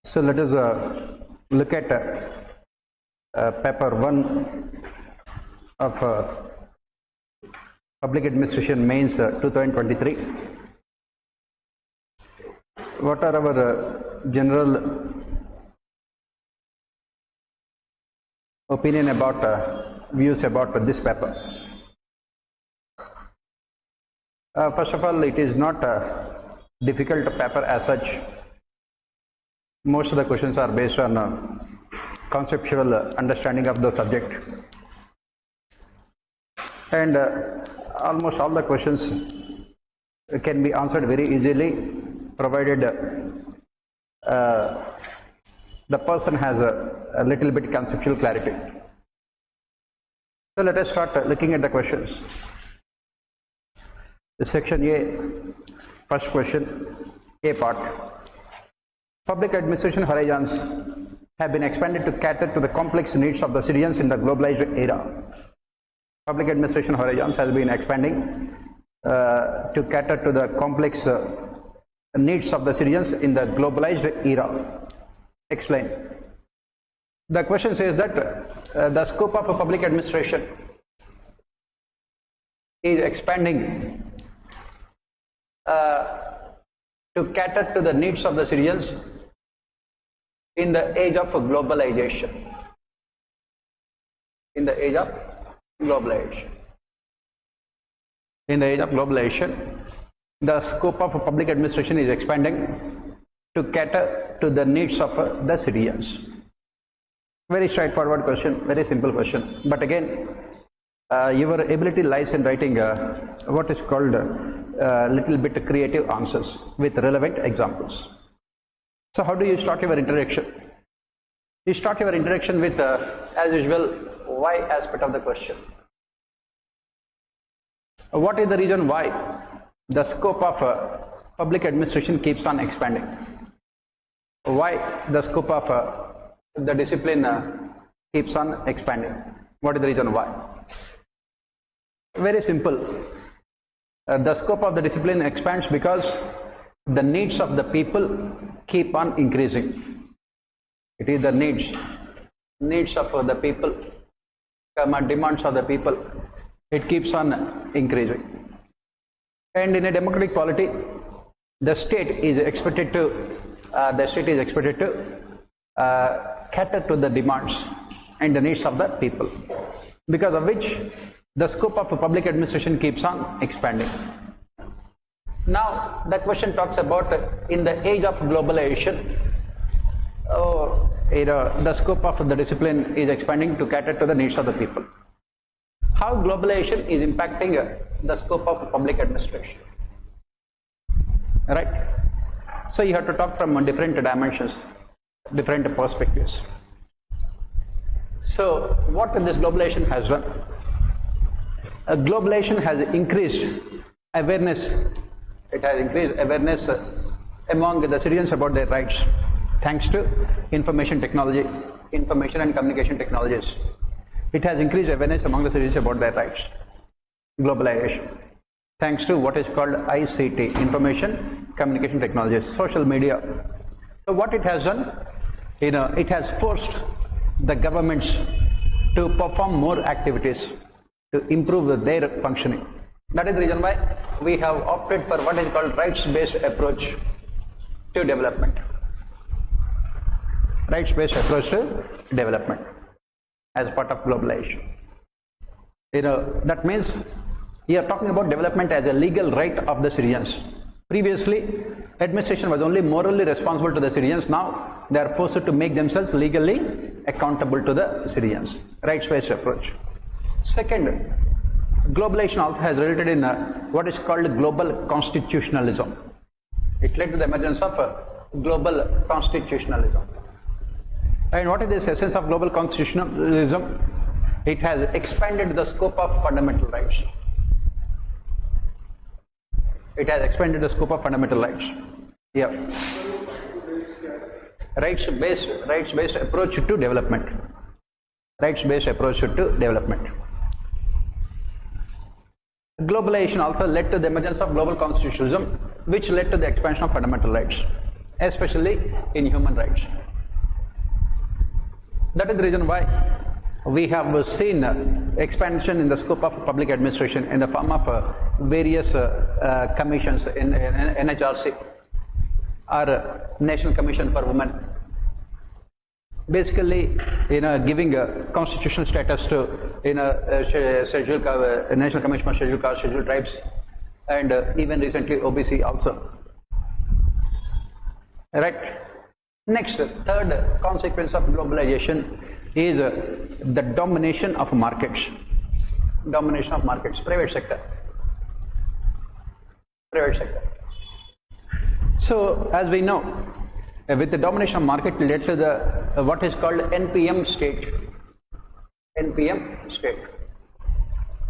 So let us look at paper 1 of Public Administration Mains 2023. What are our general opinion about views about this paper? First of all, it is not a difficult paper as such. Most of the questions are based on conceptual understanding of the subject, and almost all the questions can be answered very easily, provided the person has a little bit conceptual clarity. So let us start looking at the questions. Section A, first question, A part. Public administration horizons have been expanded to cater to the complex needs of the citizens in the globalized era. Public administration horizons has been expanding to cater to the complex needs of the citizens in the globalized era. Explain. The question says that the scope of a public administration is expanding to cater to the needs of the citizens in the age of globalization. In the age of globalization. In the age of globalization, the scope of public administration is expanding to cater to the needs of the citizens. Very straightforward question, very simple question. But again, your ability lies in writing what is called little bit creative answers with relevant examples. So how do you start your introduction? You start your introduction with, as usual, why aspect of the question. What is the reason why the scope of public administration keeps on expanding? Why the scope of the discipline keeps on expanding? What is the reason why? Very simple. The scope of the discipline expands because the needs of the people keep on increasing. It is the needs of the people, demands of the people. It keeps on increasing. And in a democratic polity, the state is expected to cater to the demands and the needs of the people, because of which the scope of public administration keeps on expanding. Now the question talks about in the age of globalization, the scope of the discipline is expanding to cater to the needs of the people. How globalization is impacting the scope of public administration, right? So you have to talk from different dimensions, different perspectives. So what this globalization has done? Globalization has increased awareness. It has increased awareness among the citizens about their rights, thanks to information technology, information and communication technologies. It has increased awareness among the citizens about their rights. Globalization, thanks to what is called ICT, information communication technologies, social media. So what it has done, it has forced the governments to perform more activities to improve their functioning. That is the reason why we have opted for what is called rights-based approach to development. Rights-based approach to development as part of globalization. That means we are talking about development as a legal right of the citizens. Previously, administration was only morally responsible to the citizens. Now they are forced to make themselves legally accountable to the citizens. Rights-based approach. Second, globalization also has resulted in what is called global constitutionalism. It led to the emergence of global constitutionalism. And what is the essence of global constitutionalism? It has expanded the scope of fundamental rights. It has expanded the scope of fundamental rights. Yeah. Rights-based approach to development. Rights-based approach to development. Globalization also led to the emergence of global constitutionalism, which led to the expansion of fundamental rights, especially in human rights. That is the reason why we have seen expansion in the scope of public administration in the form of various commissions in NHRC or National Commission for Women, basically giving a constitutional status to National Commission for Scheduled Castes, Scheduled Tribes, and even recently OBC also. Right. Next, third consequence of globalization is the domination of markets. Domination of markets, private sector. Private sector. So, as we know, with the domination of market led to the what is called NPM state. NPM state.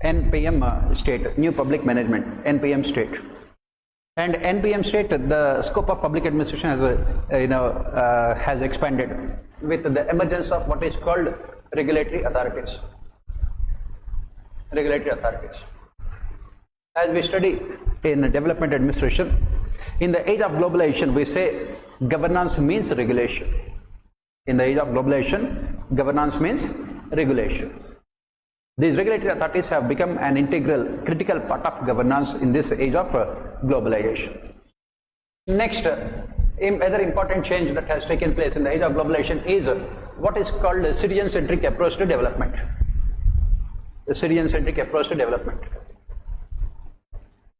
NPM state, new public management, NPM state. And NPM state, the scope of public administration has expanded with the emergence of what is called regulatory authorities. Regulatory authorities. As we study in development administration, in the age of globalization, we say governance means regulation. In the age of globalization, governance means regulation. These regulatory authorities have become an integral, critical part of governance in this age of globalization. Next, another important change that has taken place in the age of globalization is what is called a citizen-centric approach to development. The citizen-centric approach to development.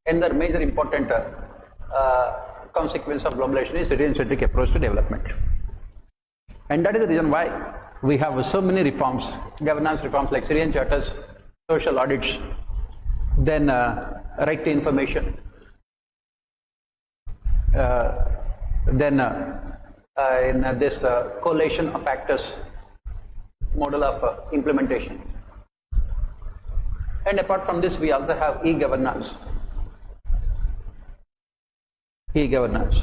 Another major important consequence of globalization is citizen-centric approach to development. And that is the reason why we have so many reforms, governance reforms like citizen charters, social audits, then right to information, then in this coalition of actors model of implementation. And apart from this, we also have e-governance. E-governance.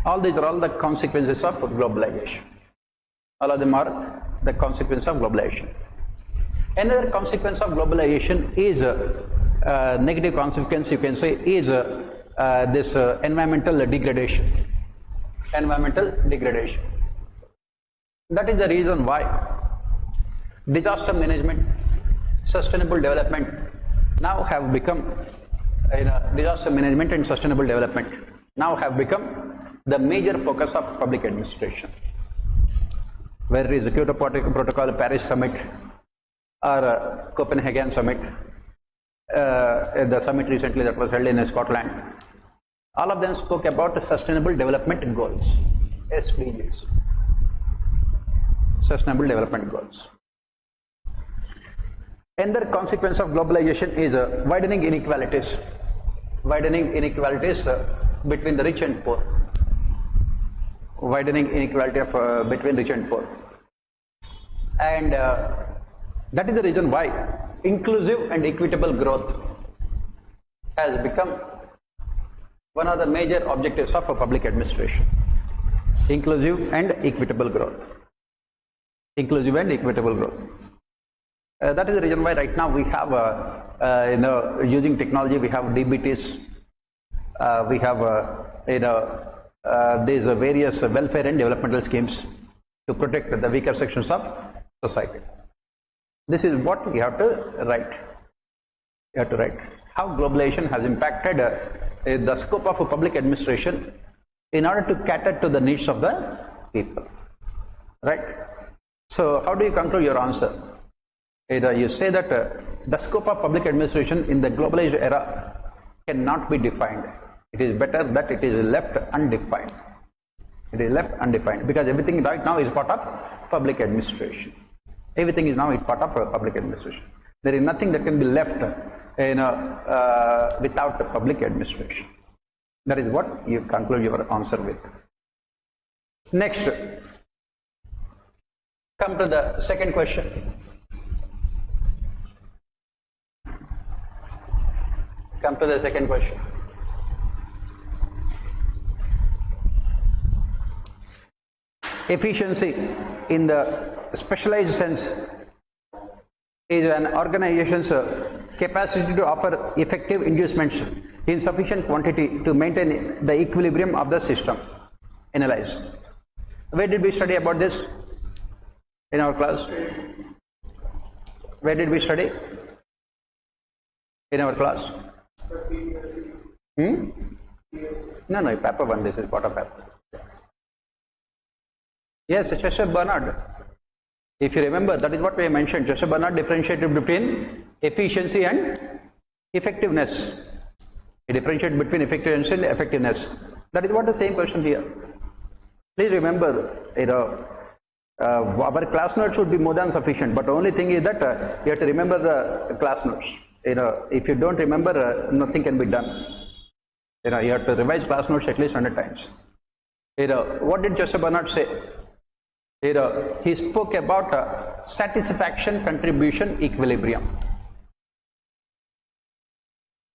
All these are all the consequences of globalization. All of them are the consequence of globalization. Another consequence of globalization is negative consequence, you can say, is this environmental degradation. Environmental degradation. That is the reason why disaster management, sustainable development now have become disaster management and sustainable development now have become the major focus of public administration. Whether it is the Kyoto Protocol, Paris Summit, or Copenhagen Summit, the summit recently that was held in Scotland, all of them spoke about sustainable development goals, SDGs, sustainable development goals. Another consequence of globalization is widening inequalities between the rich and poor. Widening inequality of between rich and poor, and that is the reason why inclusive and equitable growth has become one of the major objectives of a public administration. Inclusive and equitable growth. Inclusive and equitable growth. That is the reason why right now we have using technology, we have DBTs, we have these various welfare and developmental schemes to protect the weaker sections of society. This is what we have to write. You have to write how globalization has impacted the scope of a public administration in order to cater to the needs of the people. Right? So, how do you conclude your answer? Either you say that the scope of public administration in the globalized era cannot be defined. It is better that it is left undefined. It is left undefined because everything right now is part of public administration. Everything is now part of public administration. There is nothing that can be left without the public administration. That is what you conclude your answer with. Next, come to the second question. Come to the second question. Efficiency in the specialized sense is an organization's capacity to offer effective inducements in sufficient quantity to maintain the equilibrium of the system. Analyze. Where did we study about this in our class? Where did we study in our class? No, paper 1, this is part of paper. Yes, Chester Bernard. If you remember, that is what we mentioned. Chester Bernard differentiated between efficiency and effectiveness. He differentiated between efficiency and effectiveness. That is what the same question here. Please remember, our class notes would be more than sufficient, but the only thing is that you have to remember the class notes. If you don't remember, nothing can be done. You have to revise class notes at least 100 times. What did Chester Bernard say? He spoke about satisfaction, contribution, equilibrium.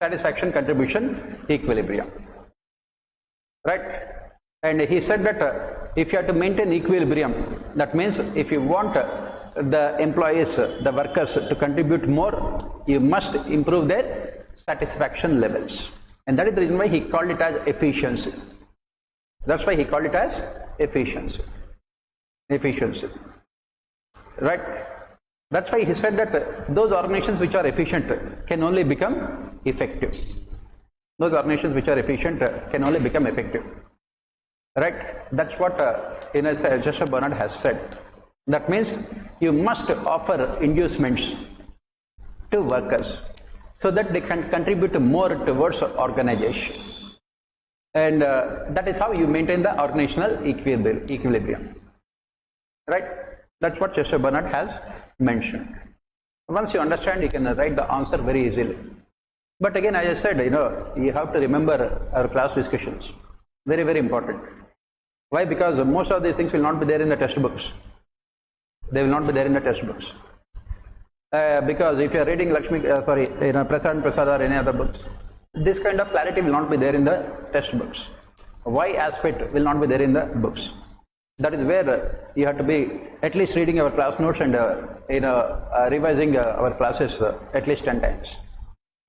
Satisfaction, contribution, equilibrium. Right? And he said that if you have to maintain equilibrium, that means if you want the employees, the workers to contribute more, you must improve their satisfaction levels. And that is the reason why he called it as efficiency. That's why he called it as efficiency. Efficiency. Right? That's why he said that those organizations which are efficient can only become effective. Those organizations which are efficient can only become effective. Right? That's what Chester Bernard has said. That means you must offer inducements to workers so that they can contribute more towards organization. And that is how you maintain the organizational equilibrium. Right? That's what Chester Bernard has mentioned. Once you understand, you can write the answer very easily. But again, as I said, you have to remember our class discussions. Very, very important. Why? Because most of these things will not be there in the textbooks. They will not be there in the textbooks. Because if you are reading Prasad or any other books, this kind of clarity will not be there in the textbooks. Why aspect will not be there in the books. That is where you have to be at least reading our class notes and revising our classes at least 10 times.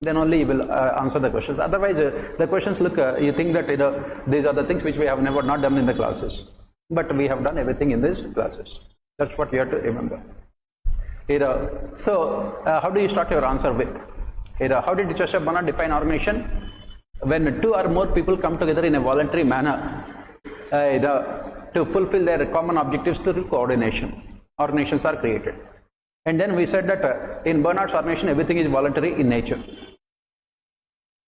Then only you will answer the questions. Otherwise, the questions look, you think that these are the things which we have never not done in the classes. But we have done everything in these classes. That's what you have to remember. So, how do you start your answer with? How did Chester Bernard define organization? When two or more people come together in a voluntary manner to fulfill their common objectives through coordination, organizations are created. And then we said that in Bernard's organization, everything is voluntary in nature.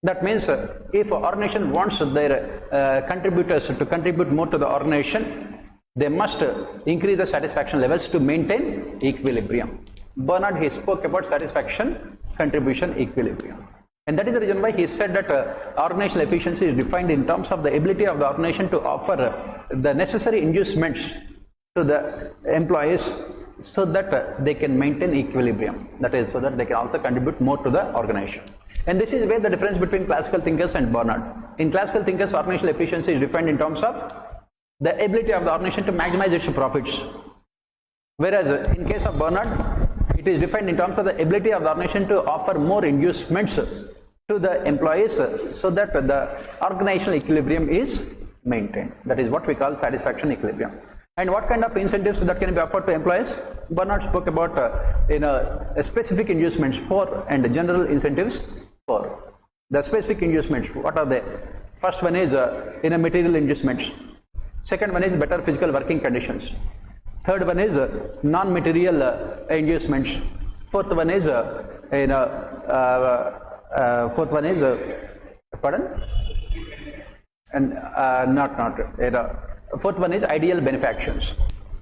That means if an organization wants their contributors to contribute more to the organization, they must increase the satisfaction levels to maintain equilibrium. Bernard, he spoke about satisfaction, contribution, equilibrium. And that is the reason why he said that organizational efficiency is defined in terms of the ability of the organization to offer the necessary inducements to the employees so that they can maintain equilibrium. That is, so that they can also contribute more to the organization. And this is where the difference between classical thinkers and Bernard. In classical thinkers, organizational efficiency is defined in terms of the ability of the organization to maximize its profits. Whereas in case of Bernard, it is defined in terms of the ability of the organization to offer more inducements to the employees so that the organizational equilibrium is maintained. That is what we call satisfaction equilibrium. And what kind of incentives that can be offered to employees? Bernard spoke about specific inducements 4 and general incentives 4. The specific inducements, what are they? First one is material inducements. Second one is better physical working conditions. Third one is non-material inducements. Fourth one is pardon? And fourth one is ideal benefactions.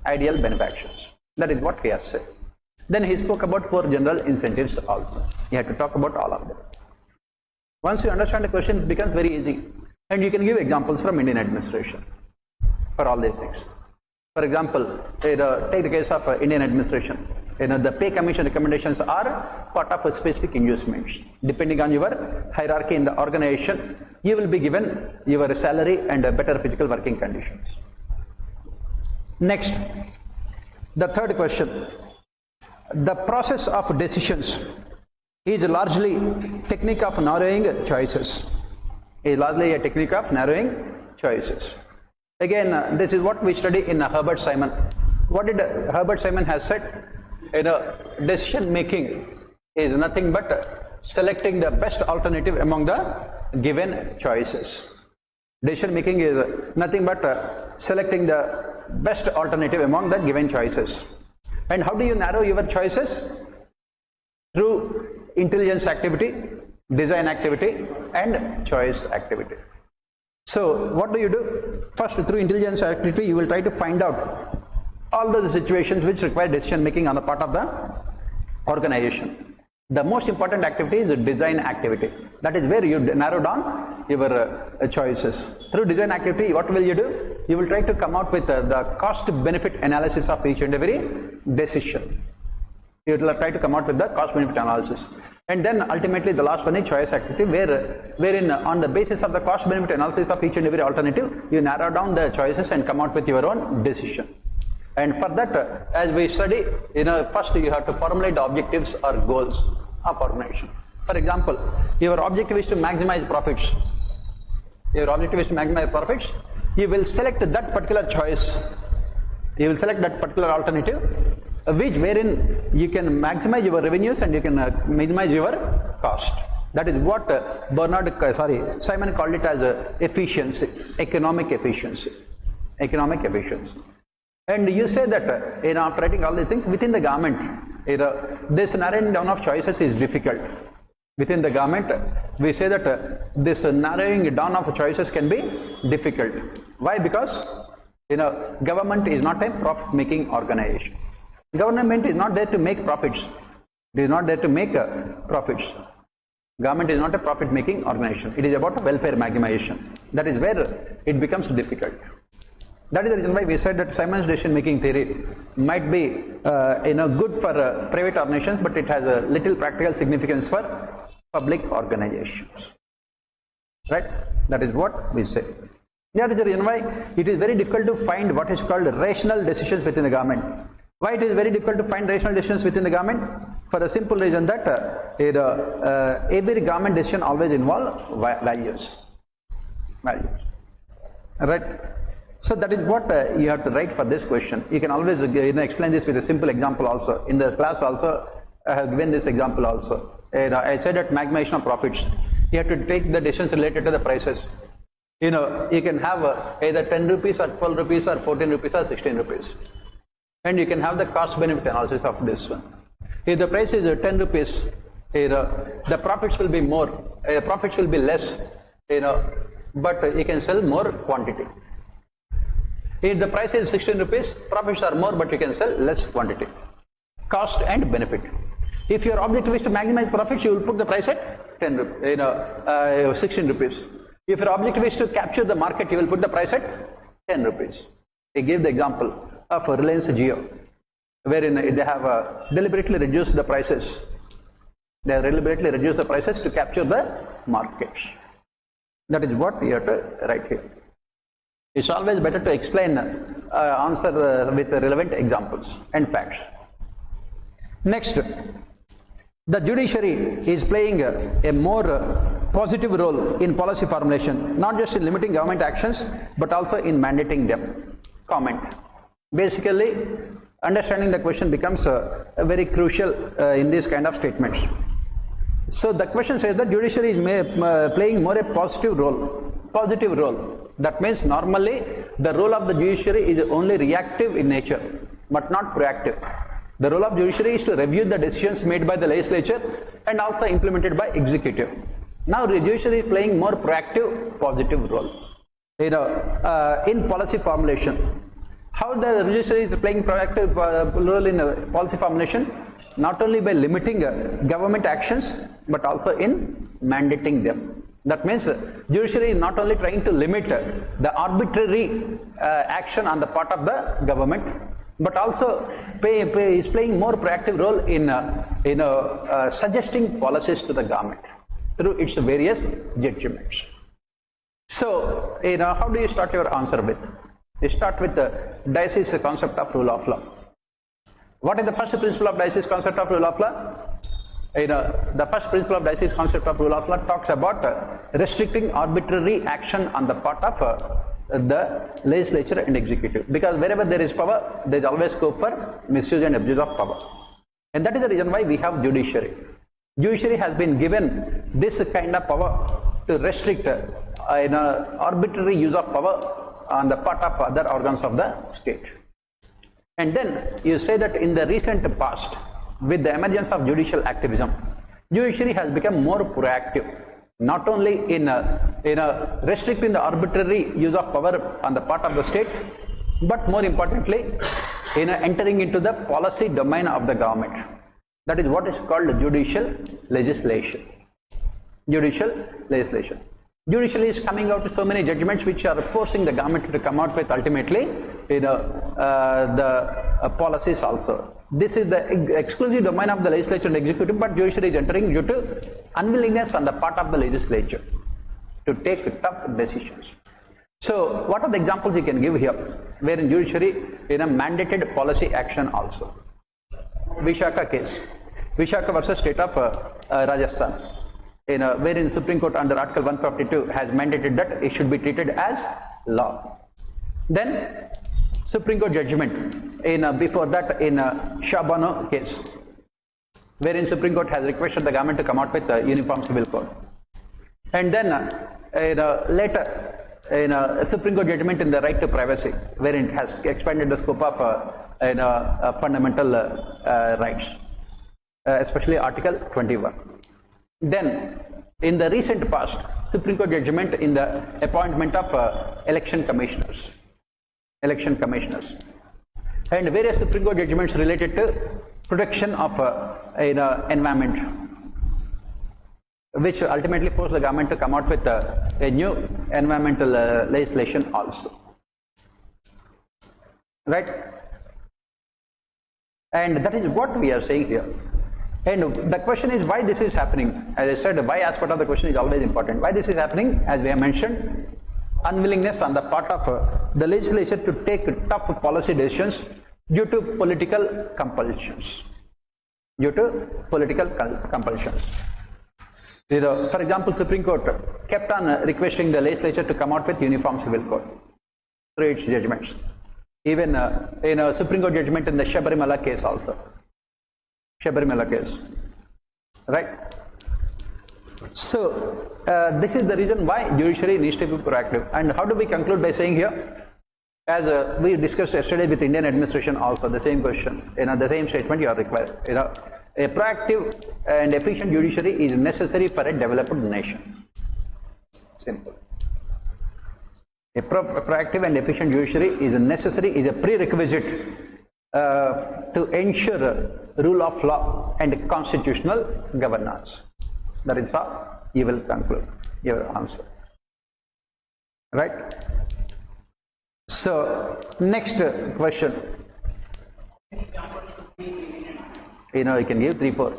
Ideal benefactions. That is what he has said. Then he spoke about 4 general incentives also. You have to talk about all of them. Once you understand the question, it becomes very easy. And you can give examples from Indian administration for all these things. For example, take the case of Indian administration. The pay commission recommendations are part of a specific inducements. Depending on your hierarchy in the organization, you will be given your salary and better physical working conditions. Next, the third question. The process of decisions is largely technique of narrowing choices. Is largely a technique of narrowing choices. Again, this is what we study in Herbert Simon. What did Herbert Simon has said? Decision making is nothing but selecting the best alternative among the given choices. Decision making is nothing but selecting the best alternative among the given choices. And how do you narrow your choices? Through intelligence activity, design activity, and choice activity. So what do you do? First, through intelligence activity, you will try to find out all those situations which require decision making on the part of the organization. The most important activity is design activity. That is where you narrow down your choices. Through design activity, what will you do? You will try to come out with the cost benefit analysis of each and every decision. You will try to come out with the cost benefit analysis. And then ultimately the last one is choice activity, wherein on the basis of the cost benefit analysis of each and every alternative, you narrow down the choices and come out with your own decision. And for that, as we study, first you have to formulate the objectives or goals of organization. For example, your objective is to maximize profits. Your objective is to maximize profits. You will select that particular choice. You will select that particular alternative, wherein you can maximize your revenues and you can minimize your cost. That is what Simon called it as efficiency, economic efficiency. Economic efficiency. And you say that after writing all these things, within the government, this narrowing down of choices is difficult. Within the government, we say that this narrowing down of choices can be difficult. Why? Because government is not a profit-making organization. Government is not there to make profits. It is not there to make profits. Government is not a profit-making organization. It is about welfare maximization. That is where it becomes difficult. That is the reason why we said that Simon's decision-making theory might be good for private organizations, but it has a little practical significance for public organizations. Right? That is what we say. That is the reason why it is very difficult to find what is called rational decisions within the government. Why it is very difficult to find rational decisions within the government? For the simple reason that every government decision always involves values. Right? So that is what you have to write for this question. You can always explain this with a simple example also. In the class also, I have given this example also. I said that maximization of profits. You have to take the decisions related to the prices. You can have either 10 rupees or 12 rupees or 14 rupees or 16 rupees. And you can have the cost benefit analysis of this one. If the price is 10 rupees, the profits will be more, profits will be less, but you can sell more quantity. If the price is 16 rupees, profits are more, but you can sell less quantity. Cost and benefit. If your objective is to maximize profits, you will put the price at 16 rupees. If your objective is to capture the market, you will put the price at 10 rupees. I gave the example of Reliance Jio, wherein they have deliberately reduced the prices. They have deliberately reduced the prices to capture the markets. That is what we have to write here. It's always better to explain answer with relevant examples and facts. Next, the judiciary is playing a more positive role in policy formulation, not just in limiting government actions, but also in mandating them. Comment. Basically, understanding the question becomes very crucial in these kind of statements. So the question says that judiciary is playing more a positive role. Positive role. That means normally the role of the judiciary is only reactive in nature, but not proactive. The role of judiciary is to review the decisions made by the legislature and also implemented by executive. Now the judiciary is playing more proactive, positive role. In policy formulation. How the judiciary is playing proactive role in policy formulation? Not only by limiting government actions, but also in mandating them. That means judiciary is not only trying to limit the arbitrary action on the part of the government, but also is playing more proactive role in suggesting policies to the government through its various judgments. So, how do you start your answer with? You start with the Dicey's concept of rule of law. What is the first principle of Dicey's concept of rule of law? The first principle of basic concept of rule of law talks about restricting arbitrary action on the part of the legislature and executive, because wherever there is power, there is always scope for misuse and abuse of power, and that is the reason why we have judiciary. Judiciary has been given this kind of power to restrict arbitrary use of power on the part of other organs of the state. And then you say that in the recent past, with the emergence of judicial activism, judiciary has become more proactive, not only in restricting the arbitrary use of power on the part of the state, but more importantly, in entering into the policy domain of the government. That is what is called judicial legislation. Judicial legislation. Judicial is coming out with so many judgments which are forcing the government to come out with ultimately the policies also. This is the exclusive domain of the legislature and executive, but judiciary is entering due to unwillingness on the part of the legislature to take tough decisions. So what are the examples you can give here, wherein judiciary mandated policy action also? Vishaka case, Vishaka versus state of Rajasthan, wherein Supreme Court under Article 152 has mandated that it should be treated as law. Then Supreme Court judgment before that in Shabano case, wherein Supreme Court has requested the government to come out with a uniform civil code. And then later Supreme Court judgment in the right to privacy, wherein it has expanded the scope of fundamental rights, especially Article 21. Then in the recent past, Supreme Court judgment in the appointment of election commissioners, and various Supreme Court judgments related to protection of environment, which ultimately forced the government to come out with a new environmental legislation also, right? And that is what we are saying here. And the question is why this is happening. As I said, why aspect of the question is always important. Why this is happening? As we have mentioned, unwillingness on the part of the legislature to take tough policy decisions due to political compulsions. For example, Supreme Court kept on requesting the legislature to come out with uniform civil code through its judgments. Even in a Supreme Court judgment in the Shabarimala case also. Right? So this is the reason why judiciary needs to be proactive. And how do we conclude by saying here, as we discussed yesterday with Indian administration also, the same question, the same statement you are required. A proactive and efficient judiciary is necessary for a developed nation. Simple. A proactive and efficient judiciary is necessary, is a prerequisite to ensure rule of law and constitutional governance. That is how you will conclude your answer. Right? So, next question. You can give 3-4.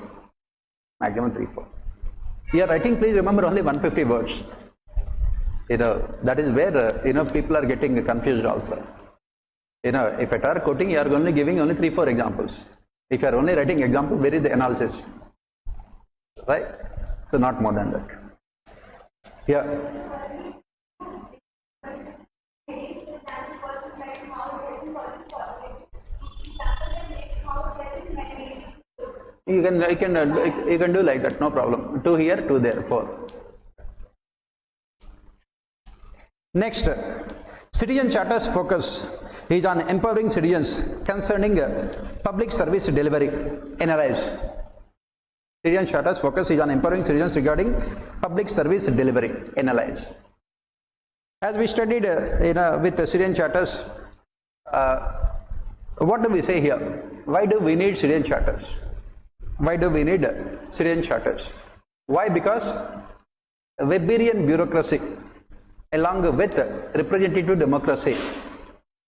Maximum 3-4. You are writing, please remember, only 150 words. That is where, people are getting confused also. If at all quoting, you are only giving only 3-4 examples. If you are only writing example, where is the analysis? Right? So not more than that. Yeah. You can do like that, no problem. 2 here, 2 there, 4. Next, citizen charter's focus is on empowering citizens concerning public service delivery. Analyze. Citizen charter's focus is on empowering citizens regarding public service delivery. Analyze. As we studied with the citizen charters, what do we say here? Why do we need citizen charters? Why do we need citizen charters? Why? Because Weberian bureaucracy along with representative democracy,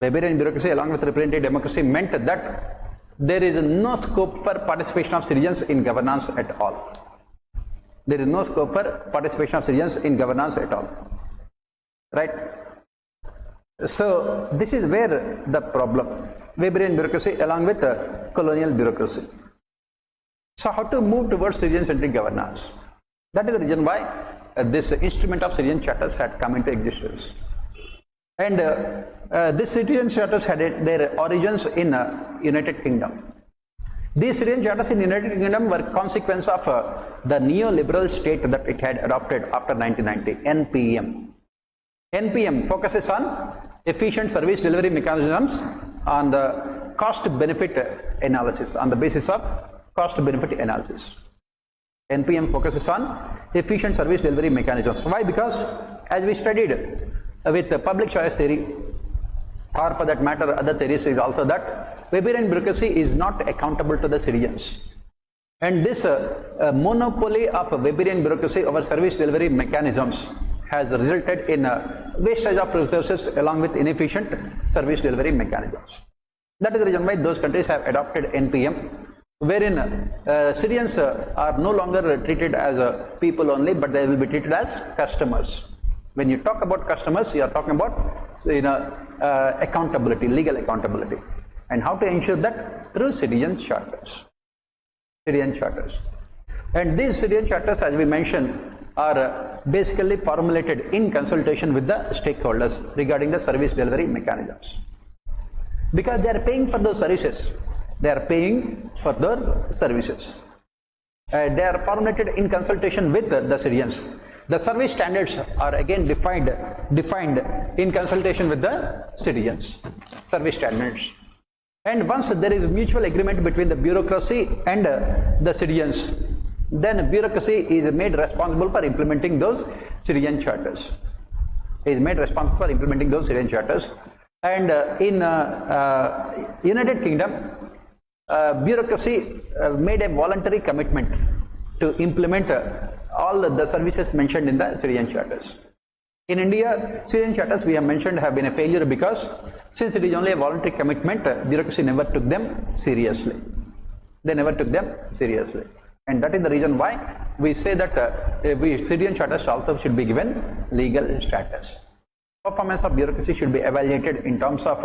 Weberian bureaucracy along with representative democracy meant that there is no scope for participation of citizens in governance at all. There is no scope for participation of citizens in governance at all. Right? So this is where the problem. Weberian bureaucracy along with colonial bureaucracy. So how to move towards citizen-centric governance? That is the reason why this instrument of citizen charters had come into existence. And this citizen charters had their origins in United Kingdom. These citizen charters in United Kingdom were consequence of the neoliberal state that it had adopted after 1990, NPM. NPM focuses on efficient service delivery mechanisms on the cost-benefit analysis, on the basis of cost-benefit analysis. NPM focuses on efficient service delivery mechanisms. Why? Because as we studied with the public choice theory, or for that matter other theories, is also that Weberian bureaucracy is not accountable to the citizens. And this monopoly of Weberian bureaucracy over service delivery mechanisms has resulted in wastage of resources along with inefficient service delivery mechanisms. That is the reason why those countries have adopted NPM, wherein citizens are no longer treated as people only, but they will be treated as customers. When you talk about customers, you are talking about accountability, legal accountability. And how to ensure that? Through citizen charters. Citizen charters. And these citizen charters, as we mentioned, are basically formulated in consultation with the stakeholders regarding the service delivery mechanisms. Because they are paying for those services. They are paying for their services. They are formulated in consultation with the citizens. The service standards are again defined in consultation with the citizens. Service standards. And once there is mutual agreement between the bureaucracy and the citizens, then bureaucracy is made responsible for implementing those citizen charters. Is made responsible for implementing those citizen charters. And in United Kingdom, bureaucracy made a voluntary commitment to implement all the services mentioned in the citizen charters. In India, citizen charters we have mentioned have been a failure because since it is only a voluntary commitment, bureaucracy never took them seriously. They never took them seriously. And that is the reason why we say that citizen charters also should be given legal status. Performance of bureaucracy should be evaluated in terms of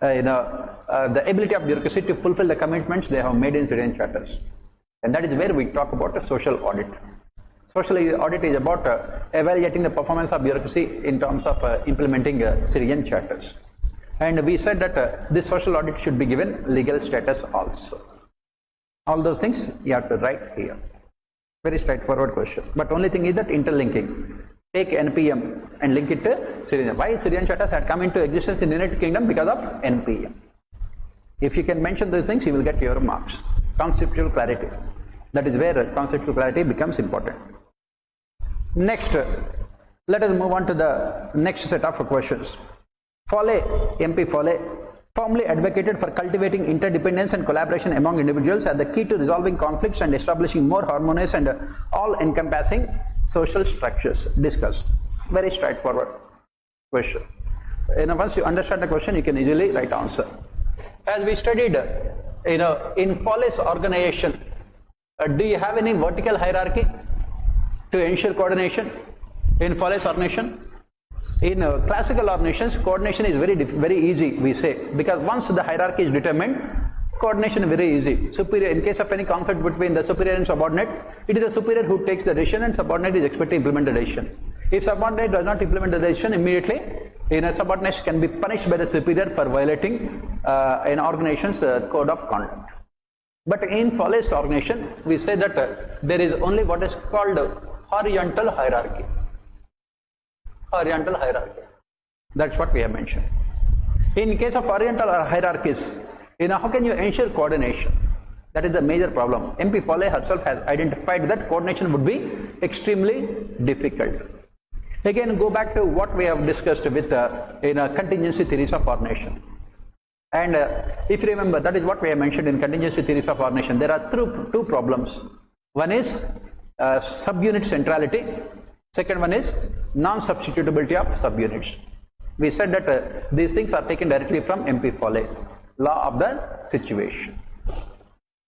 the ability of bureaucracy to fulfill the commitments they have made in citizen charters. And that is where we talk about a social audit. Social audit is about evaluating the performance of bureaucracy in terms of implementing citizen charters. And we said that this social audit should be given legal status also. All those things you have to write here. Very straightforward question. But only thing is that interlinking. Take NPM and link it to citizen. Why citizen charters had come into existence in the United Kingdom? Because of NPM. If you can mention those things, you will get your marks. Conceptual clarity. That is where conceptual clarity becomes important. Next, let us move on to the next set of questions. Foley, MP Foley, firmly advocated for cultivating interdependence and collaboration among individuals as the key to resolving conflicts and establishing more harmonious and all-encompassing social structures. Discuss. Very straightforward question. Once you understand the question, you can easily write answer. As we studied, in Foley's organization, do you have any vertical hierarchy to ensure coordination in Foley's organization? In classical organizations, coordination is very easy, we say, because once the hierarchy is determined, coordination is very easy. Superior, in case of any conflict between the superior and subordinate, it is the superior who takes the decision and subordinate is expected to implement the decision. If subordinate does not implement the decision immediately, subordinate can be punished by the superior for violating an organization's code of conduct. But in Foley's organization, we say that there is only what is called horizontal hierarchy. Horizontal hierarchy. That's what we have mentioned. In case of horizontal hierarchies, how can you ensure coordination? That is the major problem. MP Foley herself has identified that coordination would be extremely difficult. Again, go back to what we have discussed with contingency theories of ordination. And if you remember, that is what we have mentioned in contingency theories of ordination. There are two problems. One is subunit centrality. Second one is non-substitutability of subunits. We said that these things are taken directly from MP Foley, law of the situation.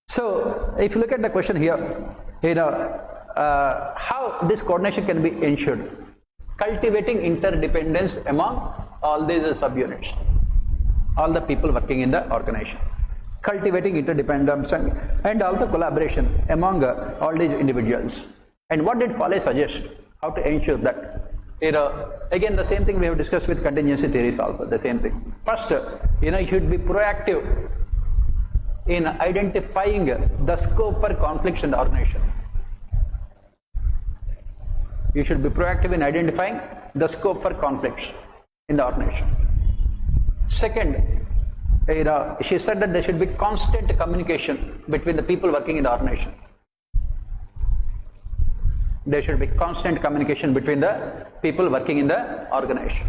So, if you look at the question here, how this coordination can be ensured? Cultivating interdependence among all these subunits, all the people working in the organization. cultivating interdependence and also collaboration among all these individuals. And what did Foley suggest? How to ensure that? Again, the same thing we have discussed with contingency theories also, the same thing. First, you should be proactive in identifying the scope for conflicts in the organization. You should be proactive in identifying the scope for conflicts in the organization. Second, she said that there should be constant communication between the people working in the organization. There should be constant communication between the people working in the organization.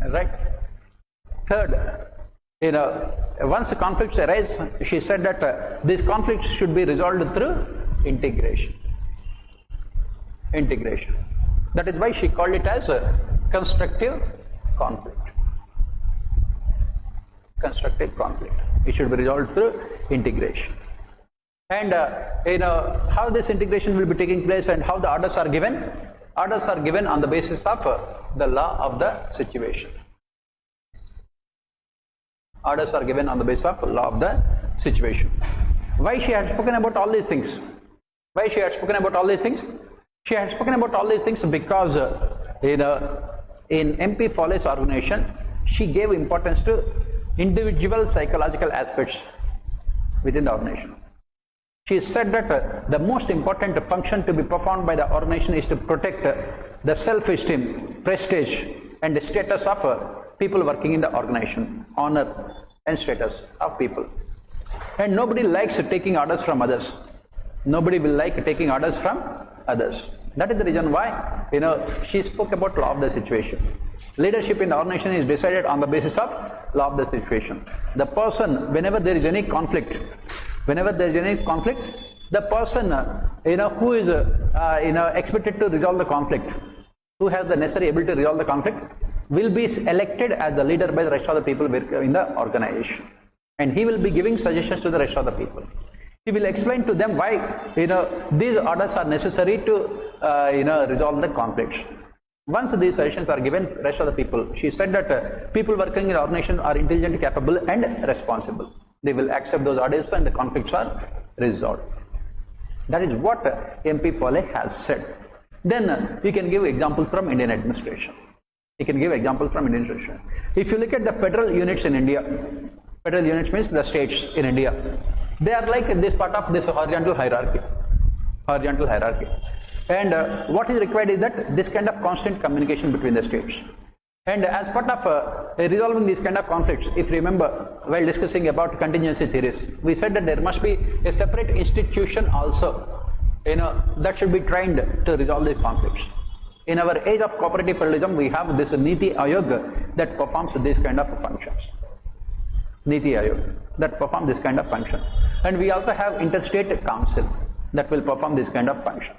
Right? Third, once conflicts arise, she said that these conflicts should be resolved through integration. Integration. That is why she called it as a constructive conflict. Constructive conflict. It should be resolved through integration. And how this integration will be taking place and how the orders are given? Orders are given on the basis of the law of the situation. Orders are given on the basis of law of the situation. Why she had spoken about all these things? Why she had spoken about all these things? She had spoken about all these things because in MP Foley's organization, she gave importance to individual psychological aspects within the organization. She said that the most important function to be performed by the organization is to protect the self-esteem, prestige and the status of people working in the organization, honor and status of people. And nobody likes taking orders from others. Nobody will like taking orders from others. That is the reason why she spoke about law of the situation. Leadership in the organization is decided on the basis of law of the situation. The person, whenever there is any conflict, the person who is expected to resolve the conflict, who has the necessary ability to resolve the conflict, will be elected as the leader by the rest of the people in the organization, and he will be giving suggestions to the rest of the people. He will explain to them why these orders are necessary to resolve the conflicts. Once these suggestions are given, rest of the people, she said that people working in the organization are intelligent, capable and responsible. They will accept those orders and the conflicts are resolved. That is what MP Foley has said. Then we can give examples from Indian administration. You can give examples from Indian administration. If you look at the federal units in India, federal units means the states in India, they are like this part of this horizontal hierarchy. And what is required is that this kind of constant communication between the states. And as part of resolving these kind of conflicts, if you remember, while discussing about contingency theories, we said that there must be a separate institution also, that should be trained to resolve these conflicts. In our age of cooperative federalism, we have this Niti Ayog that performs these kind of functions. Niti Ayog that perform this kind of function. And we also have interstate council that will perform this kind of functions.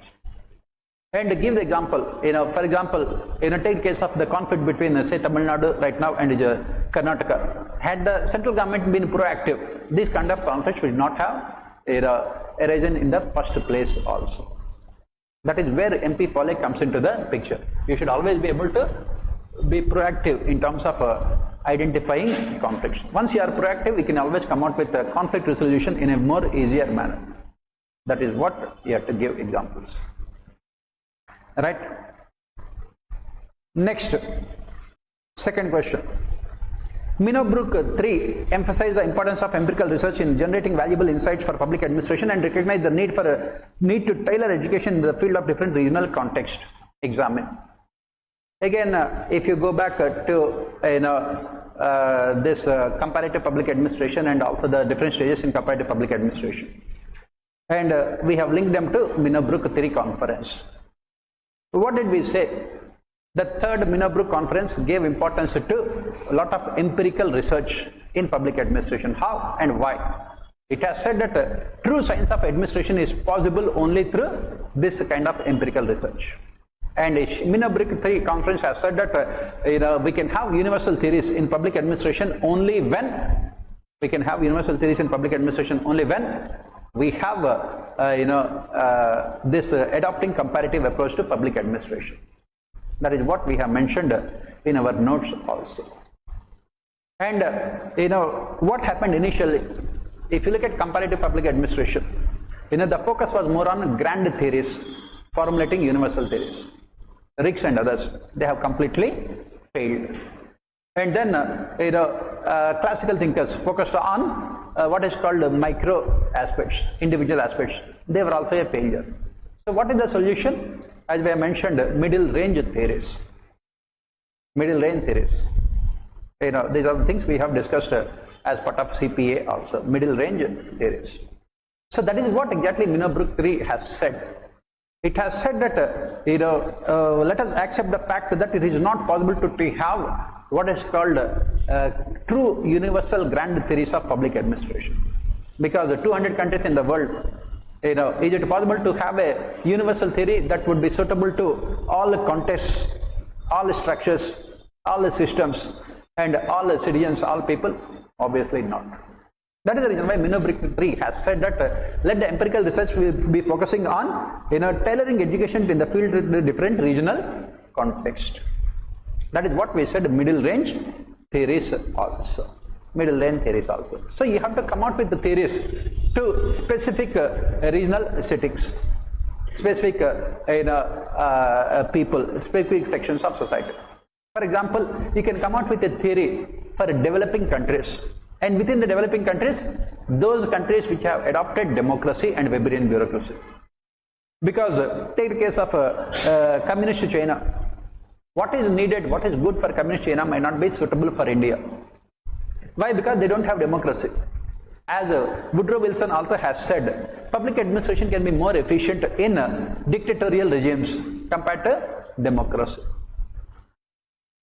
And give the example, for example, take case of the conflict between say Tamil Nadu right now and Karnataka. Had the central government been proactive, these kind of conflicts would not have arisen in the first place also. That is where MP Foley comes into the picture. You should always be able to be proactive in terms of identifying conflicts. Once you are proactive, you can always come out with a conflict resolution in a more easier manner. That is what you have to give examples. Right? Next, second question. Minobrook 3 emphasized the importance of empirical research in generating valuable insights for public administration and recognized the need to tailor education in the field of different regional context. Examine. Again, if you go back to this comparative public administration and also the different stages in comparative public administration, and we have linked them to Minobrook 3 conference. What did we say? The third Minobrook conference gave importance to a lot of empirical research in public administration. How and why? It has said that true science of administration is possible only through this kind of empirical research. And Minobrook 3 conference has said that we can have universal theories in public administration only when we have this adopting comparative approach to public administration. That is what we have mentioned in our notes also. And what happened initially, if you look at comparative public administration, the focus was more on grand theories, formulating universal theories. Riggs and others, they have completely failed. And then classical thinkers focused on what is called micro aspects, individual aspects. They were also a failure. So what is the solution? As we have mentioned, middle range theories. Middle range theories. These are the things we have discussed as part of CPA also, middle range theories. So that is what exactly Minobrook 3 has said. It has said that let us accept the fact that it is not possible to have what is called true universal grand theories of public administration, because the 200 countries in the world, is it possible to have a universal theory that would be suitable to all the contexts, all the structures, all the systems, and all the citizens, all people? Obviously not. That is the reason why Minobrook 3 has said that let the empirical research will be focusing on tailoring education in the field to different regional context. That is what we said, middle range theories also. Middle range theories also. So you have to come out with the theories to specific regional settings, specific people, specific sections of society. For example, you can come out with a theory for developing countries, and within the developing countries, those countries which have adopted democracy and Weberian bureaucracy. Because take the case of communist China. What is needed, what is good for communist China might not be suitable for India. Why? Because they don't have democracy. As Woodrow Wilson also has said, public administration can be more efficient in dictatorial regimes compared to democracy.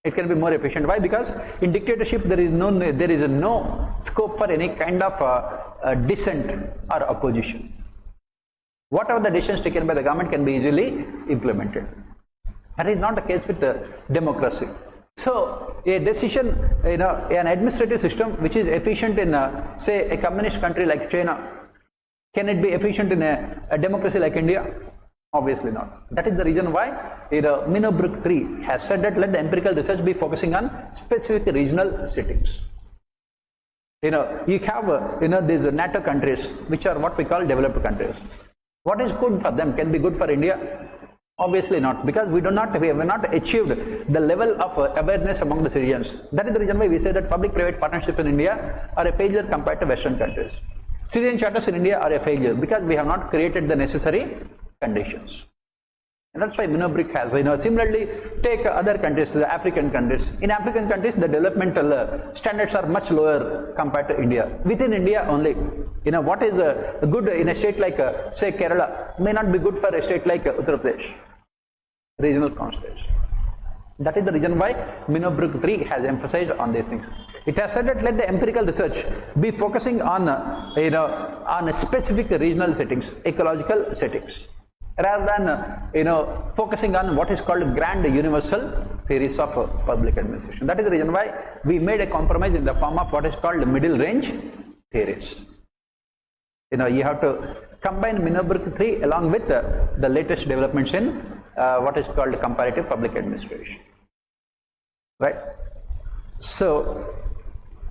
It can be more efficient. Why? Because in dictatorship there is no scope for any kind of dissent or opposition. Whatever the decisions taken by the government can be easily implemented. That is not the case with democracy. So a decision, an administrative system which is efficient in say a communist country like China, can it be efficient in a democracy like India? Obviously not. That is the reason why Minobrook 3 has said that let the empirical research be focusing on specific regional settings. You have these NATO countries which are what we call developed countries. What is good for them can be good for India? Obviously not, because we have not achieved the level of awareness among the citizens. That is the reason why we say that public-private partnerships in India are a failure compared to Western countries. Citizen charters in India are a failure because we have not created the necessary conditions. And that's why Minobrook has, similarly take other countries, the African countries. In African countries, the developmental standards are much lower compared to India. Within India only, what is good in a state like, say, Kerala, may not be good for a state like Uttar Pradesh. Regional context. That is the reason why Minobrook 3 has emphasized on these things. It has said that let the empirical research be focusing on, on specific regional settings, ecological settings, rather than focusing on what is called grand universal theories of public administration. That is the reason why we made a compromise in the form of what is called middle range theories. You have to combine Minobrook 3 along with the latest developments in what is called comparative public administration. Right? So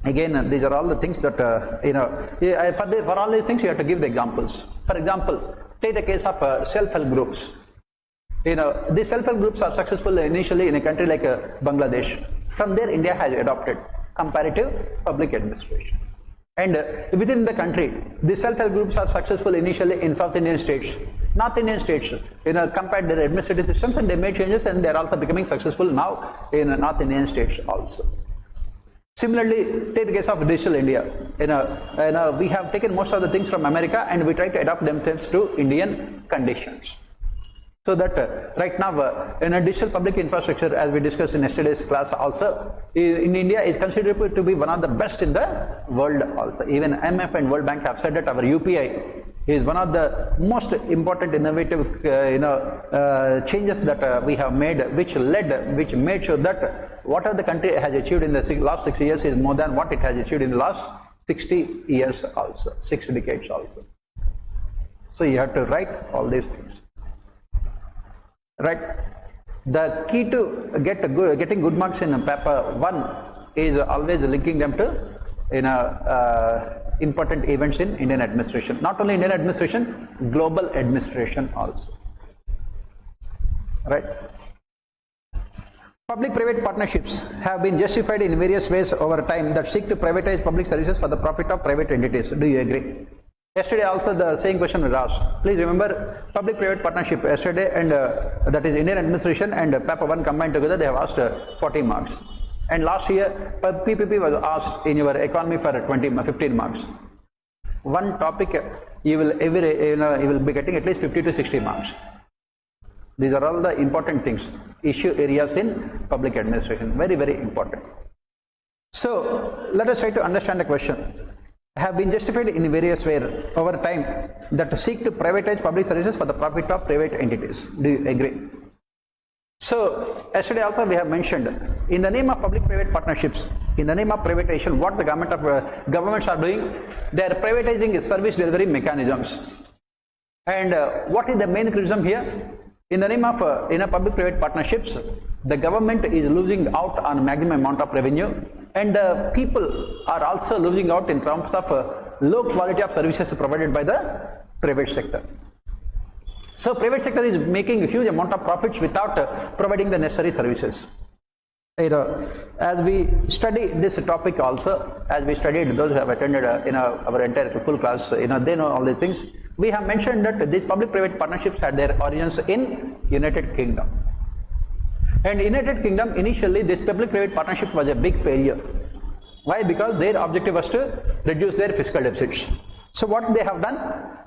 again, these are all the things that for all these things you have to give the examples. For example, take the case of self-help groups. These self-help groups are successful initially in a country like Bangladesh. From there, India has adopted comparative public administration. And within the country, these self-help groups are successful initially in South Indian states. North Indian states, compared their administrative systems, and they made changes, and they are also becoming successful now in North Indian states also. Similarly, take the case of Judicial India. We have taken most of the things from America and we try to adapt them to Indian conditions. So that right now, in a digital public infrastructure, as we discussed in yesterday's class also, in India is considered to be one of the best in the world also. Even IMF and World Bank have said that our UPI is one of the most important innovative changes that we have made, which made sure that whatever the country has achieved in the last 6 years is more than what it has achieved in the last 60 years also, 6 decades also. So you have to write all these things. Right? The key to getting good marks in paper 1 is always linking them to important events in Indian administration. Not only Indian administration, global administration also. Right? Public-private partnerships have been justified in various ways over time that seek to privatize public services for the profit of private entities. Do you agree? Yesterday also the same question was asked. Please remember, public-private partnership yesterday, and that is Indian administration and paper 1 combined together, they have asked 40 marks. And last year PPP was asked in your economy for 15 marks. One topic you will you will be getting at least 50 to 60 marks. These are all the important things, issue areas in public administration, very, very important. So let us try to understand the question. Have been justified in various ways over time that seek to privatize public services for the profit of private entities. Do you agree? So yesterday also we have mentioned, in the name of public-private partnerships, in the name of privatization, what the governments are doing, they are privatizing service delivery mechanisms. And what is the main criticism here? In the name of public-private partnerships, the government is losing out on maximum amount of revenue, and the people are also losing out in terms of low quality of services provided by the private sector. So private sector is making a huge amount of profits without providing the necessary services. As we study this topic also, as we studied, those who have attended our entire full class, they know all these things. We have mentioned that these public-private partnerships had their origins in United Kingdom. And United Kingdom, initially this public-private partnership was a big failure. Why? Because their objective was to reduce their fiscal deficits. So what they have done?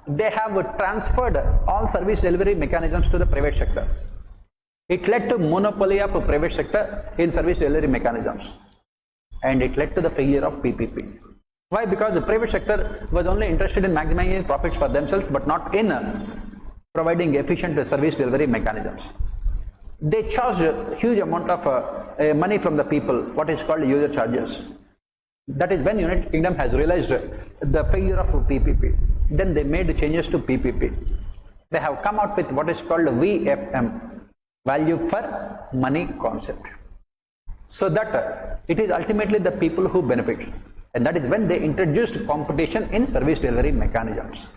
They have transferred all service delivery mechanisms to the private sector. It led to monopoly of a private sector in service delivery mechanisms, and it led to the failure of PPP. Why? Because the private sector was only interested in maximizing profits for themselves, but not in providing efficient service delivery mechanisms. They charged a huge amount of money from the people, what is called user charges. That is when United Kingdom has realized the failure of PPP. Then they made changes to PPP. They have come out with what is called VFM, value for money concept. So that it is ultimately the people who benefit. And that is when they introduced competition in service delivery mechanisms.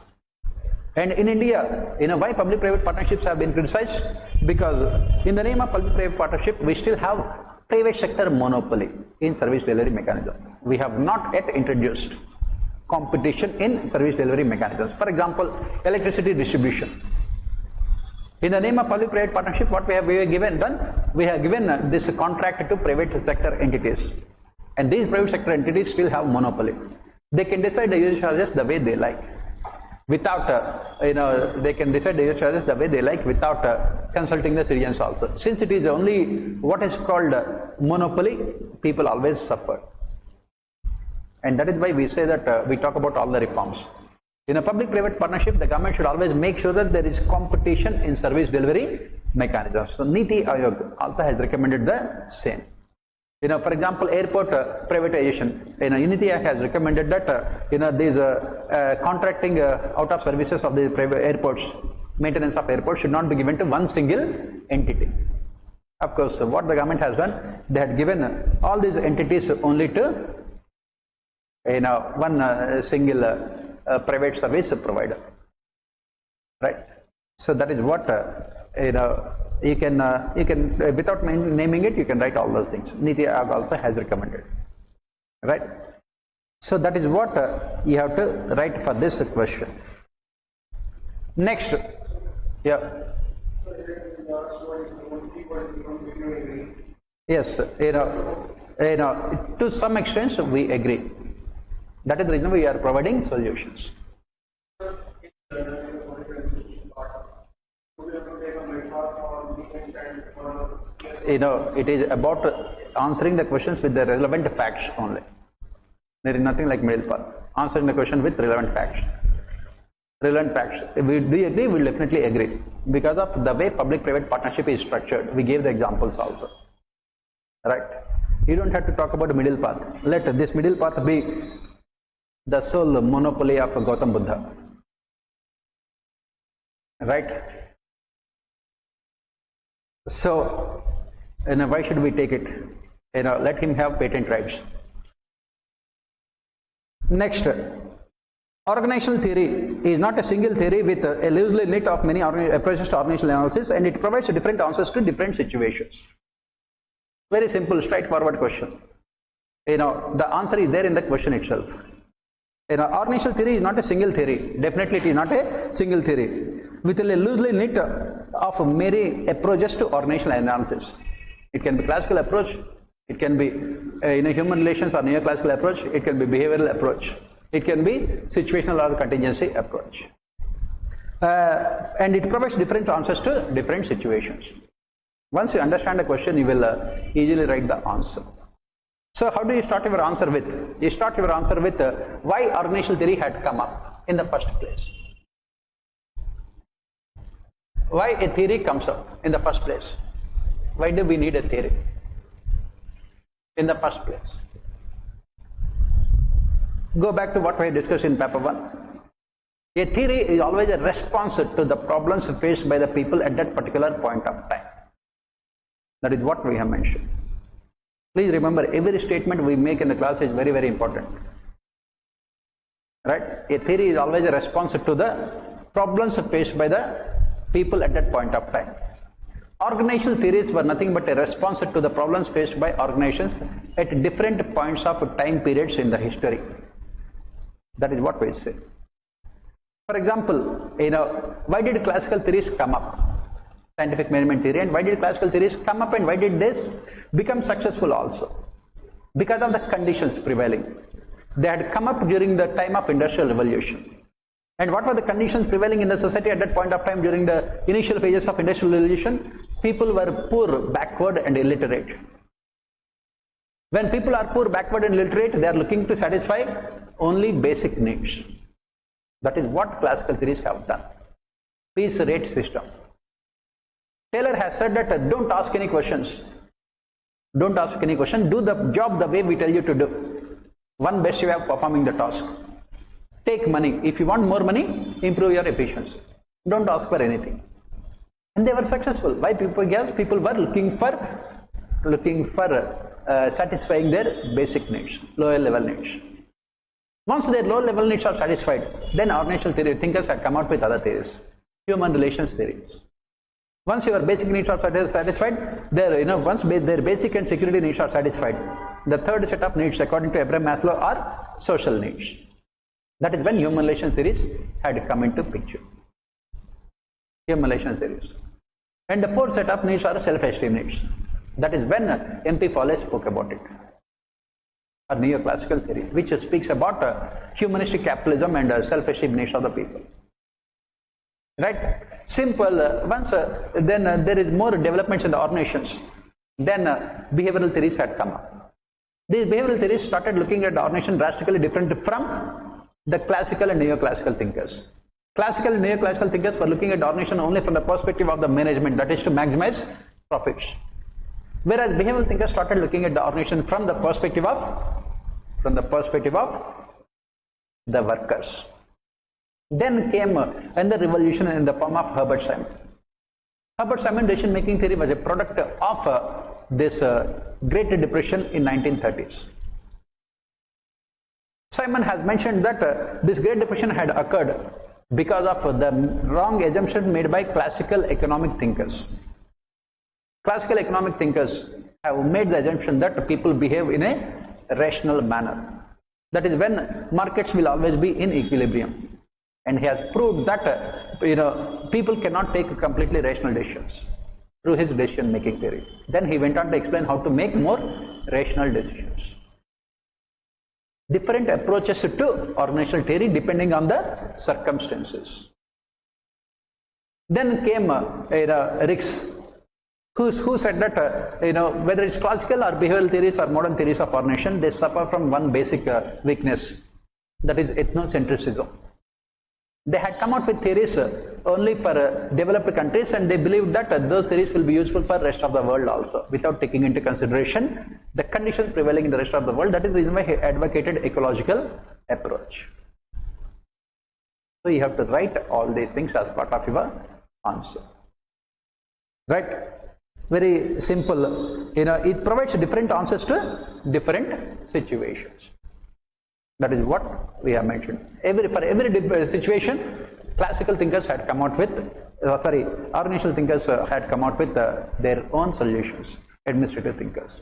And in India, why public-private partnerships have been criticized? Because in the name of public-private partnership, we still have private sector monopoly in service delivery mechanism. We have not yet introduced competition in service delivery mechanisms. For example, electricity distribution. In the name of public-private partnership, what we have done? We have given this contract to private sector entities. And these private sector entities still have monopoly. They can decide the user charges the way they like. Without, they can decide the user charges the way they like without consulting the citizens also. Since it is only what is called monopoly, people always suffer. And that is why we say that we talk about all the reforms. In a public-private partnership, the government should always make sure that there is competition in service delivery mechanisms. So Niti Aayog also has recommended the same. For example, airport privatization. Unity Act has recommended that these contracting out of services of the private airports, maintenance of airports should not be given to one single entity. Of course, what the government has done, they had given all these entities only to one single private service provider, right? So that is what you can without naming it, you can write all those things. Niti Aayog also has recommended, right? So that is what you have to write for this question. Next, yeah. Yes, to some extent we agree. That is the reason we are providing solutions. It is about answering the questions with the relevant facts only. There is nothing like middle path. Answering the question with relevant facts. Relevant facts. Do you agree? We will definitely agree. Because of the way public-private partnership is structured, we gave the examples also. Right? You don't have to talk about the middle path. Let this middle path be the sole monopoly of Gautam Buddha. Right? So, why should we take it? let him have patent rights. Next, organizational theory is not a single theory with a loosely knit of many approaches to organizational analysis, and it provides different answers to different situations. Very simple, straightforward question. The answer is there in the question itself. Organizational theory is not a single theory. Definitely it is not a single theory with a loosely knit of many approaches to organizational analysis. It can be classical approach, it can be human relations or neoclassical approach, it can be behavioral approach, it can be situational or contingency approach. And it provides different answers to different situations. Once you understand the question, you will easily write the answer. So how do you start your answer with? You start your answer with why organizational theory had come up in the first place. Why a theory comes up in the first place? Why do we need a theory in the first place? Go back to what we discussed in paper 1. A theory is always a response to the problems faced by the people at that particular point of time. That is what we have mentioned. Please remember, every statement we make in the class is very, very important. Right? A theory is always a response to the problems faced by the people at that point of time. Organizational theories were nothing but a response to the problems faced by organizations at different points of time periods in the history. That is what we say. For example, why did classical theories come up? Scientific measurement theory, and why did classical theories come up, and why did this become successful also? Because of the conditions prevailing. They had come up during the time of Industrial Revolution. And what were the conditions prevailing in the society at that point of time during the initial phases of Industrial Revolution? People were poor, backward and illiterate. When people are poor, backward and illiterate, they are looking to satisfy only basic needs. That is what classical theories have done. Piece rate system. Taylor has said that don't ask any questions. Don't ask any question. Do the job the way we tell you to do. One best way of performing the task. Take money. If you want more money, improve your efficiency. Don't ask for anything. And they were successful. Why? Because people were looking for satisfying their basic needs, lower level needs. Once their lower level needs are satisfied, then organizational theory thinkers had come out with other theories, human relations theories. Once your basic needs are satisfied, once their basic and security needs are satisfied, the third set of needs, according to Abraham Maslow, are social needs. That is when human relations theories had come into picture. Human relations theories. And the fourth set of needs are self-esteem needs. That is when M.P. Fowler spoke about it. A neoclassical theory, which speaks about humanistic capitalism and self-esteem needs of the people. Right? Simple. Once then there is more developments in the organizations, then behavioral theories had come up. These behavioral theories started looking at the organization drastically different from the classical and neoclassical thinkers. Classical and neoclassical thinkers were looking at the organization only from the perspective of the management, that is to maximize profits. Whereas behavioral thinkers started looking at the organization from the perspective of the workers. Then came another revolution in the form of Herbert Simon. Herbert Simon decision-making theory was a product of this Great Depression in 1930s. Simon has mentioned that this Great Depression had occurred because of the wrong assumption made by classical economic thinkers. Classical economic thinkers have made the assumption that people behave in a rational manner. That is when markets will always be in equilibrium. And he has proved that people cannot take completely rational decisions through his decision-making theory. Then he went on to explain how to make more rational decisions. Different approaches to organizational theory depending on the circumstances. Then came Ricks, who said that whether it's classical or behavioral theories or modern theories of organization, they suffer from one basic weakness, that is ethnocentrism. They had come out with theories only for developed countries, and they believed that those theories will be useful for the rest of the world also, without taking into consideration the conditions prevailing in the rest of the world. That is the reason why he advocated ecological approach. So you have to write all these things as part of your answer. Right? Very simple. it provides different answers to different situations. That is what we have mentioned. For every situation, classical thinkers had come out with, organizational thinkers had come out with their own solutions, administrative thinkers.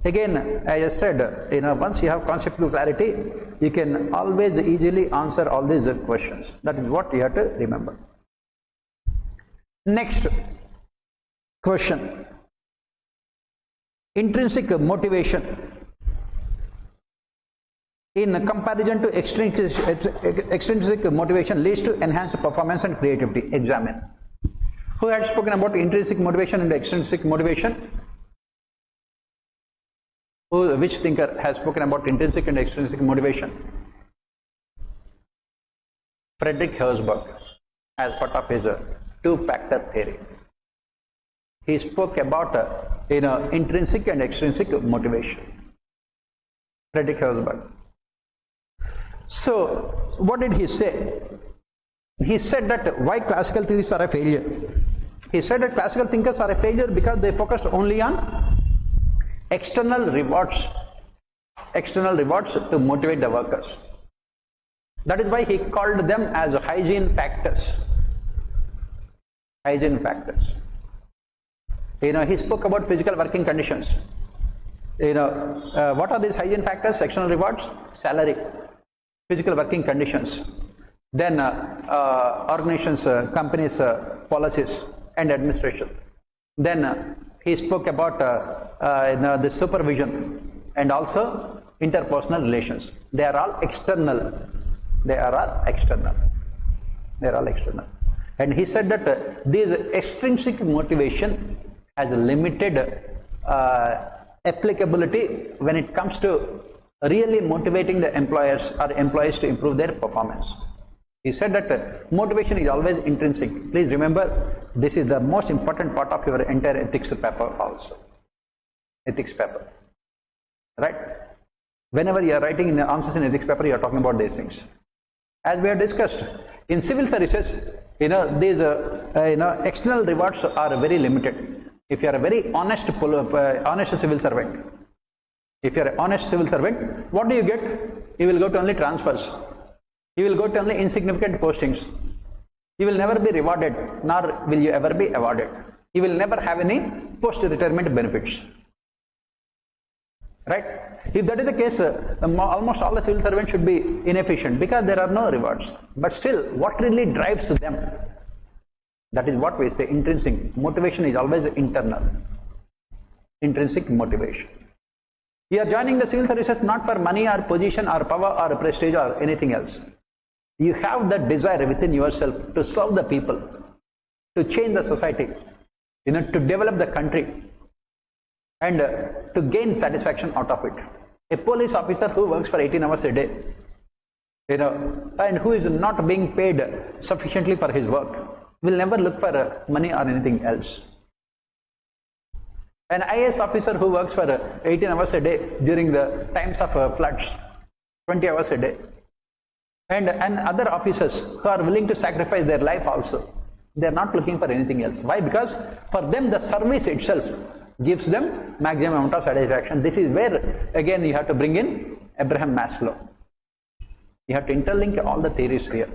Again, as I said, once you have conceptual clarity, you can always easily answer all these questions. That is what you have to remember. Next question. Intrinsic motivation in comparison to extrinsic motivation leads to enhanced performance and creativity. Examine. Who had spoken about intrinsic motivation and extrinsic motivation? Which thinker has spoken about intrinsic and extrinsic motivation? Friedrich Herzberg, as part of his two-factor theory. He spoke about intrinsic and extrinsic motivation. Friedrich Herzberg. So, what did he say? He said that why classical theories are a failure. He said that classical thinkers are a failure because they focused only on external rewards to motivate the workers. That is why he called them as hygiene factors. Hygiene factors. He spoke about physical working conditions. What are these hygiene factors? External rewards, salary, physical working conditions, then organizations, companies, policies and administration. Then he spoke about the supervision and also interpersonal relations. They are all external. And he said that this extrinsic motivation has a limited applicability when it comes to really motivating the employers or employees to improve their performance. He said that motivation is always intrinsic. Please remember, this is the most important part of your entire ethics paper also. Ethics paper. Right? Whenever you are writing in the answers in ethics paper, you are talking about these things. As we have discussed, in civil services, these external rewards are very limited. If you are a very honest civil servant, what do you get? You will go to only transfers. You will go to only insignificant postings. You will never be rewarded, nor will you ever be awarded. You will never have any post-retirement benefits. Right? If that is the case, almost all the civil servants should be inefficient because there are no rewards. But still, what really drives them? That is what we say, intrinsic. Motivation is always internal. Intrinsic motivation. You are joining the civil services not for money or position or power or prestige or anything else. You have that desire within yourself to serve the people, to change the society, to develop the country, and to gain satisfaction out of it. A police officer who works for 18 hours a day, and who is not being paid sufficiently for his work, will never look for money or anything else. An IAS officer who works for 18 hours a day during the times of floods, 20 hours a day, and other officers who are willing to sacrifice their life also, they are not looking for anything else. Why? Because for them the service itself gives them maximum amount of satisfaction. This is where again you have to bring in Abraham Maslow. You have to interlink all the theories here,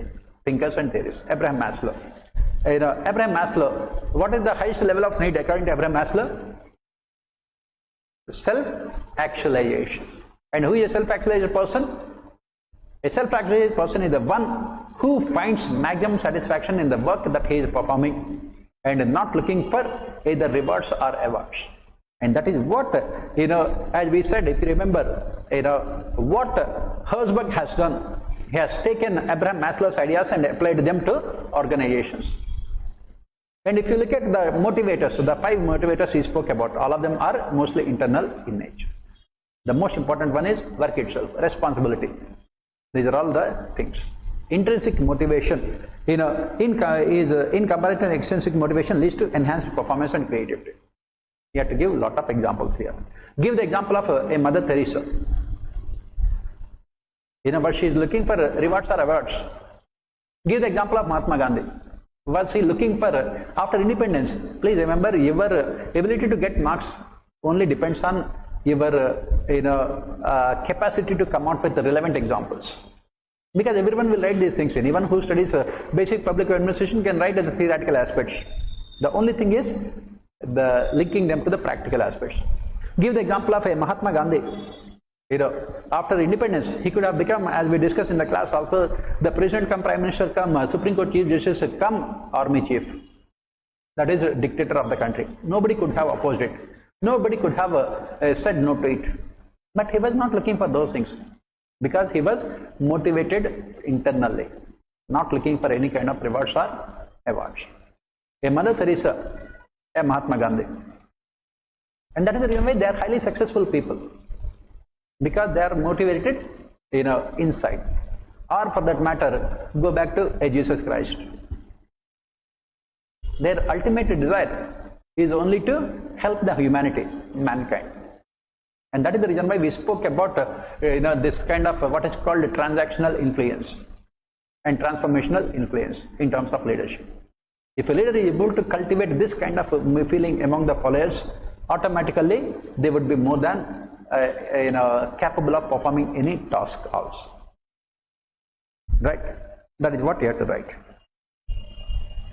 thinkers and theories. Abraham Maslow. Abraham Maslow, what is the highest level of need according to Abraham Maslow? Self-actualization. And who is a self-actualized person? A self-actualized person is the one who finds maximum satisfaction in the work that he is performing and not looking for either rewards or awards. And that is what, as we said, if you remember, what Herzberg has done. He has taken Abraham Maslow's ideas and applied them to organizations. And if you look at the motivators, the 5 motivators he spoke about, all of them are mostly internal in nature. The most important one is work itself, responsibility. These are all the things. Intrinsic motivation, in comparison to extrinsic motivation, leads to enhanced performance and creativity. You have to give a lot of examples here. Give the example of a Mother Teresa. But she is looking for rewards or awards. Give the example of Mahatma Gandhi. Was he looking for, after independence, please remember, your ability to get marks only depends on your capacity to come out with relevant examples. Because everyone will write these things. Anyone who studies basic public administration can write the theoretical aspects. The only thing is the linking them to the practical aspects. Give the example of a Mahatma Gandhi. After independence, he could have become, as we discussed in the class also, the president come prime minister come Supreme Court chief justice come army chief. That is a dictator of the country. Nobody could have opposed it. Nobody could have said no to it. But he was not looking for those things, because he was motivated internally, not looking for any kind of rewards or awards. A Mother Teresa, a Mahatma Gandhi. And that is the reason why they are highly successful people, because they are motivated inside. Or for that matter, go back to a Jesus Christ. Their ultimate desire is only to help the humanity, mankind. And that is the reason why we spoke about this kind of what is called transactional influence and transformational influence in terms of leadership. If a leader is able to cultivate this kind of feeling among the followers, automatically they would be more than capable of performing any task also. Right? That is what you have to write.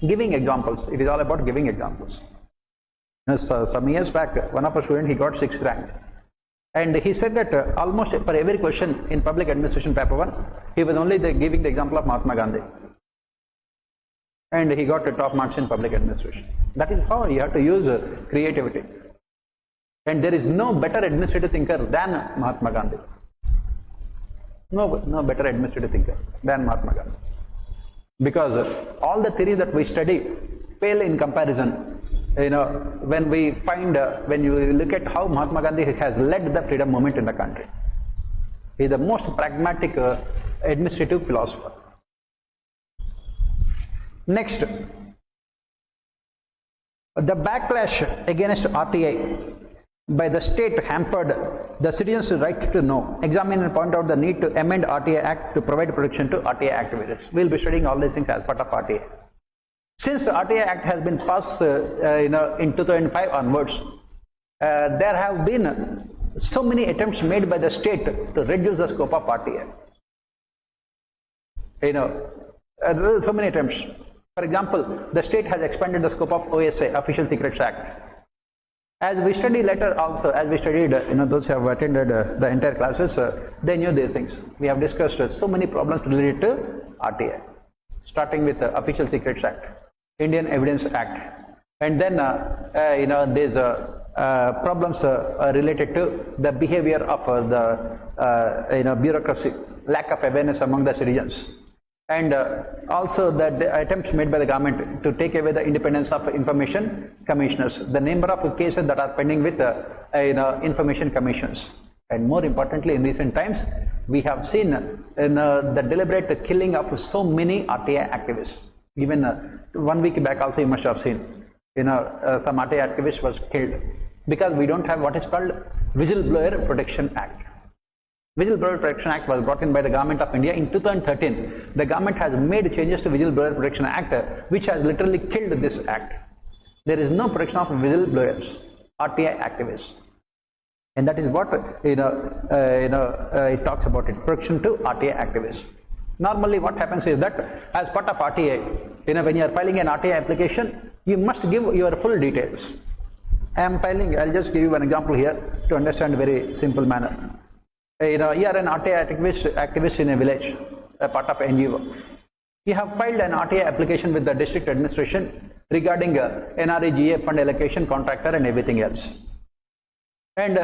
Giving examples. It is all about giving examples. Some years back, one of our students, he got 6th rank. And he said that almost for every question in public administration paper 1, he was only giving the example of Mahatma Gandhi. And he got top marks in public administration. That is how you have to use creativity. And there is no better administrative thinker than Mahatma Gandhi. No better administrative thinker than Mahatma Gandhi. Because all the theories that we study pale in comparison. When we find, when you look at how Mahatma Gandhi has led the freedom movement in the country. He is the most pragmatic administrative philosopher. Next, the backlash against RTI by the state hampered the citizens' right to know. Examine and point out the need to amend RTI Act to provide protection to RTI activists. We will be studying all these things as part of RTI. Since the RTI Act has been passed in 2005 onwards, there have been so many attempts made by the state to reduce the scope of RTI. So many attempts. For example, the state has expanded the scope of OSA, Official Secrets Act. As we study later also, as we studied, those who have attended the entire classes, they knew these things. We have discussed so many problems related to RTI, starting with the Official Secrets Act, Indian Evidence Act, and then there's problems related to the behavior of the bureaucracy, lack of awareness among the citizens, and also the attempts made by the government to take away the independence of information commissioners, the number of cases that are pending with information commissions, and more importantly, in recent times, we have seen the deliberate killing of so many RTI activists. Even 1 week back also you must have seen, some RTI activist was killed because we don't have what is called Whistleblower Protection Act. Whistleblower Protection Act was brought in by the government of India in 2013. The government has made changes to Whistleblower Protection Act, which has literally killed this act. There is no protection of whistleblowers, RTI activists, and that is what it talks about it, protection to RTI activists. Normally what happens is that as part of RTI, when you are filing an RTI application, you must give your full details. I am filing, I'll just give you an example here to understand very simple manner. You are an RTI activist in a village, a part of NGO. You have filed an RTI application with the district administration regarding NREGA fund allocation, contractor and everything else. And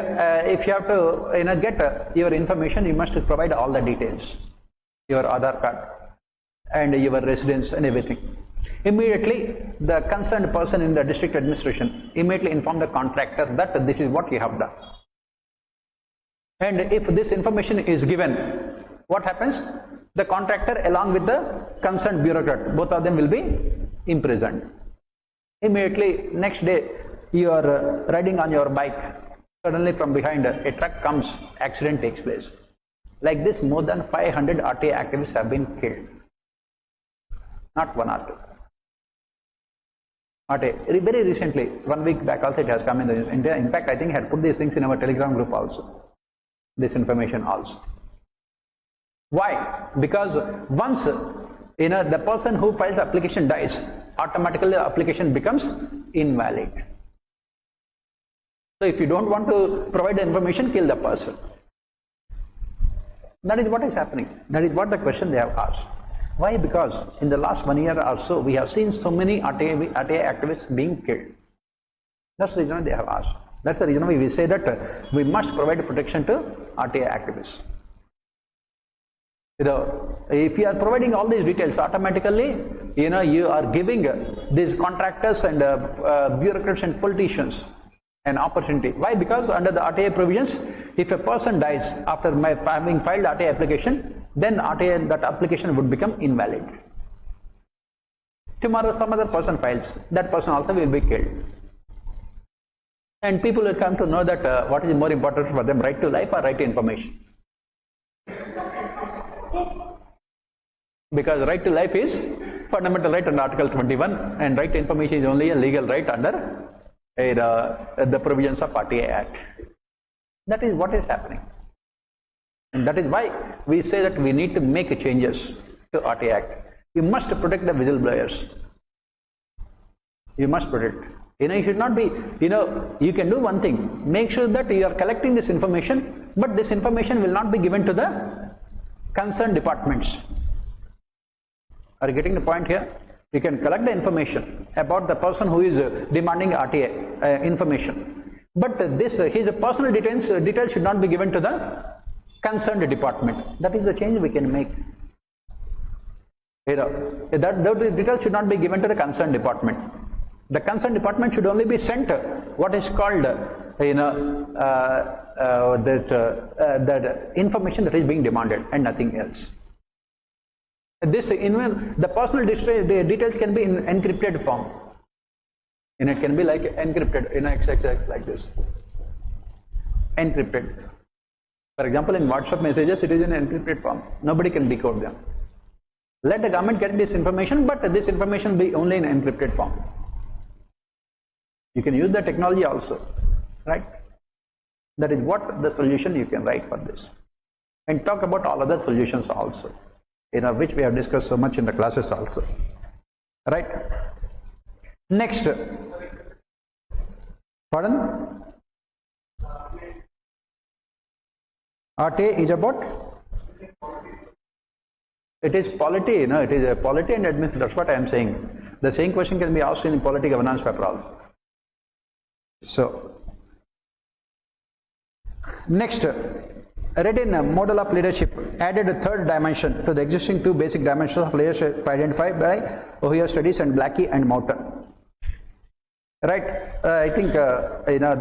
if you have to get your information, you must provide all the details. Your Aadhaar card and your residence and everything. Immediately, the concerned person in the district administration immediately inform the contractor that this is what you have done. And if this information is given, what happens? The contractor along with the concerned bureaucrat, both of them will be imprisoned. Immediately, next day, you are riding on your bike. Suddenly from behind, a truck comes, accident takes place. Like this, more than 500 RTI activists have been killed. Not one or two. RTA. Very recently, 1 week back also it has come in India. In fact, I think I had put these things in our Telegram group also. This information also. Why? Because once the person who files the application dies, automatically the application becomes invalid. So if you don't want to provide the information, kill the person. That is what is happening. That is what the question they have asked. Why? Because in the last 1 year or so, we have seen so many RTA activists being killed. That's the reason they have asked. That's the reason why we say that we must provide protection to RTA activists. If you are providing all these details, automatically, you are giving these contractors and bureaucrats and politicians an opportunity. Why? Because under the RTA provisions, if a person dies after having filed RTA application, then that application would become invalid. Tomorrow some other person files, that person also will be killed. And people will come to know that what is more important for them, right to life or right to information. Because right to life is fundamental right under Article 21 and right to information is only a legal right under the provisions of RTA Act. That is what is happening. And that is why we say that we need to make changes to RTA Act. You must protect the whistleblowers. You must protect. You should not be, you can do one thing. Make sure that you are collecting this information, but this information will not be given to the concerned departments. Are you getting the point here? You can collect the information about the person who is demanding RTA information, but his personal details should not be given to the concerned department. That is the change we can make. That details should not be given to the concerned department. The concerned department should only be sent what is called that information that is being demanded and nothing else. The personal details can be in encrypted form. It can be like encrypted in XXX like this. Encrypted. For example, in WhatsApp messages, it is in encrypted form. Nobody can decode them. Let the government get this information, but this information be only in encrypted form. You can use the technology also, right? That is what the solution you can write for this. And talk about all other solutions also, which we have discussed so much in the classes also, right? Next, pardon? RTA is about? It is polity, it is a polity and administration. That's what I am saying. The same question can be asked in polity governance paper also. So, next, Redin model of leadership added a third dimension to the existing two basic dimensions of leadership identified by Ohio Studies and Blackie and Moulton. Right? I think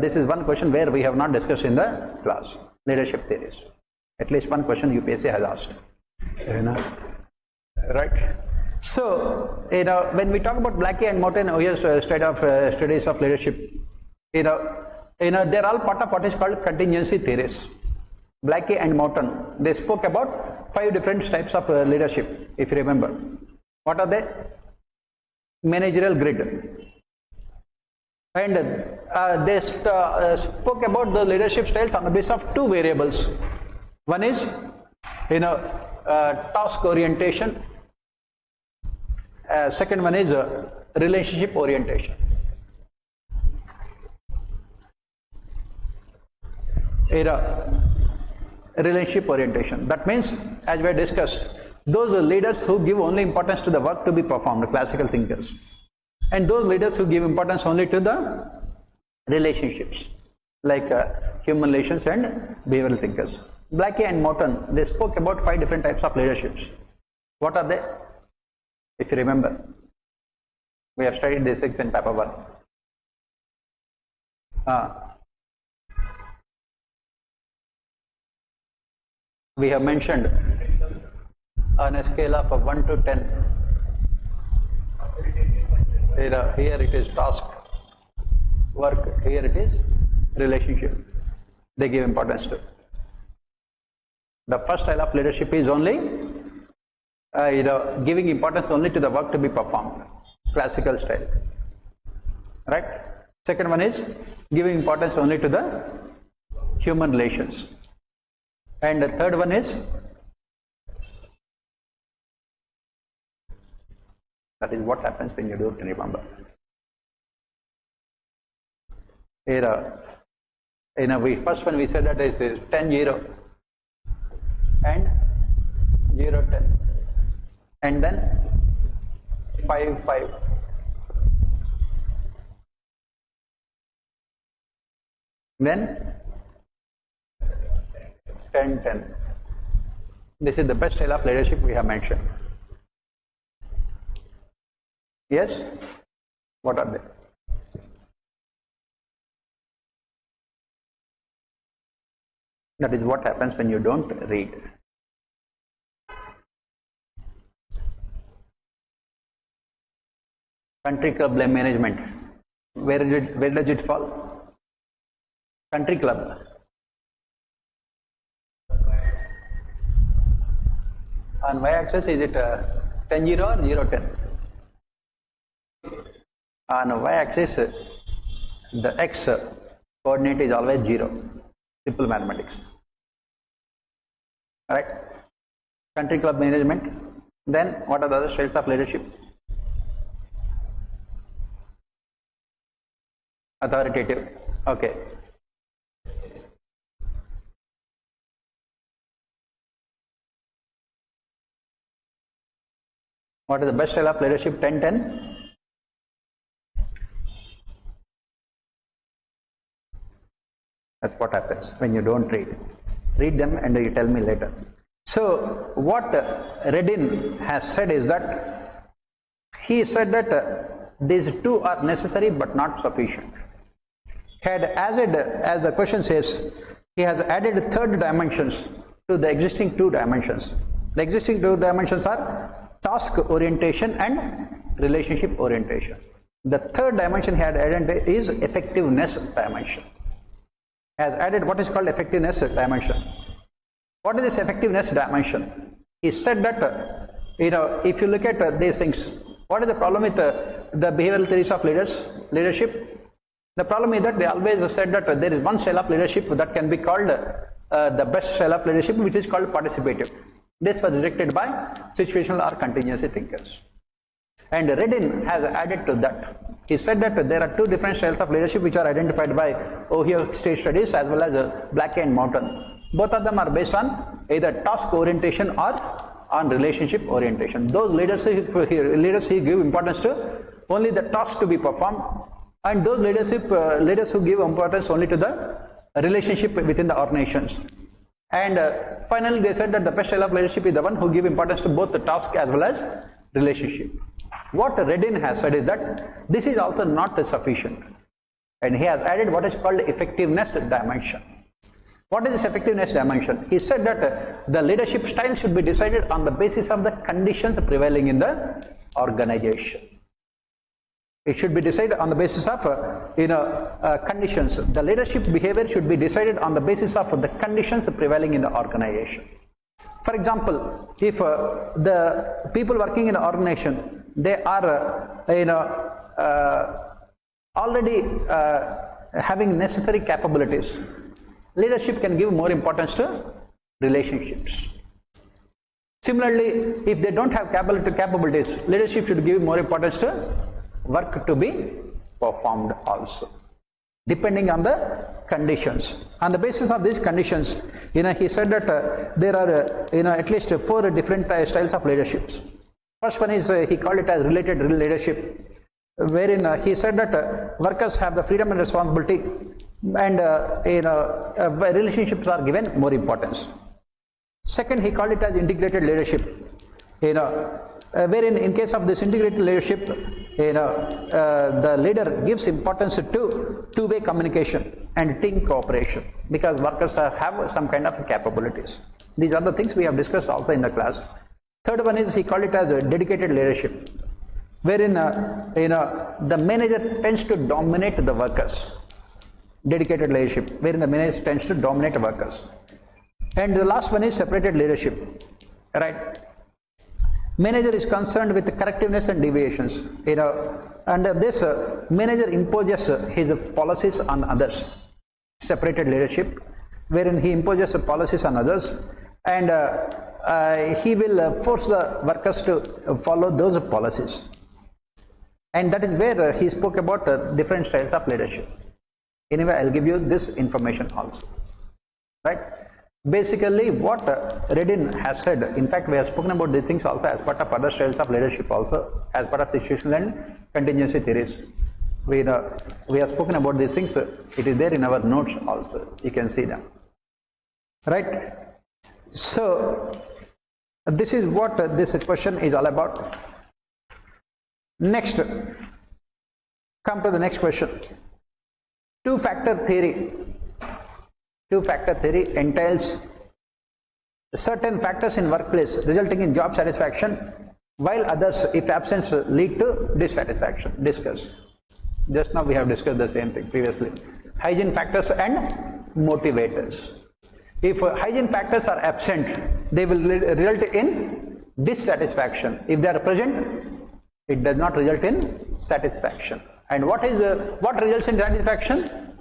this is one question where we have not discussed in the class. Leadership theories. At least one question UPSC has asked. Right? So, when we talk about Blackie and Moulton, Ohio Studies of leadership, they're all part of what is called contingency theories. Blackie and Moulton, they spoke about 5 different types of leadership, if you remember. What are they? Managerial grid. And they spoke about the leadership styles on the basis of 2 variables. One is, task orientation. Second one is relationship orientation. Relationship orientation. That means, as we discussed, those leaders who give only importance to the work to be performed, classical thinkers, and those leaders who give importance only to the relationships, like human relations and behavioral thinkers. Blackie and Moulton, they spoke about 5 different types of leaderships. What are they? If you remember, we have studied these 6 in paper 1. We have mentioned on a scale of 1 to 10. Here it is task, work, here it is relationship. They give importance to. The first style of leadership is only giving importance only to the work to be performed, classical style. right? Second one is giving importance only to the human relations, and the third one is that is what happens when you don't remember. Here, first one we said that is 10-0 and 0-10, and then 5-5. Then 10-10. This is the best style of leadership we have mentioned. Yes? What are they? That is what happens when you don't read. Country club management. Where does it fall? Country club. On y-axis, is it 10-0 or 0-10? On y-axis, the x coordinate is always 0. Simple mathematics. Alright? Country club management. Then, what are the other styles of leadership? Authoritative. Okay. What is the best style of leadership? 10-10? That's what happens when you don't read. Read them and you tell me later. So, what Redin has said is that he said that these two are necessary but not sufficient. Had added, as the question says, he has added third dimensions to the existing two dimensions. The existing two dimensions are task orientation and relationship orientation. The third dimension he had added is effectiveness dimension. Has added what is called effectiveness dimension. What is this effectiveness dimension? He said that if you look at these things, what is the problem with the behavioral theories of leadership? The problem is that they always said that there is one style of leadership that can be called the best style of leadership, which is called participative. This was rejected by situational or contingency thinkers. And Redin has added to that. He said that there are two different styles of leadership which are identified by Ohio State Studies as well as Black and Mountain. Both of them are based on either task orientation or on relationship orientation. Those leaders he give importance to only the task to be performed, and those leaders who give importance only to the relationship within the organizations. And finally they said that the best style of leadership is the one who give importance to both the task as well as relationship. What Redin has said is that this is also not sufficient, and he has added what is called effectiveness dimension. What is this effectiveness dimension? He said that the leadership style should be decided on the basis of the conditions prevailing in the organization. It should be decided on the basis of conditions. The leadership behavior should be decided on the basis of the conditions prevailing in the organization. For example, if the people working in the organization, they are already having necessary capabilities, leadership can give more importance to relationships. Similarly, if they don't have capabilities, leadership should give more importance to work to be performed also, depending on the conditions. On the basis of these conditions, he said that there are at least 4 different styles of leaderships. First one is he called it as related leadership, wherein he said that workers have the freedom and responsibility, and relationships are given more importance. Second, he called it as integrated leadership, wherein in case of this integrated leadership, the leader gives importance to two-way communication and team cooperation, because workers have some kind of capabilities. These are the things we have discussed also in the class. Third one is he called it as a dedicated leadership, wherein the manager tends to dominate the workers. Dedicated leadership, wherein the manager tends to dominate the workers. And the last one is separated leadership, right? Manager is concerned with correctiveness and deviations. Under this, manager imposes his policies on others, separated leadership, wherein he imposes policies on others, and he will force the workers to follow those policies. And that is where he spoke about different styles of leadership. Anyway, I'll give you this information also, right? Basically, what Redin has said, in fact, we have spoken about these things also as part of other styles of leadership also, as part of situational and contingency theories. We have spoken about these things, it is there in our notes also, you can see them, right? So, this is what this question is all about. Next, come to the next question. Two-factor theory. Two-factor theory entails certain factors in workplace resulting in job satisfaction, while others, if absent, lead to dissatisfaction. Discuss. Just now we have discussed the same thing previously. Hygiene factors and motivators. If hygiene factors are absent, they will result in dissatisfaction. If they are present, it does not result in satisfaction. And what results in satisfaction?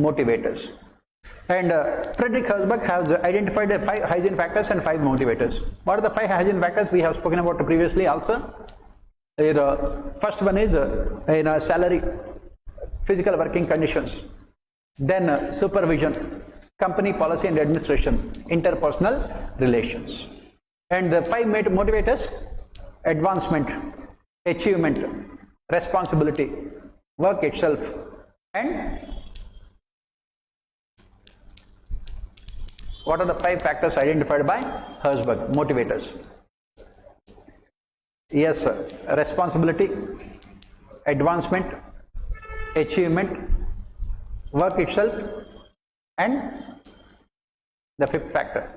Motivators. And Frederick Herzberg has identified the 5 hygiene factors and 5 motivators. What are the 5 hygiene factors? We have spoken about previously also. First one is salary, physical working conditions, then supervision, company policy and administration, interpersonal relations. And the 5 motivators: advancement, achievement, responsibility, work itself, and what are the 5 factors identified by Herzberg? Motivators. Yes, responsibility, advancement, achievement, work itself, and the 5th factor.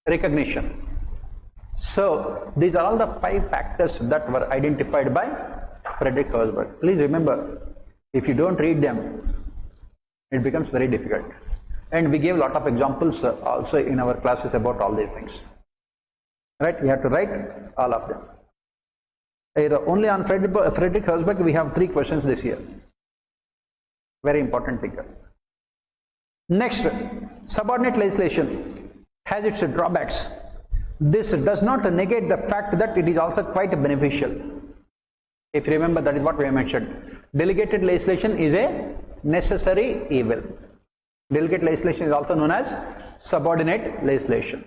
Recognition. So these are all the 5 factors that were identified by Frederick Herzberg. Please remember, if you don't read them, it becomes very difficult. And we gave a lot of examples also in our classes about all these things. Right? We have to write all of them. Only on Frederick Herzberg we have 3 questions this year. Very important thinker. Next, subordinate legislation has its drawbacks. This does not negate the fact that it is also quite beneficial. If you remember, that is what we have mentioned. Delegated legislation is a necessary evil. Delegated legislation is also known as subordinate legislation.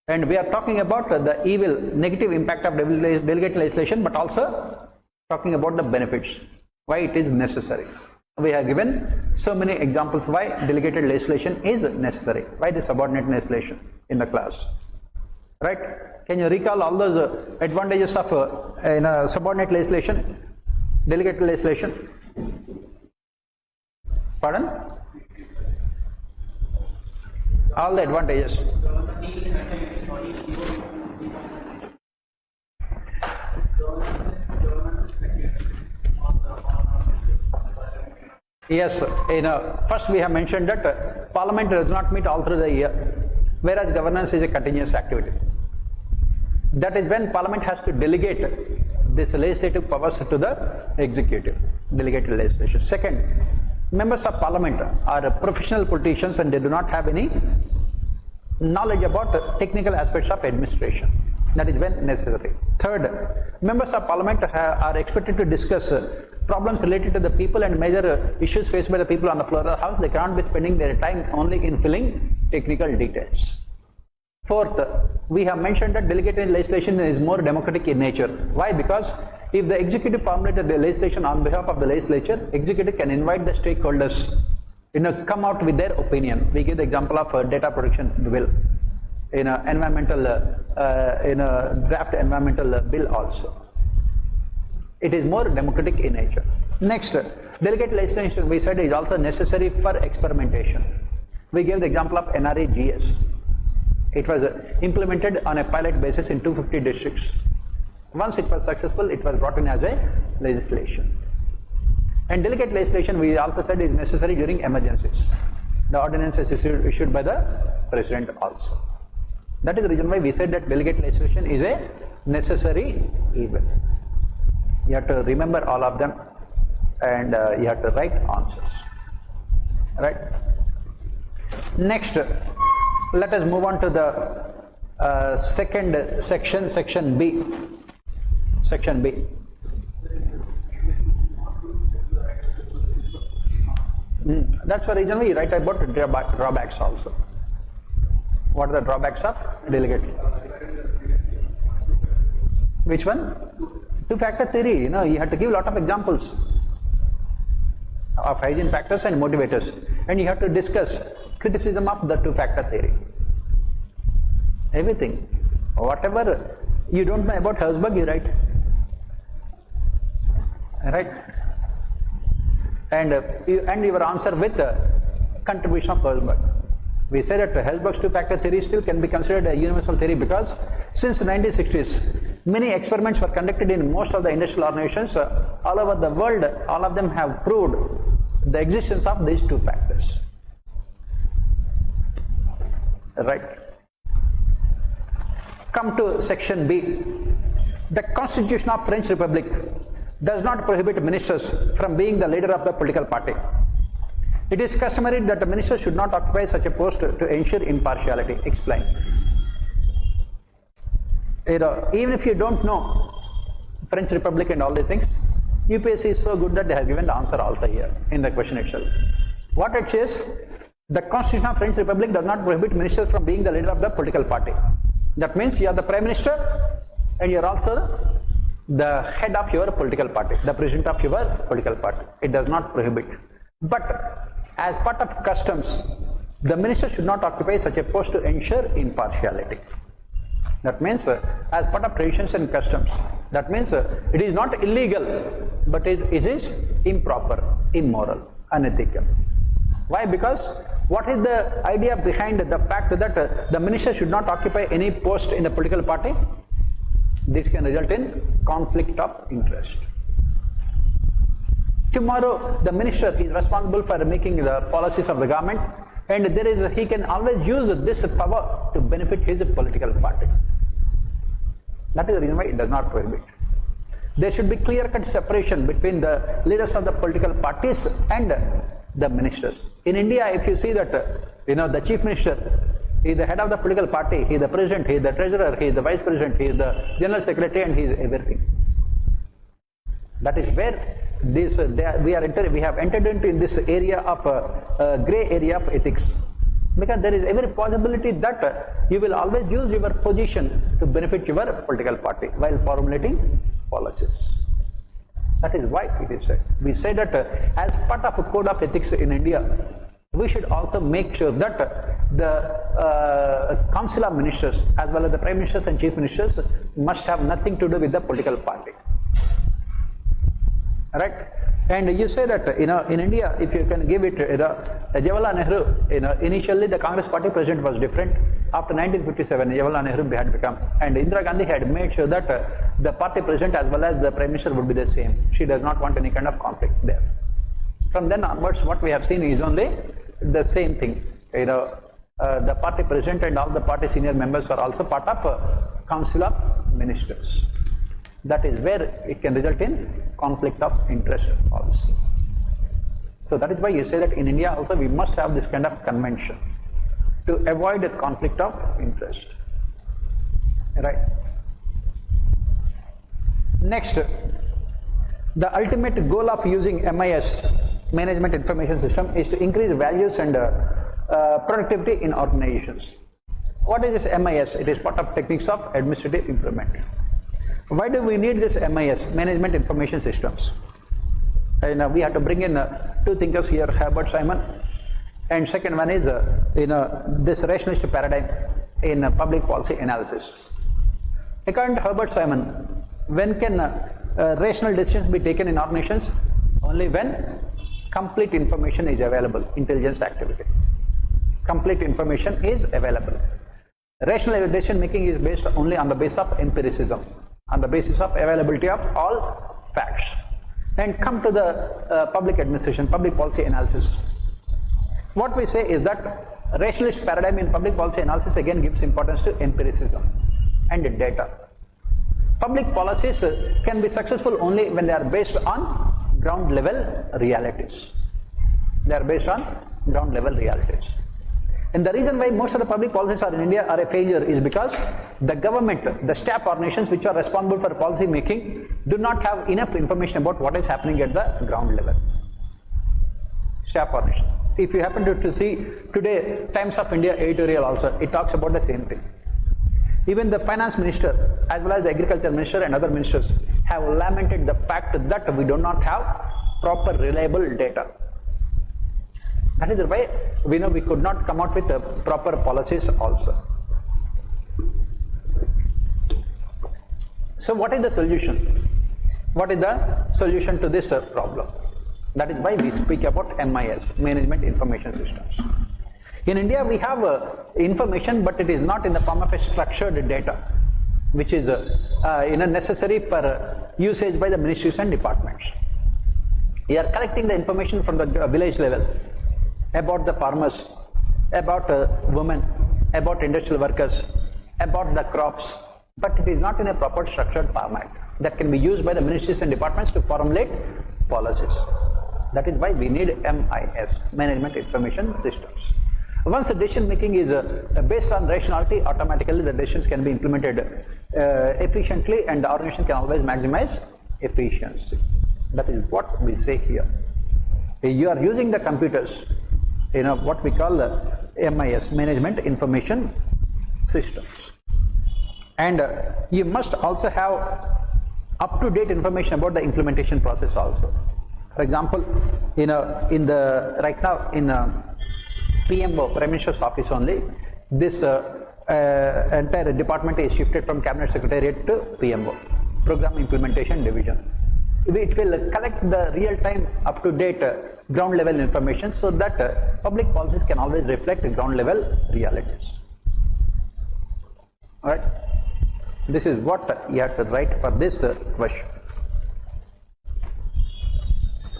And we are talking about the evil, negative impact of delegated legislation, but also talking about the benefits, why it is necessary. We have given so many examples why delegated legislation is necessary, why the subordinate legislation in the class. Right? Can you recall all those advantages of subordinate legislation, delegated legislation? Pardon? All the advantages. Yes, first we have mentioned that Parliament does not meet all through the year, whereas governance is a continuous activity. That is when Parliament has to delegate this legislative powers to the executive, delegated legislation. Second, members of Parliament are professional politicians and they do not have any knowledge about technical aspects of administration. That is when necessary. Third, members of Parliament are expected to discuss problems related to the people and major issues faced by the people on the floor of the House. They cannot be spending their time only in filling technical details. Fourth, we have mentioned that delegated legislation is more democratic in nature. Why? Because if the executive formulated the legislation on behalf of the legislature, executive can invite the stakeholders, come out with their opinion. We give the example of data protection bill, environmental, draft environmental bill also. It is more democratic in nature. Next, delegated legislation, we said, is also necessary for experimentation. We gave the example of NREGS. It was implemented on a pilot basis in 250 districts. Once it was successful, it was brought in as a legislation. And delegated legislation, we also said, is necessary during emergencies. The ordinance is issued by the President also. That is the reason why we said that delegate legislation is a necessary evil. You have to remember all of them, and you have to write answers. Right? Next, let us move on to the second section, section B. Section B. That's the reason we write about drawbacks also. What are the drawbacks of delegate? Which one? Two-factor theory. You have to give a lot of examples of hygiene factors and motivators, and you have to discuss criticism of the two-factor theory. Everything, whatever you don't know about Herzberg, you write. Right? And your answer with the contribution of Herzberg. We say that Herzberg's two-factor theory still can be considered a universal theory because since the 1960s, many experiments were conducted in most of the industrial organizations all over the world. All of them have proved the existence of these two factors. Right? Come to section B. The Constitution of French Republic does not prohibit ministers from being the leader of the political party. It is customary that the minister should not occupy such a post to ensure impartiality. Explain. Even if you don't know French Republic and all these things, UPSC is so good that they have given the answer also here in the question itself. What it says, the Constitution of French Republic does not prohibit ministers from being the leader of the political party. That means you are the Prime Minister and you are also the head of your political party, the president of your political party. It does not prohibit. But as part of customs, the minister should not occupy such a post to ensure impartiality. That means as part of traditions and customs, that means it is not illegal, but it is improper, immoral, unethical. Why? Because what is the idea behind the fact that the minister should not occupy any post in the political party? This can result in conflict of interest. Tomorrow the minister is responsible for making the policies of the government, and he can always use this power to benefit his political party. That is the reason why it does not prohibit. There should be clear-cut separation between the leaders of the political parties and the ministers. In India, if you see that the chief minister is the head of the political party, he is the president, he is the treasurer, he is the vice president, he is the general secretary, and he is everything. That is where we have entered into this area of grey area of ethics, because there is every possibility that you will always use your position to benefit your political party while formulating policies. That is why it is said. We say that as part of a code of ethics in India, we should also make sure that the council of ministers as well as the prime ministers and chief ministers must have nothing to do with the political party. Right? And you say that in India, if you can give it, Jawaharlal Nehru, initially the Congress party president was different. After 1957, Jawaharlal Nehru had become, and Indira Gandhi had made sure that the party president as well as the prime minister would be the same. She does not want any kind of conflict there. From then onwards, what we have seen is only the same thing. The party president and all the party senior members are also part of a council of ministers. That is where it can result in conflict of interest also. So that is why you say that in India also we must have this kind of convention to avoid a conflict of interest. Right? Next, the ultimate goal of using MIS, Management Information System, is to increase values and productivity in organizations. What is this MIS? It is part of techniques of administrative improvement. Why do we need this MIS, Management Information Systems? And we have to bring in two thinkers here, Herbert Simon, and second one is this rationalist paradigm in public policy analysis. According to Herbert Simon, when can rational decisions be taken in organizations? Only when complete information is available, intelligence activity. Complete information is available. Rational decision making is based only on the basis of empiricism, on the basis of availability of all facts. And come to the public administration, public policy analysis. What we say is that rationalist paradigm in public policy analysis again gives importance to empiricism and data. Public policies can be successful only when they are based on ground level realities. They are based on ground level realities. And the reason why most of the public policies are in India are a failure is because the government, the staff organizations which are responsible for policy making do not have enough information about what is happening at the ground level. Staff organizations. If you happen to see today Times of India editorial also, it talks about the same thing. Even the finance minister as well as the agriculture minister and other ministers have lamented the fact that we do not have proper reliable data. That is why we know we could not come out with proper policies also. So what is the solution? What is the solution to this problem? That is why we speak about MIS, Management Information Systems. In India we have information, but it is not in the form of a structured data, which is necessary for usage by the ministries and departments. We are collecting the information from the village level about the farmers, about women, about industrial workers, about the crops, but it is not in a proper structured format that can be used by the ministries and departments to formulate policies. That is why we need MIS, Management Information Systems. Once the decision making is based on rationality, automatically the decisions can be implemented efficiently and the organization can always maximize efficiency. That is what we say here. You are using the computers, what we call MIS, Management Information Systems. And you must also have up-to-date information about the implementation process also. For example, right now in PMO, Prime Minister's Office only, this entire department is shifted from Cabinet Secretariat to PMO, Program Implementation Division. It will collect the real-time, up-to-date ground level information so that public policies can always reflect ground level realities. Alright, this is what you have to write for this question.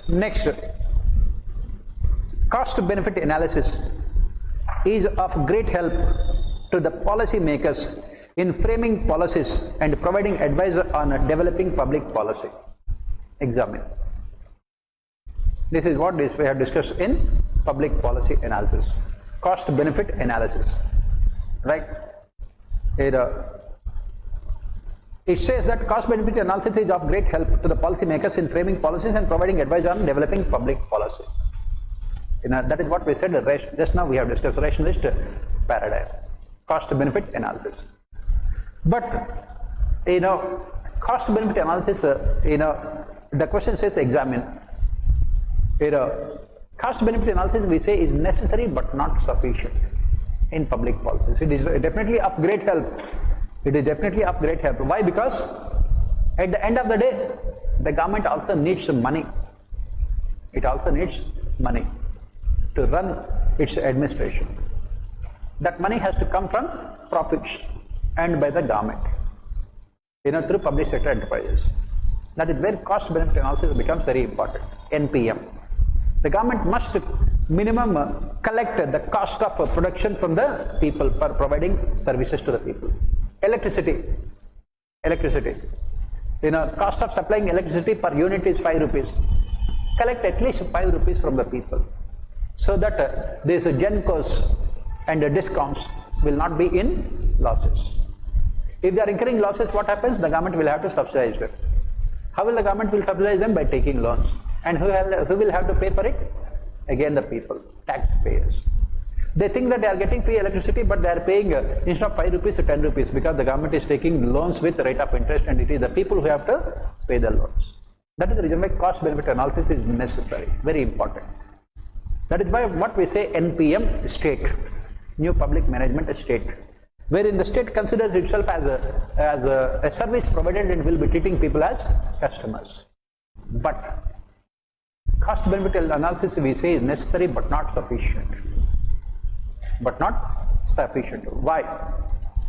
Next, cost-benefit analysis is of great help to the policy makers in framing policies and providing advice on developing public policy. Examine. This is what we have discussed in public policy analysis. Cost-benefit analysis. Right? It says that cost-benefit analysis is of great help to the policy makers in framing policies and providing advice on developing public policy. That is what we said just now. We have discussed rationalist paradigm, cost-benefit analysis. But cost-benefit analysis, the question says examine. Cost-benefit analysis we say is necessary but not sufficient in public policies. It is definitely of great help. It is definitely of great help. Why? Because at the end of the day, the government also needs money. It also needs money to run its administration. That money has to come from profits earned by the government, through public sector enterprises. That is where cost-benefit analysis becomes very important. NPM. The government must minimum collect the cost of production from the people for providing services to the people. Electricity. Cost of supplying electricity per unit is 5 rupees. Collect at least 5 rupees from the people, so that these GenCos and discounts will not be in losses. If they are incurring losses, what happens? The government will have to subsidize them. How will the government will subsidize them? By taking loans. And who will have to pay for it? Again the people, taxpayers. They think that they are getting free electricity, but they are paying instead of 5 rupees to 10 rupees because the government is taking loans with rate of interest, and it is the people who have to pay the loans. That is the reason why cost-benefit analysis is necessary, very important. That is why what we say NPM, state, new public management state, wherein the state considers itself as a service provided and will be treating people as customers. But cost-benefit analysis we say is necessary but not sufficient. But not sufficient. Why?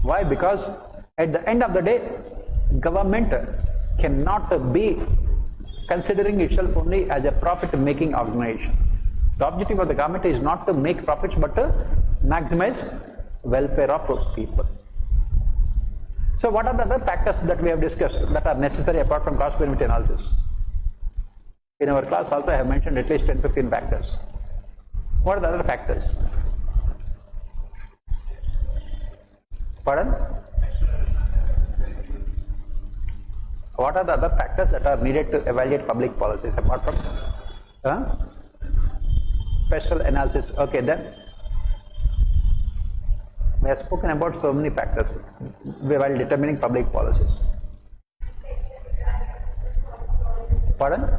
Why? Because at the end of the day, government cannot be considering itself only as a profit-making organization. The objective of the government is not to make profits but to maximize welfare of people. So what are the other factors that we have discussed that are necessary apart from cost benefit analysis? In our class also I have mentioned at least 10-15 factors. What are the other factors? Pardon? What are the other factors that are needed to evaluate public policies apart from special analysis? Okay, then we have spoken about so many factors while determining public policies. Pardon?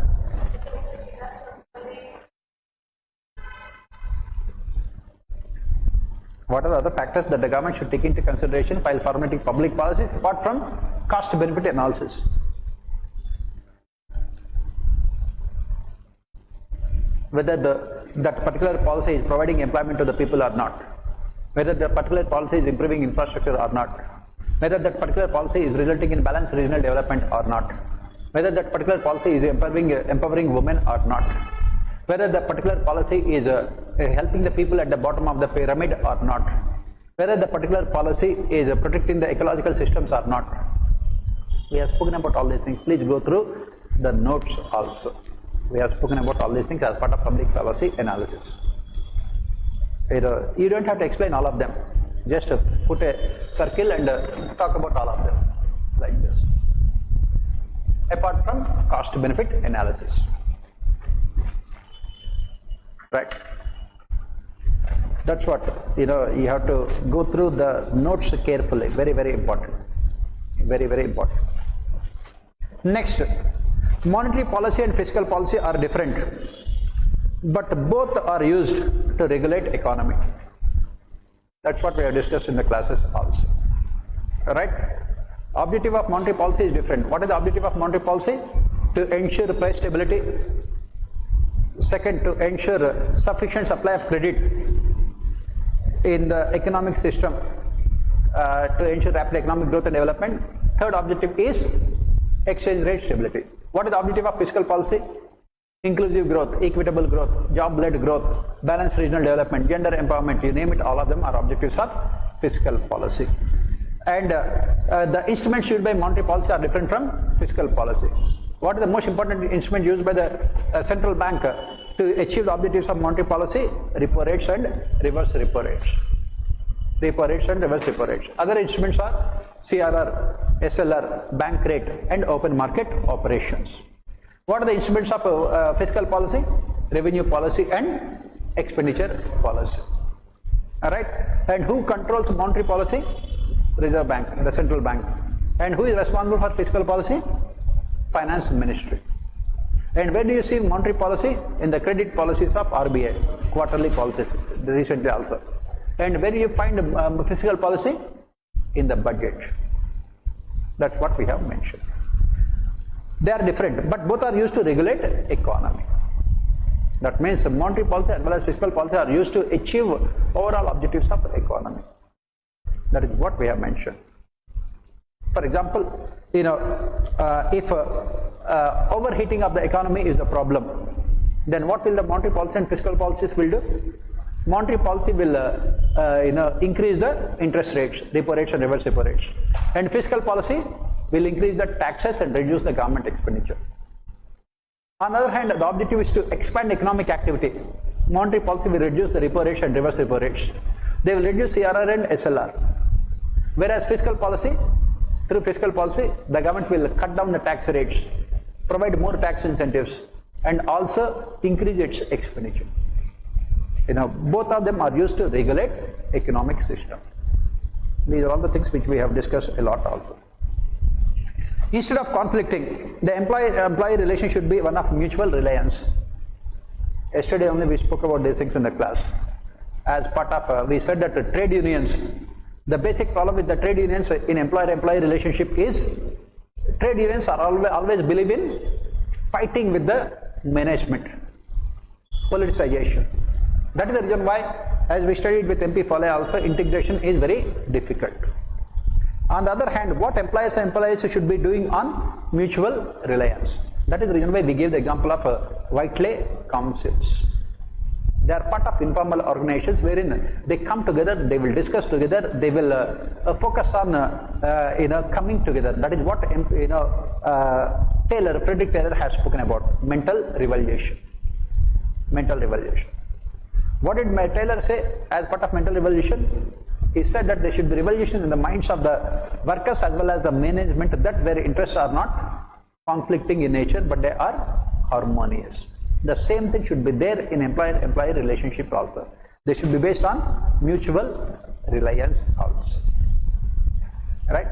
What are the other factors that the government should take into consideration while formulating public policies apart from cost benefit analysis? Whether that particular policy is providing employment to the people or not, whether that particular policy is improving infrastructure or not, whether that particular policy is resulting in balanced regional development or not, whether that particular policy is empowering women or not, whether the particular policy is helping the people at the bottom of the pyramid or not, whether the particular policy is protecting the ecological systems or not. We have spoken about all these things. Please go through the notes also. We have spoken about all these things as part of public policy analysis. You don't have to explain all of them. Just put a circle and talk about all of them like this. Apart from cost benefit analysis. Right. That's what you have to go through the notes carefully. Very, very important. Very, very important. Next, monetary policy and fiscal policy are different, but both are used to regulate economy. That's what we have discussed in the classes also. Right? Objective of monetary policy is different. What is the objective of monetary policy? To ensure price stability. Second, to ensure sufficient supply of credit in the economic system to ensure rapid economic growth and development. Third objective is exchange rate stability. What is the objective of fiscal policy? Inclusive growth, equitable growth, job-led growth, balanced regional development, gender empowerment, you name it, all of them are objectives of fiscal policy. And the instruments used by monetary policy are different from fiscal policy. What is the most important instrument used by the central bank to achieve the objectives of monetary policy? Repo rates and reverse repo rates. Repo rates and reverse repo rates. Other instruments are CRR, SLR, bank rate and open market operations. What are the instruments of fiscal policy? Revenue policy and expenditure policy. Alright? And who controls monetary policy? Reserve Bank, the central bank. And who is responsible for fiscal policy? Finance Ministry. And where do you see monetary policy? In the credit policies of RBI, quarterly policies, recently also. And where do you find fiscal policy? In the budget. That's what we have mentioned. They are different, but both are used to regulate economy. That means monetary policy as well as fiscal policy are used to achieve overall objectives of economy. That is what we have mentioned. For example, if overheating of the economy is the problem, then what will the monetary policy and fiscal policies will do? Monetary policy will increase the interest rates, repo rates and reverse repo rates, and fiscal policy will increase the taxes and reduce the government expenditure. On the other hand, the objective is to expand economic activity. Monetary policy will reduce the repo rates and reverse repo rates. They will reduce CRR and SLR. Whereas fiscal policy, through fiscal policy, the government will cut down the tax rates, provide more tax incentives, and also increase its expenditure. Both of them are used to regulate economic system. These are all the things which we have discussed a lot also. Instead of conflicting, the employee relation should be one of mutual reliance. Yesterday only we spoke about these things in the class. As part of, we said that the trade unions, the basic problem with the trade unions in employer-employee relationship is trade unions are always believe in fighting with the management, politicization. That is the reason why, as we studied with MP Foley also, integration is very difficult. On the other hand, what employers and employees should be doing on mutual reliance. That is the reason why we gave the example of Whiteley councils. They are part of informal organizations wherein they come together, they will discuss together, they will focus on coming together. That is what Frederick Taylor has spoken about, mental revolution. Mental revolution. What did Taylor say as part of mental revolution? He said that there should be revolution in the minds of the workers as well as the management, that their interests are not conflicting in nature but they are harmonious. The same thing should be there in employer-employee relationship also. They should be based on mutual reliance also. Right?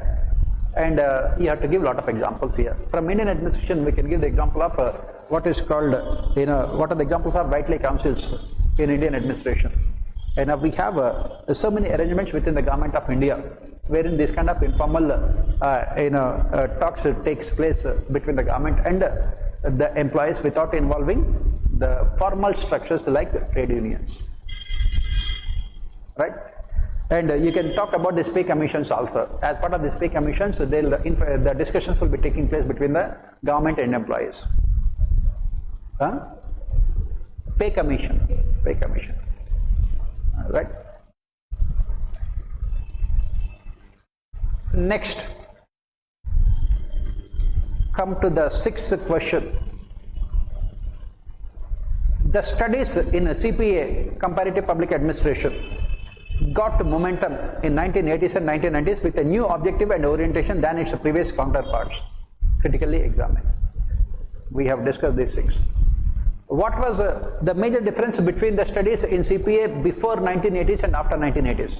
And you have to give a lot of examples here. From Indian administration, we can give the example of what is called, what are the examples of rightly councils in Indian administration. And we have so many arrangements within the government of India, wherein this kind of informal talks takes place between the government and the employees without involving the formal structures like trade unions. Right? And you can talk about the pay commissions also. As part of the pay commissions, the discussions will be taking place between the government and employees. Pay commission. Pay commission. Right? Next, come to the sixth question. The studies in CPA, Comparative Public Administration, got momentum in 1980s and 1990s with a new objective and orientation than its previous counterparts. Critically examined. We have discussed these things. What was the major difference between the studies in CPA before 1980s and after 1980s?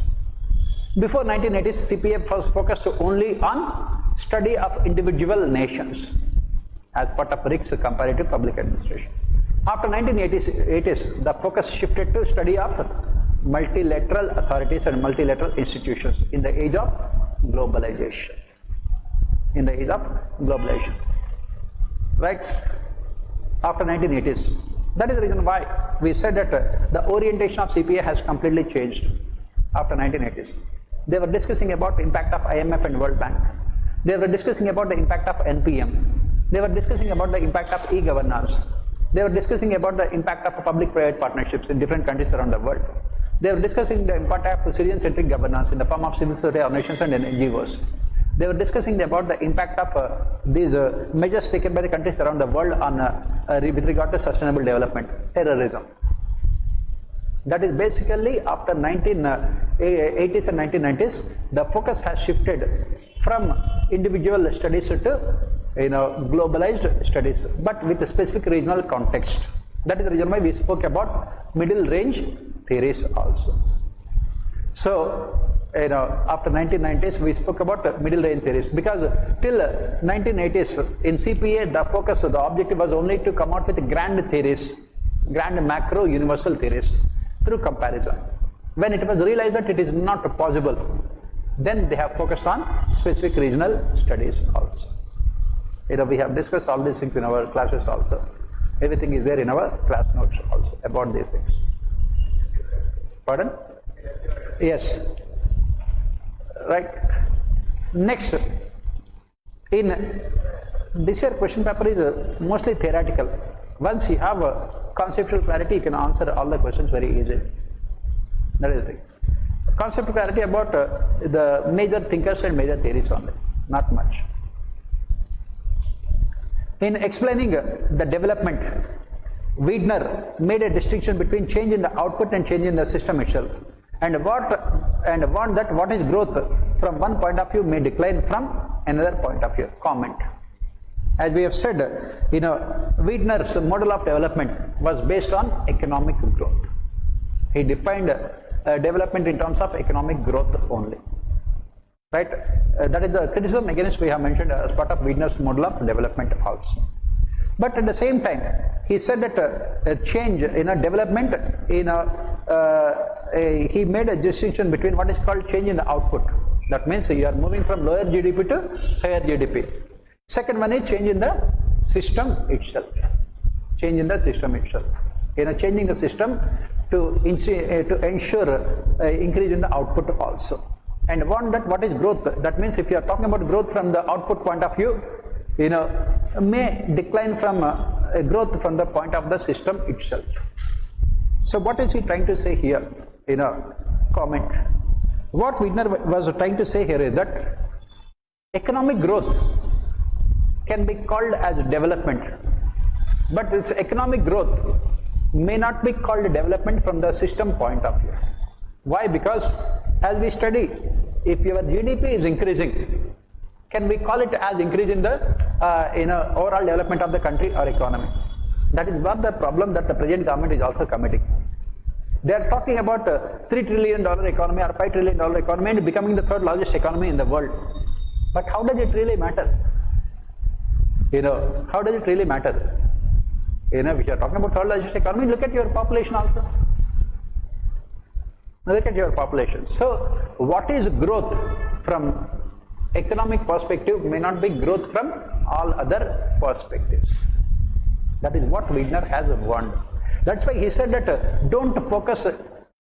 Before 1980s, CPA was focused only on study of individual nations as part of RIC's Comparative Public Administration. After 1980s, the focus shifted to study of multilateral authorities and multilateral institutions in the age of globalization. In the age of globalization. Right? After 1980s. That is the reason why we said that the orientation of CPA has completely changed after 1980s. They were discussing about the impact of IMF and World Bank. They were discussing about the impact of NPM. They were discussing about the impact of e-governance. They were discussing about the impact of public-private partnerships in different countries around the world. They were discussing the impact of citizen-centric governance in the form of civil society organizations and NGOs. They were discussing about the impact of these measures taken by the countries around the world on with regard to sustainable development, terrorism. That is basically after 1980s and 1990s, the focus has shifted from individual studies to globalized studies, but with a specific regional context. That is the reason why we spoke about middle range theories also. So, after 1990s, we spoke about middle range theories, because till 1980s in CPA, the focus, the objective was only to come out with grand theories, grand macro universal theories through comparison. When it was realized that it is not possible, then they have focused on specific regional studies also. We have discussed all these things in our classes also. Everything is there in our class notes also about these things. Pardon? Yes. Right. Next, in this year question paper is mostly theoretical. Once you have a conceptual clarity, you can answer all the questions very easily. That is the thing. Conceptual clarity about the major thinkers and major theories only, not much. In explaining the development, Weidner made a distinction between change in the output and change in the system itself, and warned that what is growth from one point of view may decline from another point of view. Comment. As we have said, Weidner's model of development was based on economic growth. He defined development in terms of economic growth only. Right? That is the criticism against we have mentioned as part of Weidner's model of development also. But at the same time, he said that a change in a development he made a distinction between what is called change in the output. That means you are moving from lower GDP to higher GDP. Second one is change in the system itself. Change in the system itself. Changing the system to ensure increase in the output also. And one that what is growth? That means if you are talking about growth from the output point of view, may decline from growth from the point of the system itself. So what is he trying to say here in a comment? What Widner was trying to say here is that economic growth can be called as development, but its economic growth may not be called development from the system point of view. Why? Because as we study, if your GDP is increasing, can we call it as increase in the overall development of the country or economy? That is what the problem that the present government is also committing. They are talking about $3 trillion economy or $5 trillion economy and becoming the third largest economy in the world. But how does it really matter? How does it really matter? If you are talking about third largest economy, look at your population also. Look at your population. So, what is growth from economic perspective may not be growth from all other perspectives. That is what Widner has warned. That's why he said that don't focus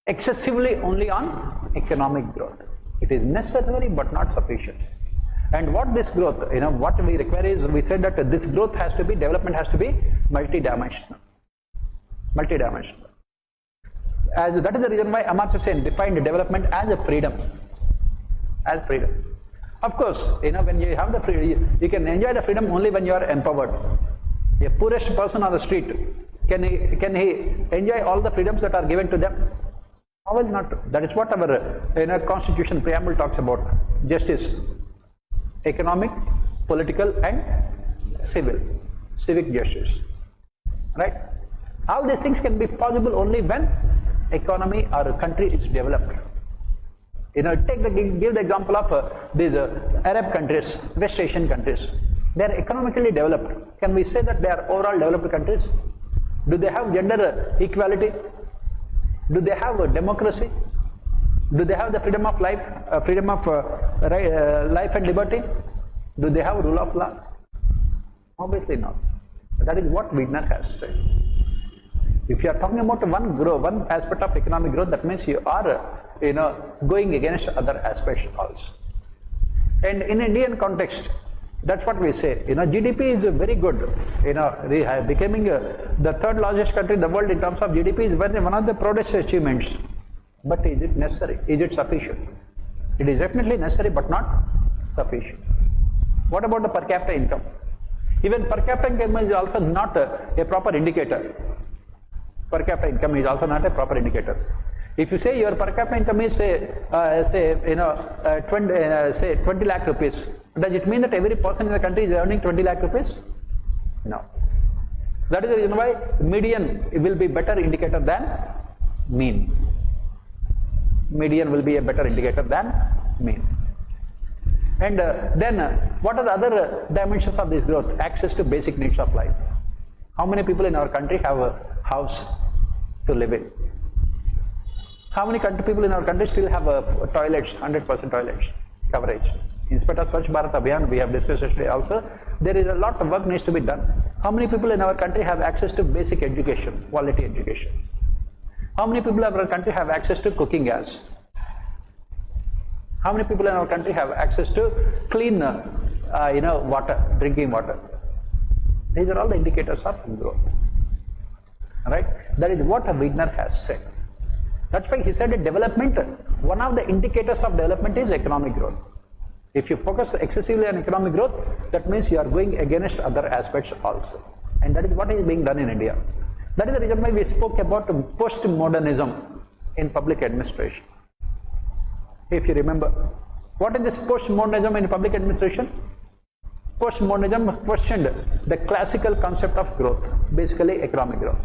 excessively only on economic growth. It is necessary but not sufficient. And what this growth, what we require is, we said that this growth has to be, development has to be multidimensional. Multidimensional. As that is the reason why Amartya Sen defined development as a freedom. As freedom. Of course, when you have the freedom, you can enjoy the freedom only when you are empowered. A poorest person on the street, can he enjoy all the freedoms that are given to them? How will not? That is what our Constitution preamble talks about: justice, economic, political, and civic justice. Right? All these things can be possible only when economy or a country is developed. Give the example of these Arab countries, West Asian countries. They are economically developed. Can we say that they are overall developed countries? Do they have gender equality? Do they have democracy? Do they have the freedom of life, life and liberty? Do they have rule of law? Obviously not. That is what Widner has said. If you are talking about one aspect of economic growth, that means you are going against other aspects also. And in Indian context, that's what we say. GDP is very good. Becoming the third largest country in the world in terms of GDP is one of the proudest achievements. But is it necessary? Is it sufficient? It is definitely necessary, but not sufficient. What about the per capita income? Even per capita income is also not a proper indicator. Per capita income is also not a proper indicator. If you say your per capita income is say 20 lakh rupees, does it mean that every person in the country is earning 20 lakh rupees? No. That is the reason why median will be better indicator than mean. Median will be a better indicator than mean. And then what are the other dimensions of this growth? Access to basic needs of life. How many people in our country have a house to live in? How many people in our country still have toilets, 100% toilets coverage? In spite of Swachh Bharat Abhiyan, we have discussed yesterday also, there is a lot of work needs to be done. How many people in our country have access to basic education, quality education? How many people in our country have access to cooking gas? How many people in our country have access to clean, water, drinking water? These are all the indicators of growth. Right? That is what Widner has said. That's why he said that development, one of the indicators of development is economic growth. If you focus excessively on economic growth, that means you are going against other aspects also. And that is what is being done in India. That is the reason why we spoke about postmodernism in public administration. If you remember, what is this postmodernism in public administration? Postmodernism questioned the classical concept of growth, basically economic growth.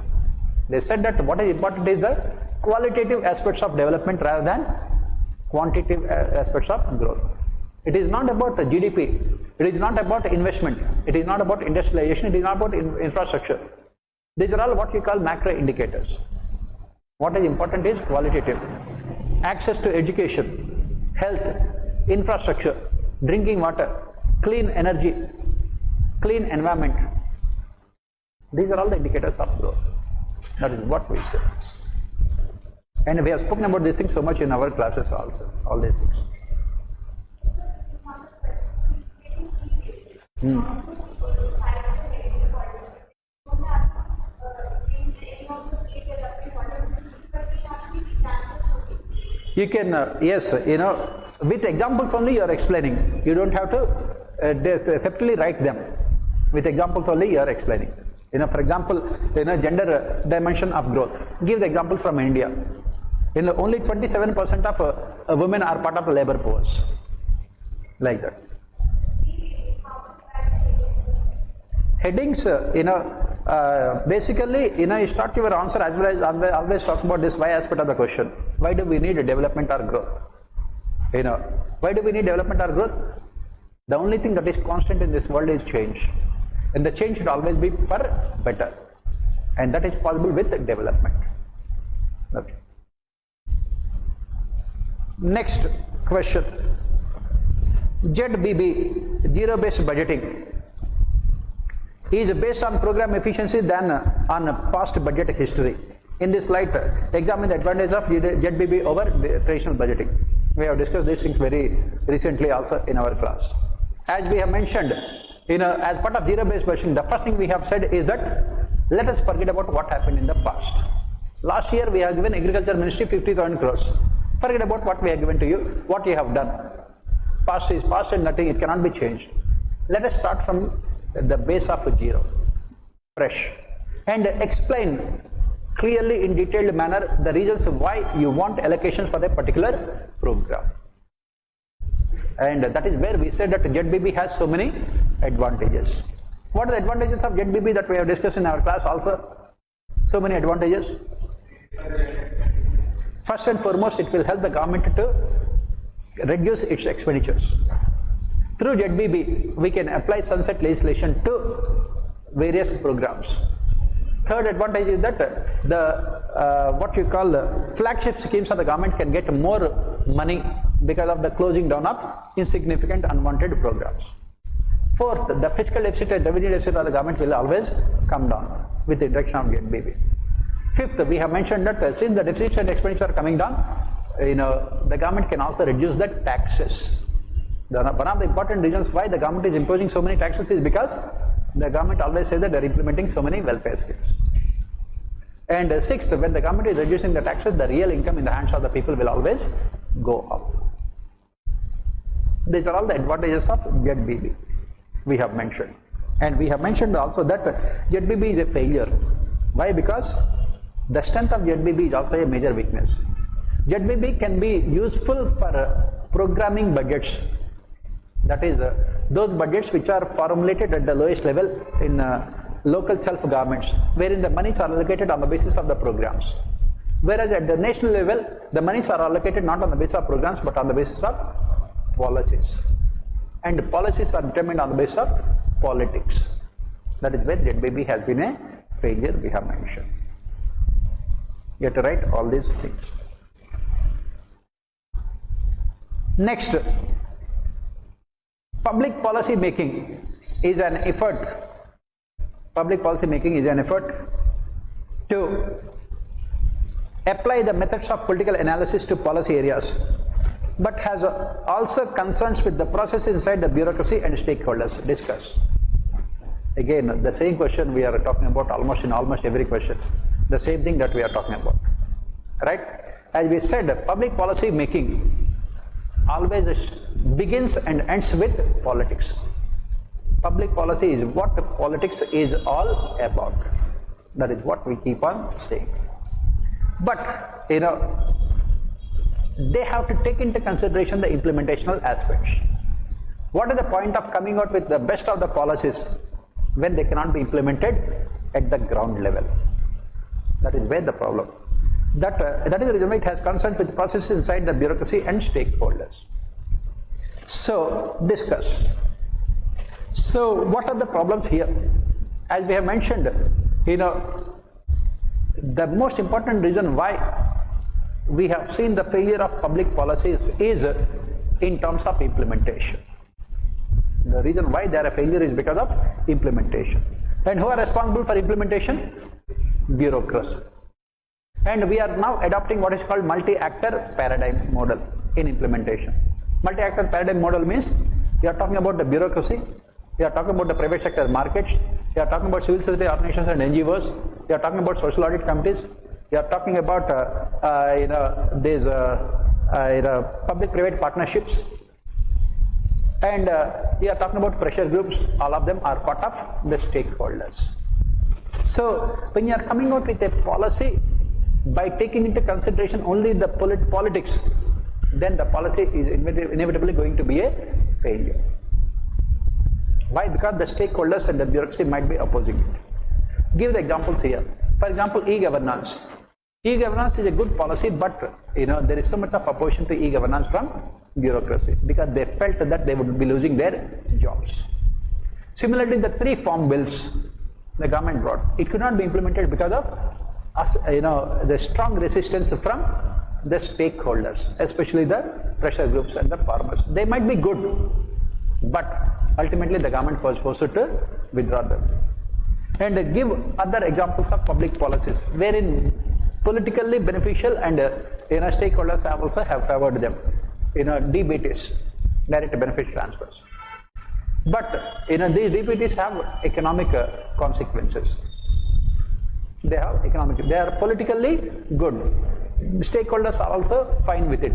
They said that what is important is the qualitative aspects of development rather than quantitative aspects of growth. It is not about the GDP, it is not about investment, it is not about industrialization, it is not about infrastructure. These are all what we call macro indicators. What is important is qualitative. Access to education, health, infrastructure, drinking water, clean energy, clean environment. These are all the indicators of growth. That is what we say. And we have spoken about these things so much in our classes also, all these things. You can, yes, with examples only you are explaining. You don't have to separately write them. With examples only you are explaining. For example, gender dimension of growth. Give the examples from India. Only 27% of women are part of the labor force. Like that. Headings, basically, you start your answer as well as always talk about this why aspect of the question. Why do we need development or growth? Why do we need development or growth? The only thing that is constant in this world is change. And the change should always be for better. And that is possible with development. Okay. Next question. ZBB, zero-based budgeting, is based on program efficiency than on past budget history. In this light, examine the advantage of ZBB over traditional budgeting. We have discussed these things very recently also in our class. As we have mentioned, as part of zero-based budgeting, the first thing we have said is that let us forget about what happened in the past. Last year we have given Agriculture Ministry 50,000 crores. Forget about what we have given to you, what you have done. Past is past and nothing, it cannot be changed. Let us start from the base of zero, fresh, and explain clearly in detailed manner the reasons why you want allocations for a particular program. And that is where we said that ZBB has so many advantages. What are the advantages of ZBB that we have discussed in our class also? So many advantages. First and foremost, it will help the government to reduce its expenditures. Through ZBB, we can apply sunset legislation to various programs. Third advantage is that the what you call flagship schemes of the government can get more money because of the closing down of insignificant unwanted programs. Fourth, the fiscal deficit and revenue deficit of the government will always come down with the introduction of ZBB. Fifth, we have mentioned that since the deficit and expenditure are coming down, the government can also reduce the taxes. One of the important reasons why the government is imposing so many taxes is because the government always says that they are implementing so many welfare schemes. And sixth, when the government is reducing the taxes, the real income in the hands of the people will always go up. These are all the advantages of ZBB we have mentioned. And we have mentioned also that ZBB is a failure. Why? Because the strength of ZBB is also a major weakness. ZBB can be useful for programming budgets. That is, those budgets which are formulated at the lowest level in local self-governments, wherein the monies are allocated on the basis of the programs. Whereas at the national level, the monies are allocated not on the basis of programs but on the basis of policies. And policies are determined on the basis of politics. That is where ZBB has been a failure, we have mentioned. You have to write all these things. Next, public policy making is an effort. Public policy making is an effort to apply the methods of political analysis to policy areas, but has also concerns with the process inside the bureaucracy and stakeholders. Discuss. Again, the same question we are talking about in almost every question. The same thing that we are talking about. Right? As we said, public policy making always begins and ends with politics. Public policy is what politics is all about. That is what we keep on saying. But, they have to take into consideration the implementational aspects. What is the point of coming out with the best of the policies when they cannot be implemented at the ground level? That is where the problem. That is the reason why it has concerns with processes inside the bureaucracy and stakeholders. So, discuss. So, what are the problems here? As we have mentioned, the most important reason why we have seen the failure of public policies is in terms of implementation. The reason why they are a failure is because of implementation. And who are responsible for implementation? Bureaucracy. And we are now adopting what is called multi-actor paradigm model in implementation. Multi-actor paradigm model means we are talking about the bureaucracy, we are talking about the private sector markets, we are talking about civil society organizations and NGOs, we are talking about social audit committees, we are talking about these public-private partnerships, and we are talking about pressure groups. All of them are part of the stakeholders. So when you are coming out with a policy by taking into consideration only the politics, then the policy is inevitably going to be a failure. Why? Because the stakeholders and the bureaucracy might be opposing it. Give the examples here. For example, e-governance. E-governance is a good policy, but there is so much of opposition to e-governance from bureaucracy because they felt that they would be losing their jobs. Similarly, the 3 farm bills the government brought, it could not be implemented because of the strong resistance from the stakeholders, especially the pressure groups and the farmers. They might be good, but ultimately the government was forced to withdraw them. And give other examples of public policies wherein politically beneficial and stakeholders also have favored them. DBTs, direct benefit transfers. But these DBTs have economic consequences. They are politically good. The stakeholders are also fine with it,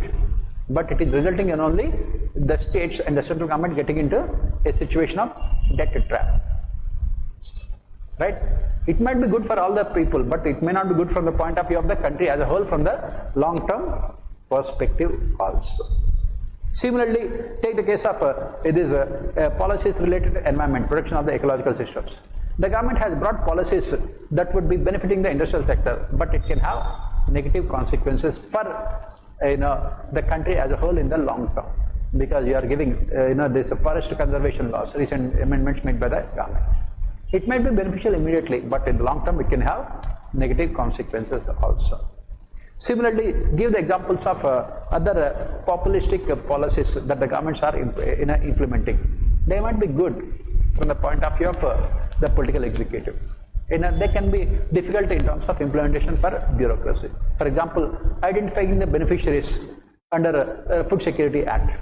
but it is resulting in only the states and the central government getting into a situation of debt trap. Right? It might be good for all the people, but it may not be good from the point of view of the country as a whole, from the long-term perspective also. Similarly, take the case of policies related to environment, protection of the ecological systems. The government has brought policies that would be benefiting the industrial sector, but it can have negative consequences for the country as a whole in the long term, because you are giving this forest conservation laws, recent amendments made by the government. It might be beneficial immediately, but in the long term it can have negative consequences also. Similarly, give the examples of other populistic policies that the governments are implementing. They might be good from the point of view of the political executive. They can be difficult in terms of implementation for bureaucracy. For example, identifying the beneficiaries under Food Security Act.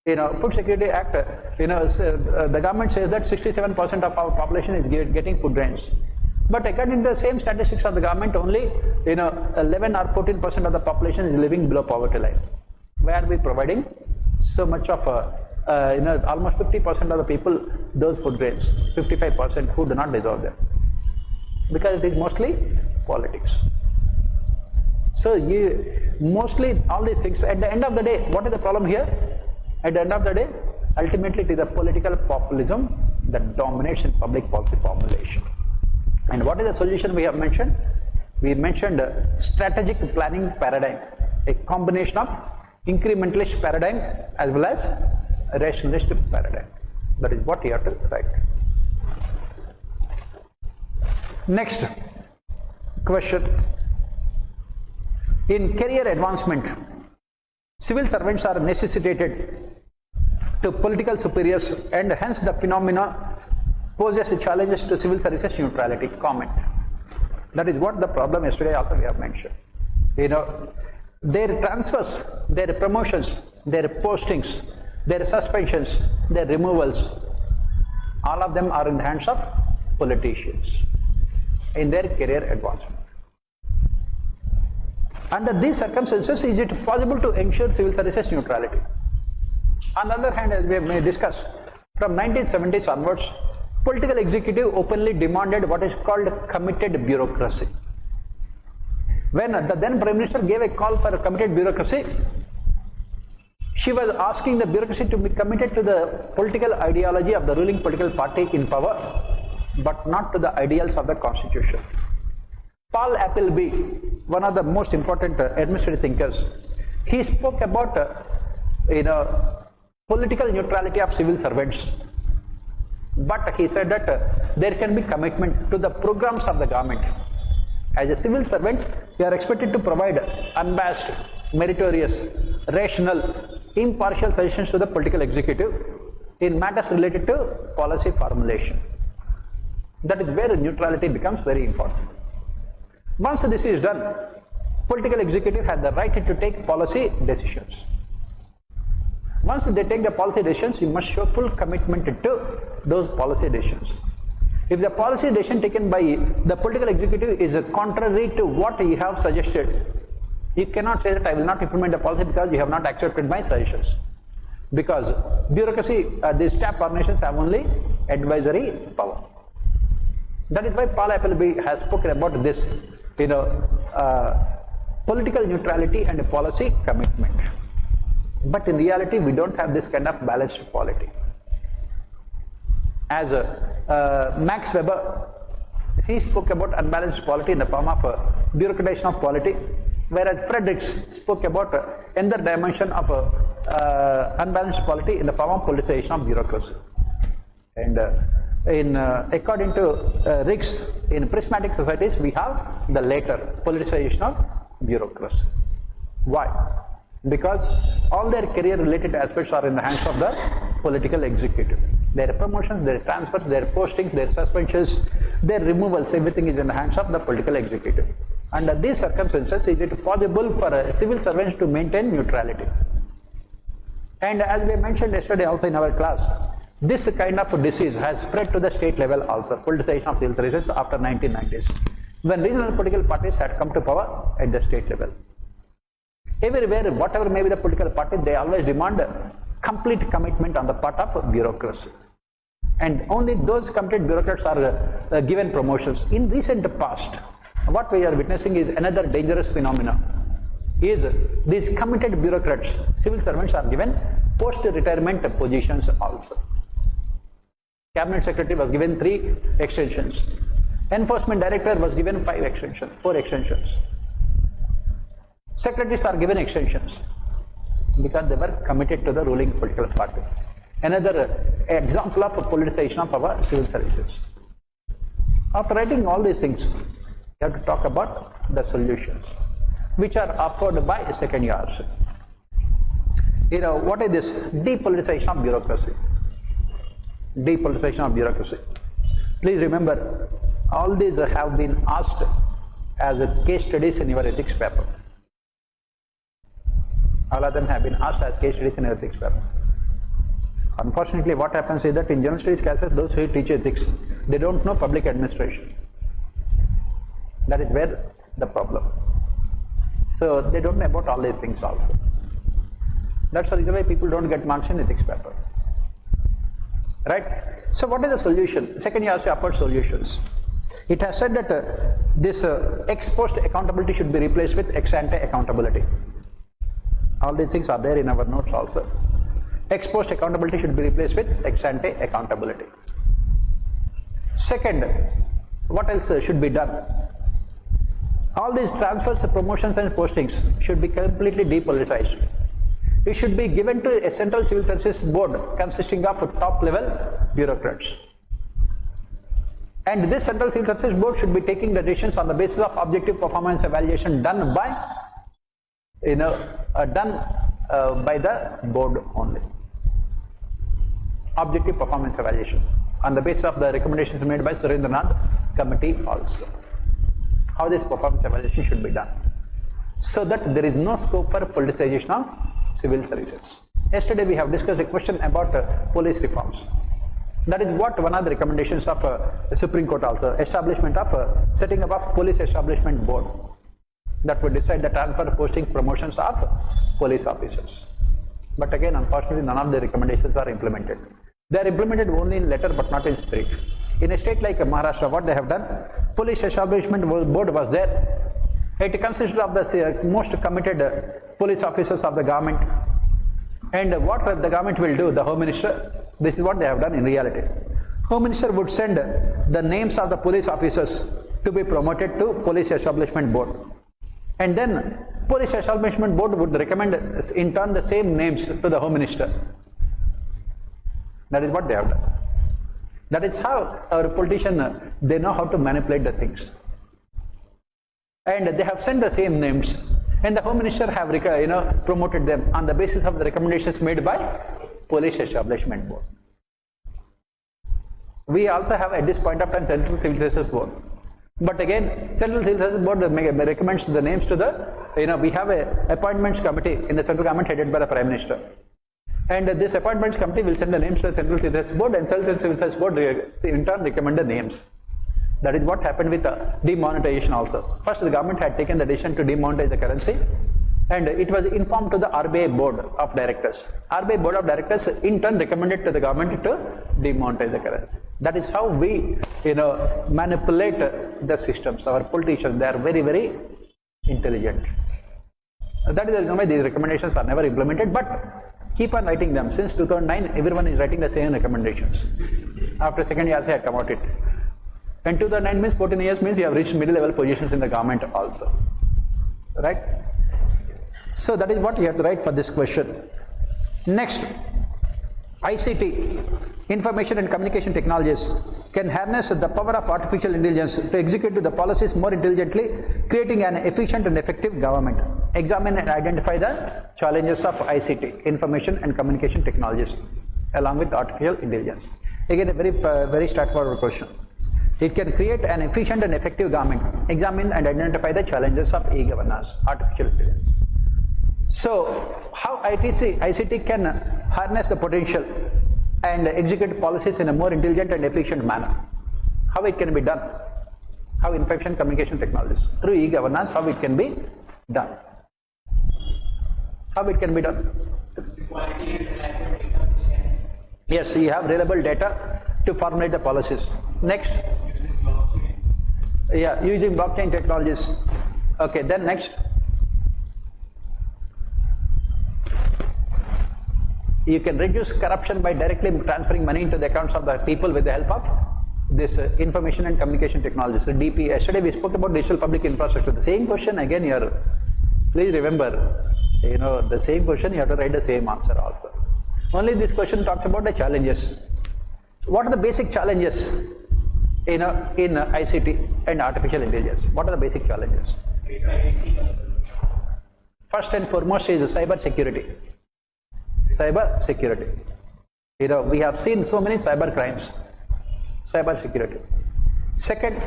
Food Security Act, the government says that 67% of our population is getting food grains. But according to the same statistics of the government, only 11 or 14% of the population is living below poverty line. Why are we providing so much of almost 50% of the people those food grains, 55% who do not deserve them? Because it is mostly politics. So mostly all these things, at the end of the day, what is the problem here? At the end of the day, ultimately it is a political populism that dominates in public policy formulation. And what is the solution we have mentioned? We mentioned a strategic planning paradigm, a combination of incrementalist paradigm as well as rationalist paradigm. That is what you have to write. Next question. In career advancement, civil servants are necessitated to political superiors, and hence the phenomena poses challenges to civil services neutrality. Comment. That is what the problem yesterday also we have mentioned. Their transfers, their promotions, their postings, their suspensions, their removals, all of them are in the hands of politicians in their career advancement. Under these circumstances, is it possible to ensure civil services neutrality? On the other hand, as we may discuss, from 1970s onwards, political executive openly demanded what is called committed bureaucracy. When the then Prime Minister gave a call for a committed bureaucracy, she was asking the bureaucracy to be committed to the political ideology of the ruling political party in power, but not to the ideals of the Constitution. Paul Appleby, one of the most important administrative thinkers, he spoke about political neutrality of civil servants. But he said that there can be commitment to the programs of the government. As a civil servant, you are expected to provide unbiased, meritorious, rational, impartial suggestions to the political executive in matters related to policy formulation. That is where neutrality becomes very important. Once this is done, political executive has the right to take policy decisions. Once they take the policy decisions, you must show full commitment to those policy decisions. If the policy decision taken by the political executive is contrary to what you have suggested, You cannot say that I will not implement the policy because you have not accepted my suggestions. Because bureaucracy, these staff organizations have only advisory power. That is why Paul Appleby has spoken about this, political neutrality and policy commitment. But in reality, we don't have this kind of balanced polity. As Max Weber, he spoke about unbalanced polity in the form of bureaucratization of polity, whereas Fredericks spoke about another dimension of unbalanced polity in the form of politicization of bureaucracy. And according to Riggs, in prismatic societies, we have the later politicization of bureaucracy. Why? Because all their career-related aspects are in the hands of the political executive. Their promotions, their transfers, their postings, their suspensions, their removals, everything is in the hands of the political executive. Under these circumstances, is it possible for civil servants to maintain neutrality? And as we mentioned yesterday also in our class, this kind of disease has spread to the state level also, politicization of civil services after 1990s, when regional political parties had come to power at the state level. Everywhere, whatever may be the political party, they always demand complete commitment on the part of bureaucracy. And only those committed bureaucrats are given promotions. In recent past, what we are witnessing is another dangerous phenomenon. Is these committed bureaucrats, civil servants, are given post-retirement positions also. Cabinet Secretary was given 3 extensions. Enforcement Director was given 4 extensions. Secretaries are given extensions because they were committed to the ruling political party. Another example of a politicization of our civil services. After writing all these things, you have to talk about the solutions which are offered by second years. What is this? Depoliticization of bureaucracy. Depoliticization of bureaucracy. Please remember, all these have been asked as case studies in your ethics paper. All of them have been asked as case studies in ethics paper. Unfortunately, what happens is that in general studies classes, those who teach ethics, they don't know public administration. That is where the problem. So they don't know about all these things also. That's the reason why people don't get marks in ethics paper. Right? So what is the solution? Second year also offered solutions. It has said that this ex post accountability should be replaced with ex ante accountability. All these things are there in our notes also. Ex post accountability should be replaced with ex ante accountability. Second, what else should be done? All these transfers, promotions and postings should be completely depoliticized. It should be given to a central civil services board consisting of top level bureaucrats. And this central civil services board should be taking the decisions on the basis of objective performance evaluation done by the board only. Objective performance evaluation on the basis of the recommendations made by Surendranath committee also. How this performance evaluation should be done, so that there is no scope for politicization of civil services. Yesterday we have discussed a question about police reforms. That is what one of the recommendations of the Supreme Court also, establishment of setting up of police establishment board that would decide the transfer, posting, promotions of police officers. But again, unfortunately, none of the recommendations are implemented. They are implemented only in letter but not in spirit. In a state like Maharashtra, what they have done, police establishment board was there. It consisted of the most committed police officers of the government. And what the government will do, the Home Minister, this is what they have done in reality. Home Minister would send the names of the police officers to be promoted to police establishment board. And then police establishment board would recommend in turn the same names to the Home Minister. That is what they have done. That is how our politicians, they know how to manipulate the things. And they have sent the same names, and the Home Minister have promoted them on the basis of the recommendations made by Police Establishment Board. We also have at this point of time Central Civil Services Board. But again, Central Civil Services Board recommends the names to the, we have a appointments committee in the central government headed by the Prime Minister. And this appointments committee will send the names to the Central Civil Services Board, and Central Civil Services Board in turn recommend the names. That is what happened with demonetization also. First the government had taken the decision to demonetize the currency, and it was informed to the RBI board of directors. RBI board of directors in turn recommended to the government to demonetize the currency. That is how we, manipulate the systems. Our politicians, they are very, very intelligent. That is the reason why these recommendations are never implemented, but keep on writing them. Since 2009, everyone is writing the same recommendations. After second year, I had come out it. And 2009 means 14 years means you have reached middle level positions in the government also. Right? So that is what you have to write for this question. Next, ICT, Information and Communication Technologies, can harness the power of artificial intelligence to execute the policies more intelligently, creating an efficient and effective government. Examine and identify the challenges of ICT, Information and Communication Technologies, along with artificial intelligence. Again, a very straightforward question. It can create an efficient and effective government. Examine and identify the challenges of e-governance, artificial intelligence. So, how ICT can harness the potential and execute policies in a more intelligent and efficient manner. How it can be done? How information communication technologies through e-governance, how it can be done? How it can be done? Yes, you have reliable data to formulate the policies. Next. Yeah, using blockchain technologies. Okay, then next. You can reduce corruption by directly transferring money into the accounts of the people with the help of this information and communication technologies, the DP. Yesterday we spoke about digital public infrastructure. The same question again here. Please remember, the same question, you have to write the same answer also. Only this question talks about the challenges. What are the basic challenges in ICT and artificial intelligence? What are the basic challenges? First and foremost is cyber security. Cyber security. We have seen so many cyber crimes. Cyber security. Second,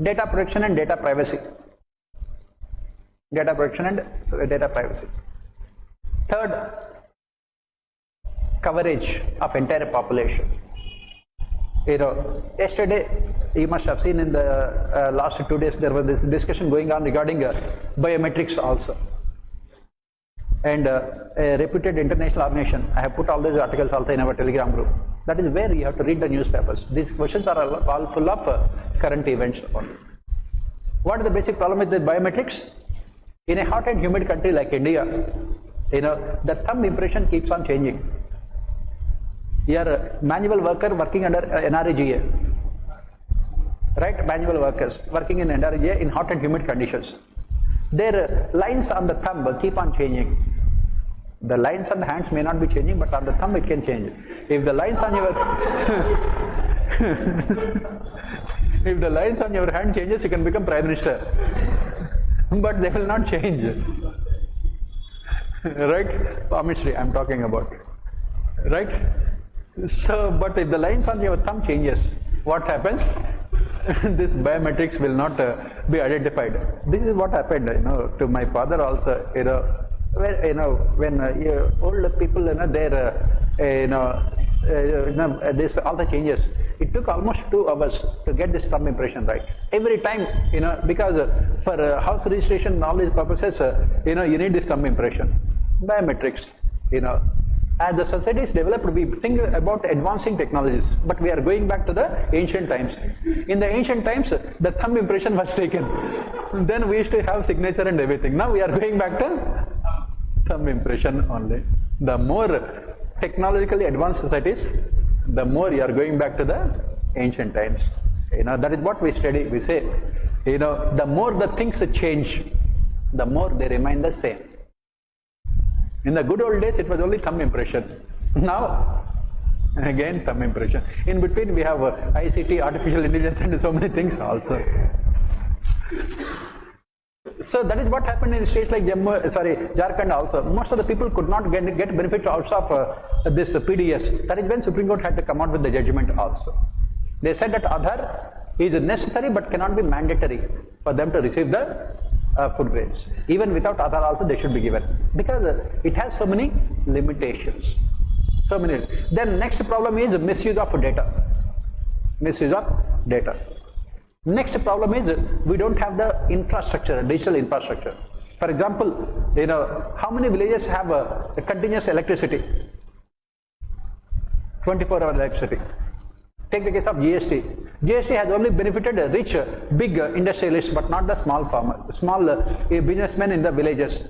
data protection and data privacy. Data protection and data privacy. Third, coverage of entire population. Yesterday you must have seen in the last 2 days there was this discussion going on regarding biometrics also. And a reputed international organization, I have put all these articles also in our Telegram group. That is where you have to read the newspapers. These questions are all full of current events only. What is the basic problem with the biometrics? In a hot and humid country like India, the thumb impression keeps on changing. You are a manual worker working under NREGA, right? Manual workers working in NREGA in hot and humid conditions. Their lines on the thumb keep on changing. The lines on the hands may not be changing, but on the thumb it can change. If the lines on your if the lines on your hand changes, you can become Prime Minister. But they will not change. Right? Palmistry I am talking about. Right? So, but if the lines on your thumb changes, what happens? This biometrics will not be identified. This is what happened, to my father also. When old people, this all the changes. It took almost 2 hours to get this thumb impression right. Every time, because for house registration and all these purposes, you need this thumb impression. Biometrics, As the society is developed, we think about advancing technologies, but we are going back to the ancient times. In the ancient times, the thumb impression was taken. Then we used to have signature and everything. Now we are going back to thumb impression only. The more technologically advanced societies, the more you are going back to the ancient times. That is what we study. We say, the more the things change, the more they remain the same. In the good old days, it was only thumb impression. Now, again thumb impression. In between, we have ICT, artificial intelligence, and so many things also. So that is what happened in states like Jharkhand also. Most of the people could not get benefit also of this PDS. That is when Supreme Court had to come out with the judgment also. They said that Aadhaar is necessary but cannot be mandatory for them to receive the food grains. Even without Aadhaar also they should be given, because it has so many limitations. So many. Then next problem is misuse of data. Misuse of data. Next problem is we don't have the infrastructure, digital infrastructure. For example, how many villages have a continuous electricity? 24-hour electricity. Take the case of GST. GST has only benefited rich, big industrialists, but not the small farmer, small businessmen in the villages.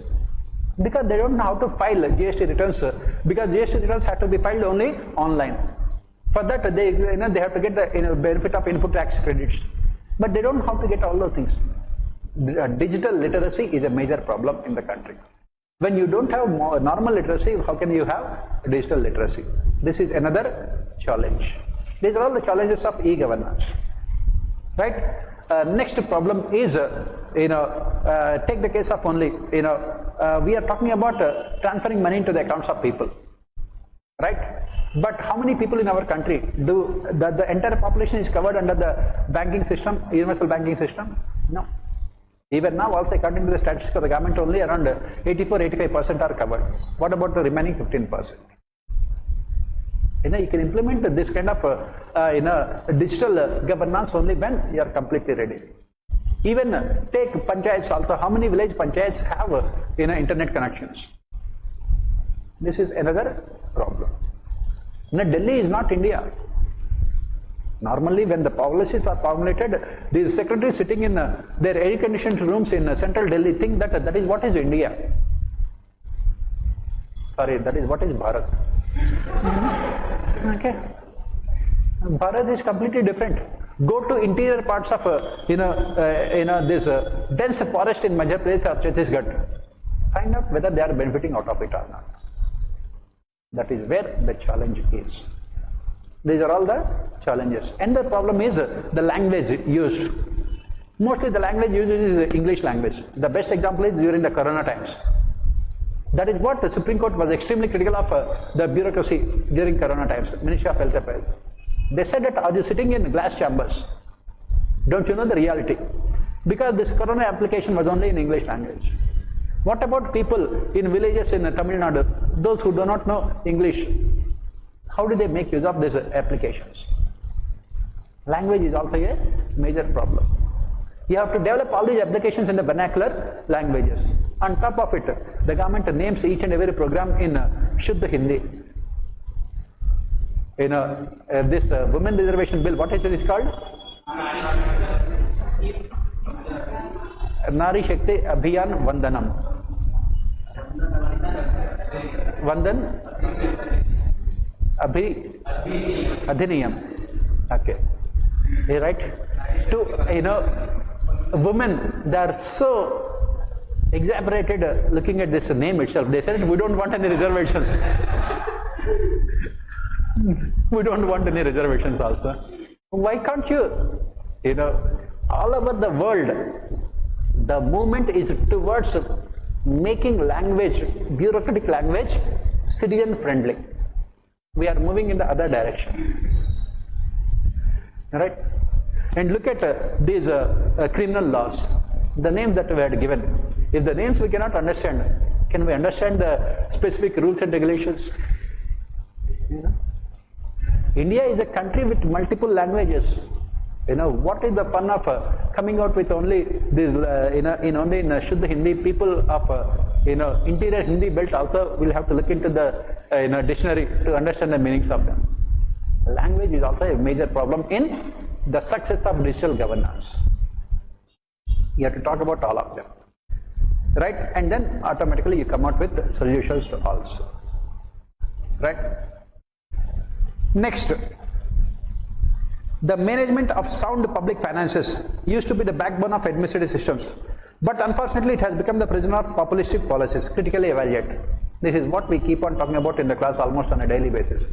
Because they don't know how to file GST returns, because GST returns have to be filed only online. For that, they have to get the benefit of input tax credits. But they don't know how to get all those things. Digital literacy is a major problem in the country. When you don't have normal literacy, how can you have digital literacy? This is another challenge. These are all the challenges of e-governance, right? Next problem is, take the case of only, we are talking about transferring money into the accounts of people, right? But how many people in our country do the entire population is covered under the banking system, universal banking system? No. Even now, also according to the statistics of the government, only around 84-85% are covered. What about the remaining 15%? You can implement this kind of digital governance only when you are completely ready. Even take panchayats also. How many village panchayats have internet connections? This is another problem. Now, Delhi is not India. Normally, when the policies are formulated, the secretaries sitting in their air-conditioned rooms in central Delhi think that that is what is India. Sorry, that is what is Bharat. Okay. Bharat is completely different. Go to interior parts of this dense forest in Madhya Pradesh or Chhattisgarh. Find out whether they are benefiting out of it or not. That is where the challenge is. These are all the challenges. And the problem is the language used. Mostly the language used is English language. The best example is during the Corona times. That is what the Supreme Court was extremely critical of the bureaucracy during Corona times, Ministry of Health Affairs. They said that, are you sitting in glass chambers? Don't you know the reality? Because this Corona application was only in English language. What about people in villages in Tamil Nadu, those who do not know English? How do they make use of these applications? Language is also a major problem. You have to develop all these applications in the vernacular languages. On top of it, the government names each and every program in Shuddha Hindi. This women reservation bill, what is it called? Nari Shakti Abhiyan Vandanam. Vandan Adhiniyam. Okay. Right? To, women, they are so exasperated looking at this name itself. They said, we don't want any reservations. We don't want any reservations also. Why can't you? All over the world, the movement is towards making language, bureaucratic language, citizen friendly. We are moving in the other direction. Right? And look at these criminal laws, the names that we had given. If the names we cannot understand, can we understand the specific rules and regulations? India is a country with multiple languages. What is the fun of coming out with only this, only in Shuddha Hindi? People of, interior Hindi belt also will have to look into the, dictionary to understand the meanings of them. Language is also a major problem in the success of digital governance. You have to talk about all of them, right? And then automatically you come out with solutions to also, right? Next, the management of sound public finances used to be the backbone of administrative systems, but unfortunately it has become the prisoner of populistic policies. Critically evaluate. This is what we keep on talking about in the class almost on a daily basis.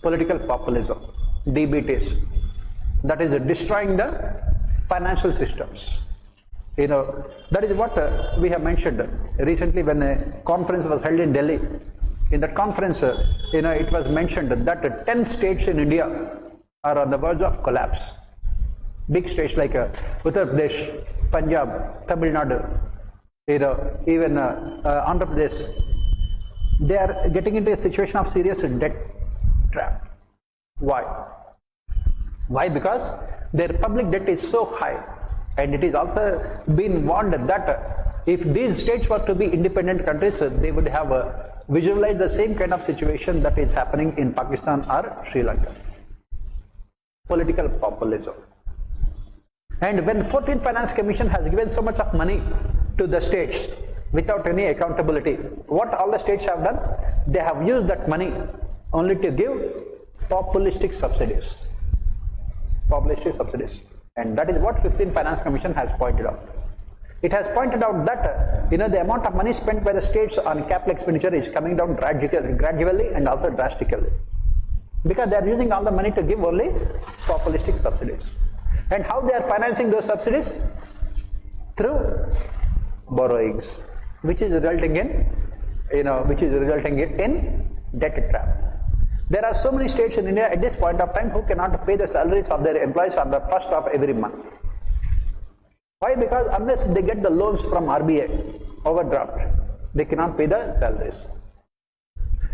Political populism, DBTs, that is destroying the financial systems. That is what we have mentioned recently when a conference was held in Delhi. In that conference, it was mentioned that 10 states in India are on the verge of collapse. Big states like Uttar Pradesh, Punjab, Tamil Nadu, even Andhra Pradesh, they are getting into a situation of serious debt trap. Why? Why? Because their public debt is so high, and it is also been warned that if these states were to be independent countries, they would have visualized the same kind of situation that is happening in Pakistan or Sri Lanka. Political populism. And when 14th Finance Commission has given so much of money to the states without any accountability, what all the states have done? They have used that money only to give populistic subsidies. Populistic subsidies. And that is what 15th Finance Commission has pointed out. It has pointed out that the amount of money spent by the states on capital expenditure is coming down gradually and also drastically, because they are using all the money to give only populistic subsidies. And how they are financing those subsidies? Through borrowings, which is resulting in debt trap. There are so many states in India at this point of time who cannot pay the salaries of their employees on the first of every month. Why? Because unless they get the loans from RBI overdraft, they cannot pay the salaries.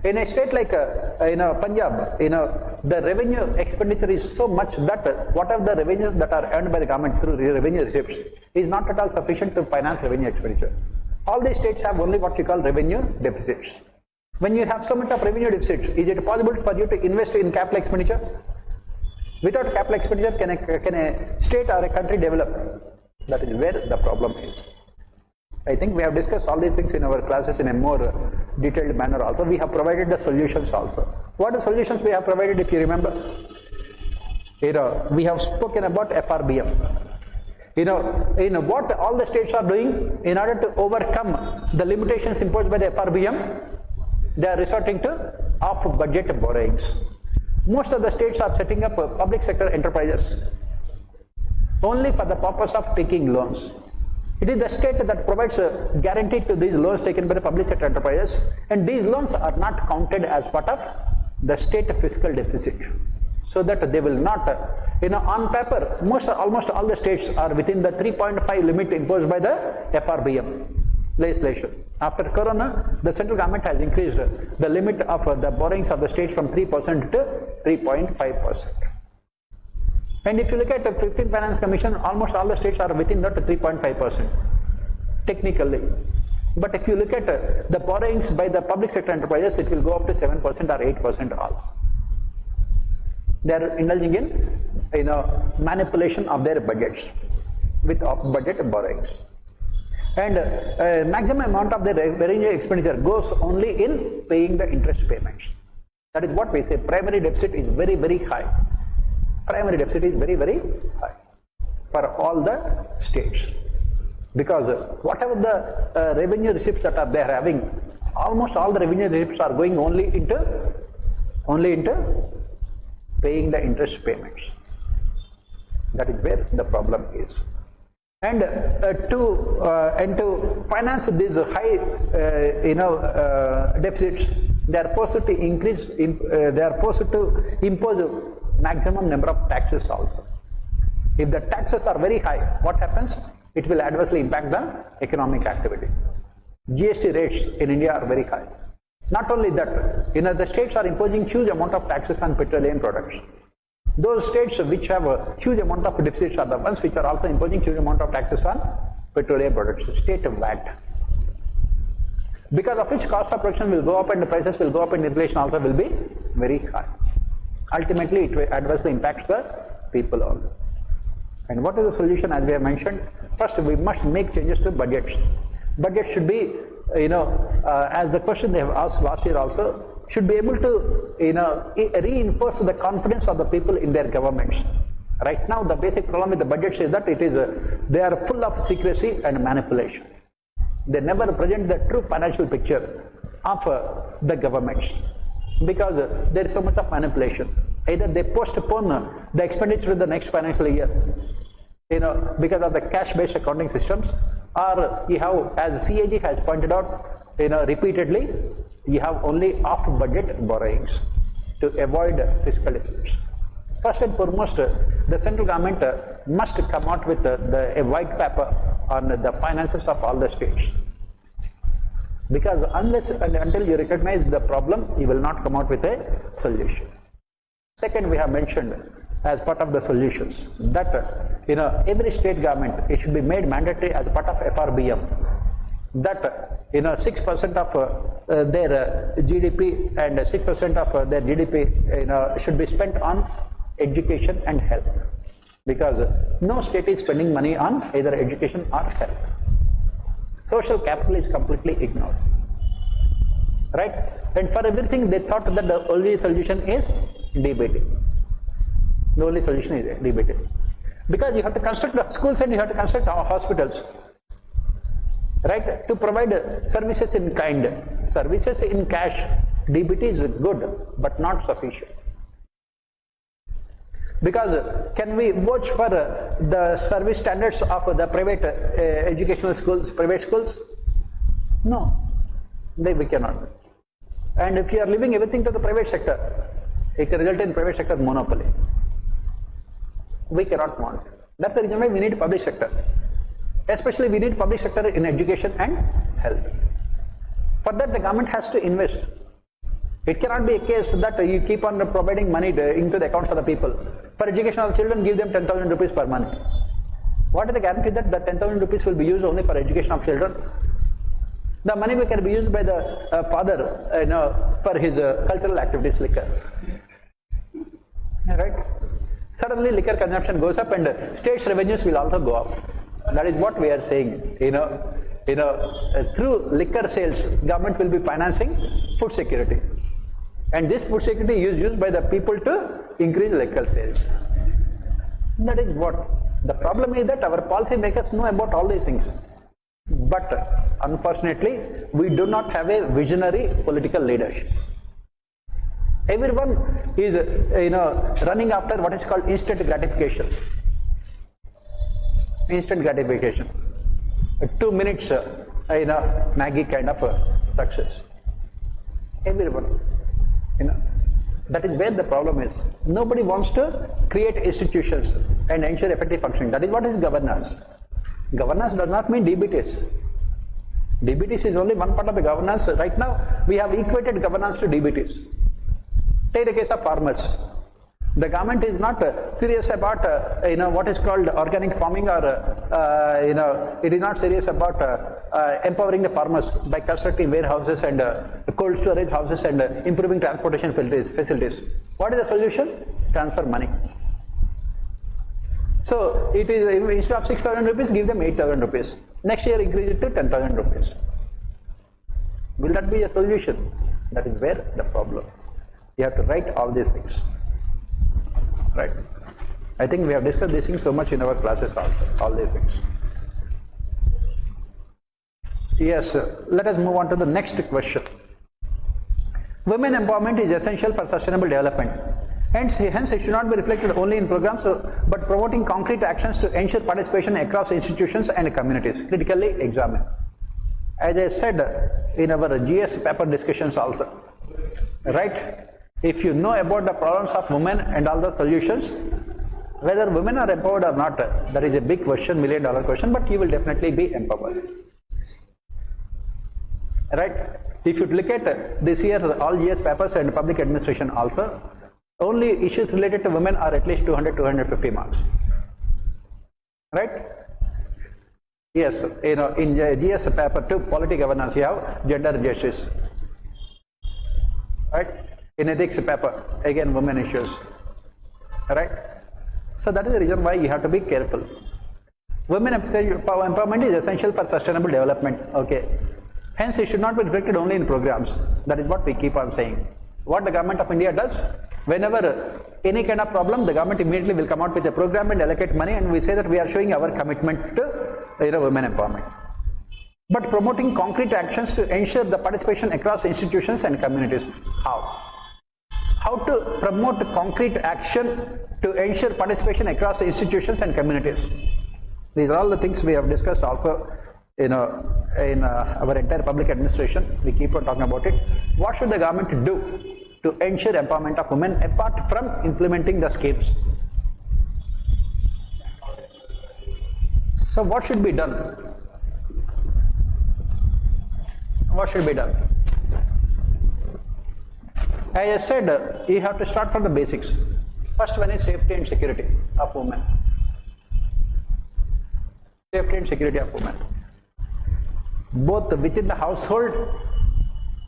In a state like Punjab, the revenue expenditure is so much that whatever the revenues that are earned by the government through revenue receipts is not at all sufficient to finance revenue expenditure. All these states have only what you call revenue deficits. When you have so much of revenue deficits, is it possible for you to invest in capital expenditure? Without capital expenditure, can a state or a country develop? That is where the problem is. I think we have discussed all these things in our classes in a more detailed manner also. We have provided the solutions also. What are the solutions we have provided, if you remember? We have spoken about FRBM. What all the states are doing in order to overcome the limitations imposed by the FRBM, they are resorting to off-budget borrowings. Most of the states are setting up public sector enterprises only for the purpose of taking loans. It is the state that provides a guarantee to these loans taken by the public sector enterprises, and these loans are not counted as part of the state fiscal deficit, so that they will not, on paper, almost all the states are within the 3.5 limit imposed by the FRBM legislation. After Corona, the central government has increased the limit of the borrowings of the states from 3% to 3.5%. And if you look at the 15th Finance Commission, almost all the states are within that 3.5% technically. But if you look at the borrowings by the public sector enterprises, it will go up to 7% or 8% also. They are indulging in manipulation of their budgets with off-budget borrowings. And maximum amount of the revenue expenditure goes only in paying the interest payments. That is what we say. Primary deficit is very, very high. Primary deficit is very, very high for all the states, because whatever the revenue receipts that are they are having, almost all the revenue receipts are going only into paying the interest payments. That is where the problem is. And to finance these high deficits, they are forced to impose maximum number of taxes also. If the taxes are very high, what happens? It will adversely impact the economic activity. GST rates in India are very high. Not only that, the states are imposing huge amount of taxes on petroleum products. Those states which have a huge amount of deficits are the ones which are also imposing huge amount of taxes on petroleum products, state VAT. Because of which cost of production will go up and the prices will go up and inflation also will be very high. Ultimately, it adversely impacts the people also. And what is the solution? As we have mentioned, first we must make changes to budgets. Budget should be, as the question they have asked last year also, should be able to, reinforce the confidence of the people in their governments. Right now, the basic problem with the budgets is that they are full of secrecy and manipulation. They never present the true financial picture of the governments, because there is so much of manipulation. Either they postpone the expenditure to the next financial year, because of the cash-based accounting systems, or you have, as CAG has pointed out, repeatedly, you have only off-budget borrowings to avoid fiscal deficits. First and foremost, the central government must come out with a white paper on the finances of all the states. Because unless and until you recognize the problem, you will not come out with a solution. Second, we have mentioned as part of the solutions, that every state government, it should be made mandatory as part of FRBM, that 6% of their GDP and 6% of their GDP should be spent on education and health, because no state is spending money on either education or health. Social capital is completely ignored, right? And for everything they thought that the only solution is DBT. The only solution is DBT, because you have to construct the schools and you have to construct hospitals, right, to provide services in kind. Services in cash, DBT is good but not sufficient. Because can we vouch for the service standards of the private educational schools, private schools? No, we cannot. And if you are leaving everything to the private sector, it can result in private sector monopoly. We cannot want. That's the reason why we need public sector. Especially we need public sector in education and health. For that the government has to invest. It cannot be a case that you keep on providing money into the accounts of the people. For education of children, give them 10,000 rupees per month. What is the guarantee that the 10,000 rupees will be used only for education of children? The money can be used by the father for his cultural activities, liquor. Right? Suddenly liquor consumption goes up and state's revenues will also go up. That is what we are saying. Through liquor sales, government will be financing food security. And this food security is used by the people to increase liquor sales. That is what. The problem is that our policy makers know about all these things. But unfortunately, we do not have a visionary political leadership. Everyone is running after what is called instant gratification. Instant gratification. 2 minutes Maggie kind of success. Everyone. That is where the problem is. Nobody wants to create institutions and ensure effective functioning. That is what is governance. Governance does not mean DBTs. DBTs is only one part of the governance. Right now, we have equated governance to DBTs. Take the case of farmers. The government is not serious about what is called organic farming, or it is not serious about empowering the farmers by constructing warehouses and cold storage houses and improving transportation facilities. What is the solution? Transfer money. So it is, instead of 6,000 rupees, give them 8,000 rupees. Next year increase it to 10,000 rupees. Will that be a solution? That is where the problem. You have to write all these things. Right. I think we have discussed these things so much in our classes also, all these things. Yes, let us move on to the next question. Women empowerment is essential for sustainable development. Hence it should not be reflected only in programs, but promoting concrete actions to ensure participation across institutions and communities. Critically examine. As I said in our GS paper discussions also, right? If you know about the problems of women and all the solutions, whether women are empowered or not, that is a big question, $1 million question, but you will definitely be empowered. Right? If you look at this year, all GS papers and public administration also, only issues related to women are at least 200-250 marks. Right? Yes, in GS paper 2, polity governance, you have gender justice. Right? In ethics paper, again women issues. Right? So that is the reason why you have to be careful. Women empowerment is essential for sustainable development. Okay. Hence it should not be reflected only in programs. That is what we keep on saying. What the government of India does, whenever any kind of problem, the government immediately will come out with a program and allocate money, and we say that we are showing our commitment to women empowerment. But promoting concrete actions to ensure the participation across institutions and communities. How? How to promote concrete action to ensure participation across institutions and communities. These are all the things we have discussed also in our entire public administration. We keep on talking about it. What should the government do to ensure empowerment of women apart from implementing the schemes? So what should be done? What should be done? As I said, you have to start from the basics. First one is safety and security of women. Safety and security of women. Both within the household,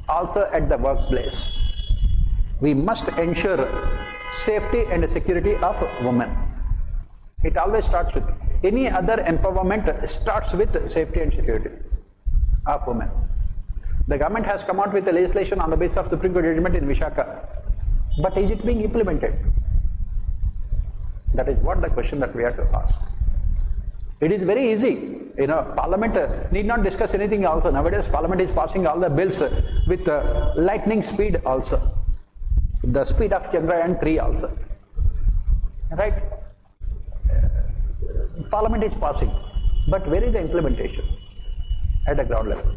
also at the workplace. We must ensure safety and security of women. It always starts with, any other empowerment starts with safety and security of women. The government has come out with a legislation on the basis of Supreme Court judgment in Vishaka. But is it being implemented? That is what the question that we have to ask. It is very easy. Parliament need not discuss anything also. Nowadays, Parliament is passing all the bills with lightning speed also. The speed of Chandrayaan-3 also. Right? Parliament is passing. But where is the implementation? At the ground level.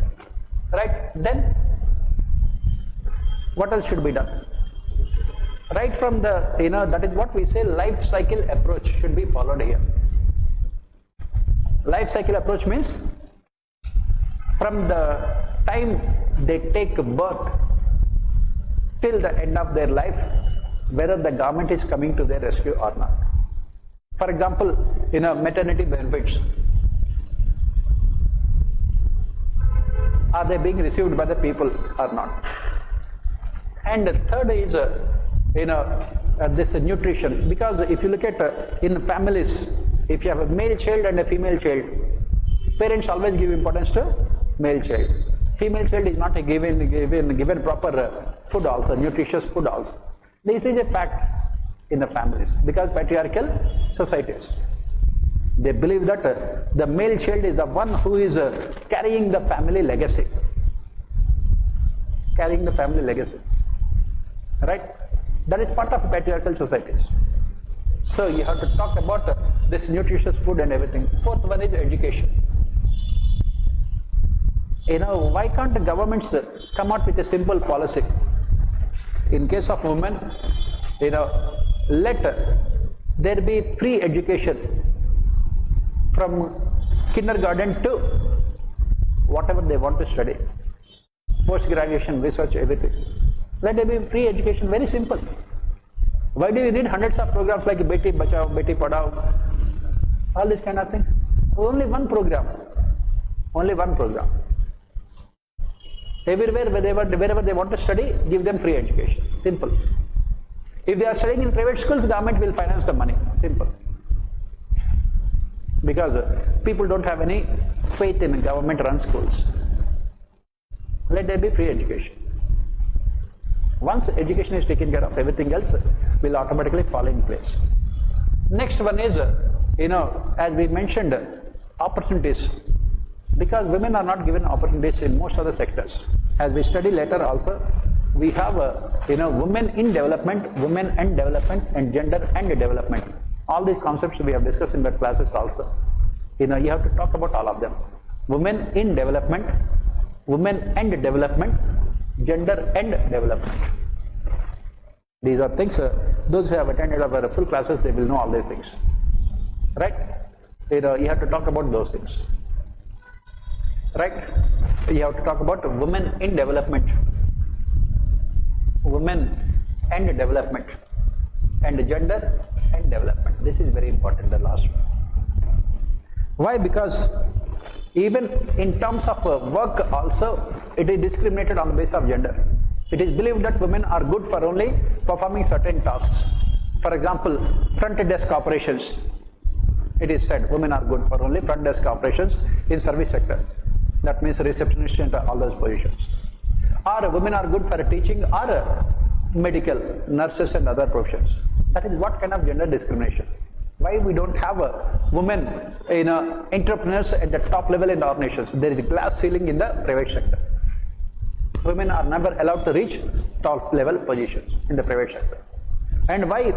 Right? Then, what else should be done? Right from the, that is what we say, life cycle approach should be followed here. Life cycle approach means from the time they take birth till the end of their life, whether the government is coming to their rescue or not. For example, maternity benefits, are they being received by the people or not? And the third is this nutrition, because if you look at in families, if you have a male child and a female child, parents always give importance to male child. Female child is not given proper food also, nutritious food also. This is a fact in the families, because patriarchal societies, they believe that the male child is the one who is carrying the family legacy. Carrying the family legacy. Right? That is part of patriarchal societies. So you have to talk about this nutritious food and everything. Fourth one is education. Why can't the governments come out with a simple policy? In case of women, let there be free education from kindergarten to whatever they want to study. Post-graduation, research, everything. Let there be free education, very simple. Why do you need hundreds of programs like Beti Bachao, Beti Padhao, all these kind of things? Only one program. Only one program. Everywhere, wherever they want to study, give them free education. Simple. If they are studying in private schools, government will finance the money. Simple. Because people don't have any faith in government-run schools. Let there be free education. Once education is taken care of, everything else will automatically fall in place. Next one is, as we mentioned, opportunities. Because women are not given opportunities in most of the sectors. As we study later also, we have, women in development, women and development, and gender and development. All these concepts we have discussed in the classes also. You have to talk about all of them. Women in development, women and development, gender and development. These are things, those who have attended our full classes, they will know all these things. Right? You have to talk about those things. Right? You have to talk about women in development, women and development, and gender and development. This is very important, the last one. Why? Because even in terms of work also, it is discriminated on the basis of gender. It is believed that women are good for only performing certain tasks. For example, front desk operations. It is said women are good for only front desk operations in service sector. That means receptionist and all those positions. Or women are good for teaching or medical, nurses and other professions. That is what kind of gender discrimination. Why we don't have women entrepreneurs at the top level in our nations? There is a glass ceiling in the private sector. Women are never allowed to reach top level positions in the private sector. And why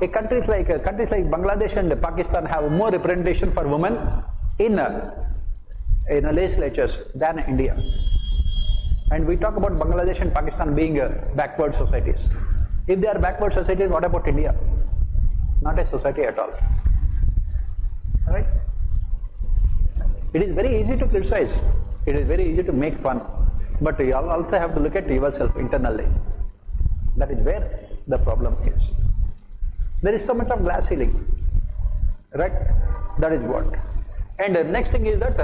countries like Bangladesh and Pakistan have more representation for women in legislatures than India. And we talk about Bangladesh and Pakistan being backward societies. If they are backward societies, what about India? Not a society at all. Right? It is very easy to criticize. It is very easy to make fun. But you also have to look at yourself internally. That is where the problem is. There is so much of glass ceiling, right? That is what. And the next thing is that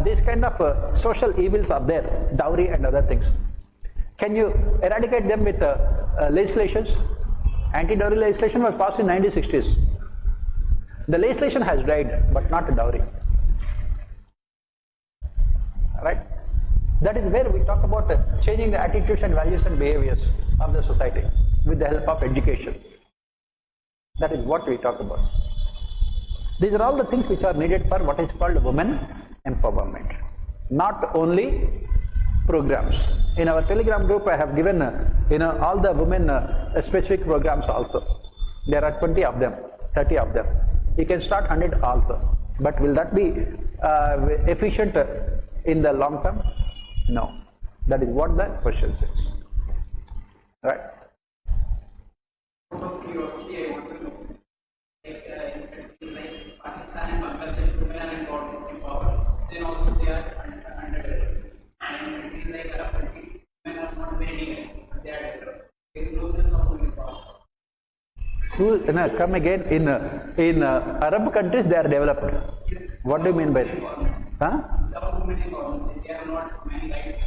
these kind of social evils are there, dowry and other things. Can you eradicate them with legislations? Anti-dowry legislation was passed in 1960s. The legislation has died, but not dowry. Right? That is where we talk about changing the attitudes and values and behaviors of the society with the help of education. That is what we talk about. These are all the things which are needed for what is called women empowerment. Not only programs. In our Telegram group, I have given all the women specific programs also. There are 20 of them, 30 of them. You can start 100 also. But will that be efficient in the long term? No. That is what the question says. Right? Out of curiosity, I want to know, like Pakistan and Bangladesh, women are in power, then also they are underdeveloped. And countries like Arab countries, women are not very but they are developed. There is no sense of women power. Come again, in Arab countries they are developed. Yes. What do you mean by that? Huh? They are not many rights.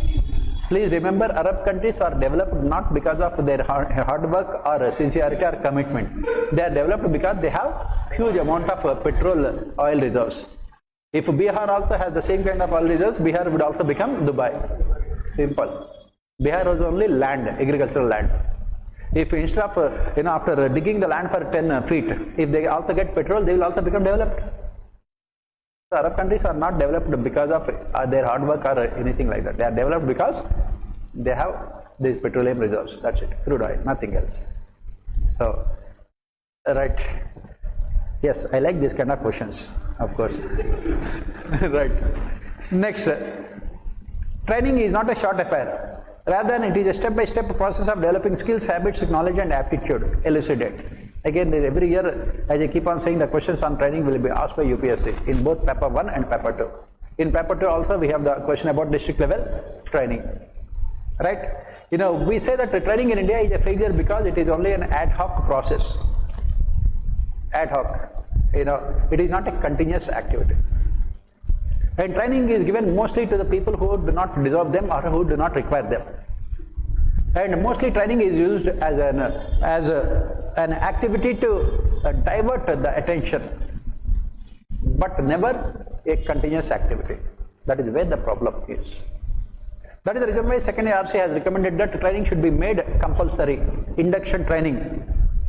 Please remember, Arab countries are developed not because of their hard work or sincerity or commitment. They are developed because they have huge amount of petrol oil reserves. If Bihar also has the same kind of oil reserves, Bihar would also become Dubai. Simple. Bihar was only land, agricultural land. If instead of, after digging the land for 10 feet, if they also get petrol, they will also become developed. The Arab countries are not developed because of their hard work or anything like that. They are developed because they have these petroleum reserves. That's it. Crude oil, nothing else. So, right. Yes, I like these kind of questions, of course. Right. Next, training is not a short affair. Rather than it is a step-by-step process of developing skills, habits, knowledge and aptitude. Elucidate. Again, every year, as I keep on saying, the questions on training will be asked by UPSC in both paper 1 and paper 2. In paper 2 also we have the question about district level training. Right? We say that the training in India is a failure because it is only an ad hoc process. Ad hoc. It is not a continuous activity. And training is given mostly to the people who do not deserve them or who do not require them. And mostly training is used as an activity to divert the attention, but never a continuous activity. That is where the problem is. That is the reason why second ARC has recommended that training should be made compulsory. Induction training,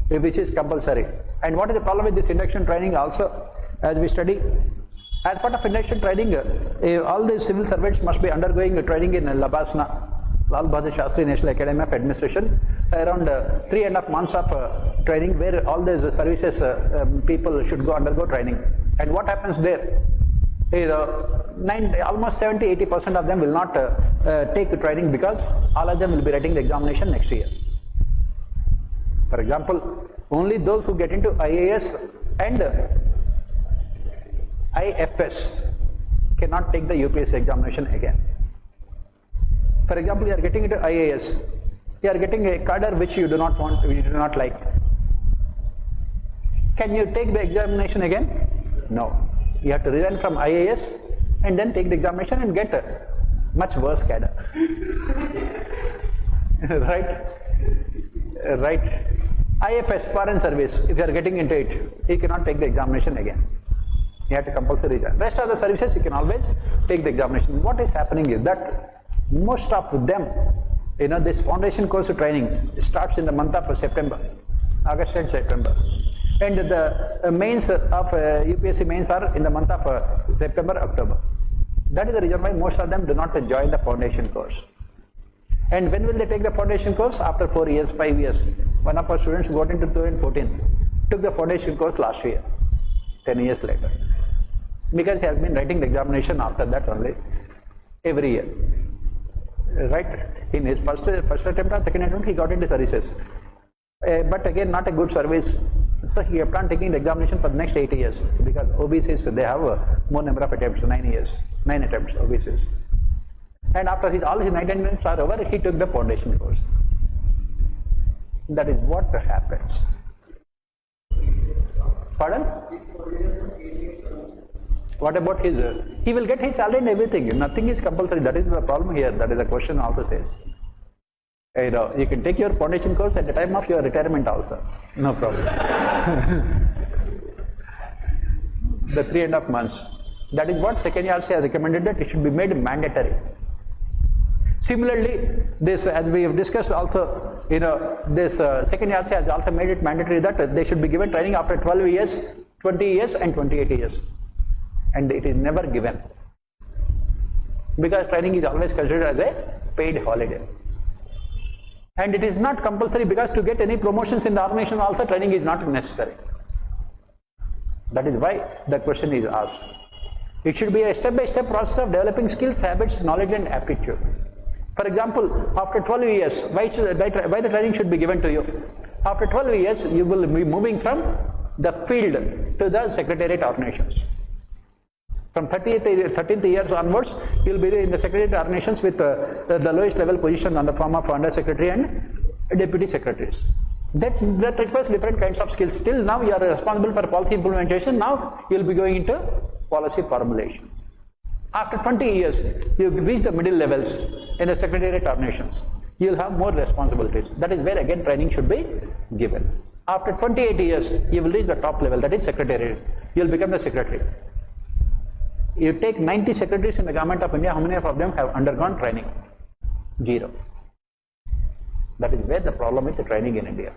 which is compulsory. And what is the problem with this induction training also, as we study? As part of induction training, all the civil servants must be undergoing training in Labasna, Lal Bahadur Shastri National Academy of Administration, around 3.5 months of training, where all these services people should undergo training. And what happens there? Almost 70-80% of them will not take training because all of them will be writing the examination next year. For example, only those who get into IAS and IFS cannot take the UPSC examination again. For example, you are getting into IAS, you are getting a cadre which you do not want, you do not like. Can you take the examination again? No. You have to resign from IAS and then take the examination and get a much worse cadre. Right? Right. IFS, foreign service, if you are getting into it, you cannot take the examination again. You have to compulsory resign. Rest of the services you can always take the examination. What is happening is that most of them, this foundation course training starts in the month of September, August and September. And the mains of UPSC mains are in the month of September, October. That is the reason why most of them do not join the foundation course. And when will they take the foundation course? After 4 years, 5 years. One of our students got into 2014, took the foundation course last year, 10 years later. Because he has been writing the examination after that only, every year. Right? In his first attempt or second attempt, he got into services. But again, not a good service. So he kept on taking the examination for the next 8 years, because OBCs, they have more number of attempts, 9 years, 9 attempts, OBCs. And after all his 9 attempts are over, he took the foundation course. That is what happens. Pardon? What about his? He will get his salary and everything. Nothing is compulsory. That is the problem here. That is the question also says. You can take your foundation course at the time of your retirement also. No problem. The 3.5 months. That is what second year has recommended, that it should be made mandatory. Similarly, this, as we have discussed also, this second year has also made it mandatory that they should be given training after 12 years, 20 years and 28 years. And it is never given. Because training is always considered as a paid holiday. And it is not compulsory, because to get any promotions in the organization also training is not necessary. That is why the question is asked. It should be a step-by-step process of developing skills, habits, knowledge and aptitude. For example, after 12 years, why the training should be given to you? After 12 years, you will be moving from the field to the secretariat organizations. From 13th years onwards, you will be in the secretariat organizations with the lowest level position on the form of under secretary and deputy secretaries. That requires different kinds of skills. Till now, you are responsible for policy implementation. Now, you will be going into policy formulation. After 20 years, you reach the middle levels in the secretariat organizations. You will have more responsibilities. That is where again training should be given. After 28 years, you will reach the top level, that is secretariat. You will become the secretary. You take 90 secretaries in the government of India, how many of them have undergone training? 0. That is where the problem with the training in India.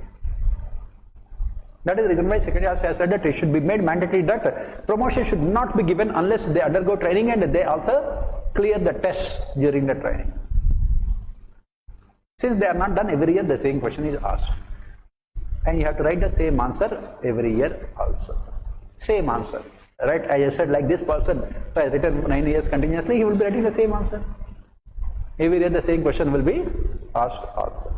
That is the reason why Secretary has said that it should be made mandatory that promotion should not be given unless they undergo training and they also clear the tests during the training. Since they are not done every year, the same question is asked. And you have to write the same answer every year also. Same answer. Right? As I said, like this person who has written 9 years continuously, he will be writing the same answer. Every year the same question will be asked also.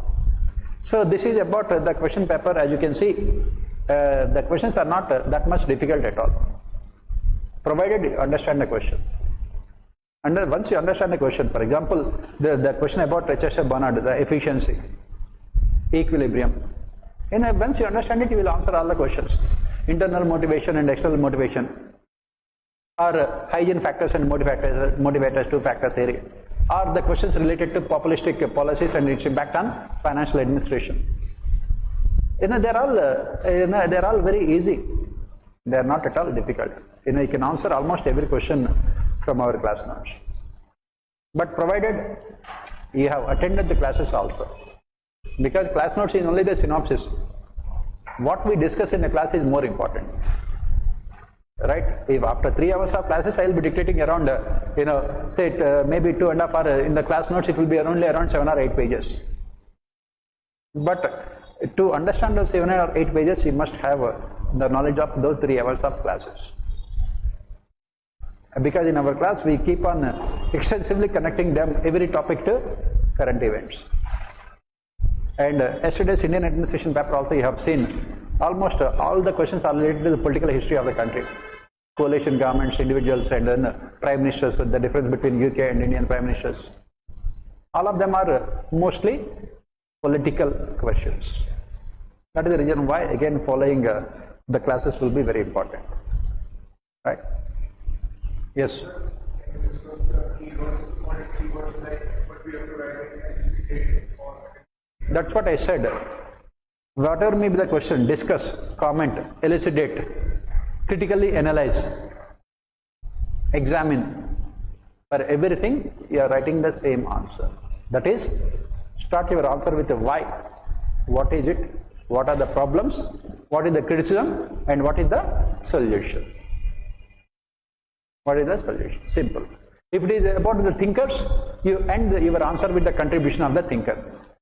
So this is about the question paper. As you can see, the questions are not that much difficult at all, provided you understand the question. And once you understand the question, for example, the question about Cheshire Bernard, the efficiency, equilibrium, once you understand it, you will answer all the questions. Internal motivation and external motivation, or hygiene factors and motivators, two-factor theory, or the questions related to populistic policies and its impact on financial administration. They're all very easy. They're not at all difficult. You can answer almost every question from our class notes. But provided you have attended the classes also, because class notes is only the synopsis. What we discuss in the class is more important. Right? If after 3 hours of classes I will be dictating around, say maybe 2.5 hours, in the class notes it will be only around 7 or 8 pages. But to understand those 7 or 8 pages, you must have the knowledge of those 3 hours of classes. Because in our class we keep on extensively connecting them, every topic to current events. And yesterday's Indian administration paper also you have seen, almost all the questions are related to the political history of the country. Coalition governments, individuals, and then prime ministers, the difference between UK and Indian prime ministers. All of them are mostly political questions. That is the reason why, again, following the classes will be very important. Right? Yes? That's what I said. Whatever may be the question, discuss, comment, elucidate, critically analyze, examine. For everything, you are writing the same answer. That is, start your answer with a why. What is it? What are the problems? What is the criticism? And what is the solution? What is the solution? Simple. If it is about the thinkers, you end your answer with the contribution of the thinker.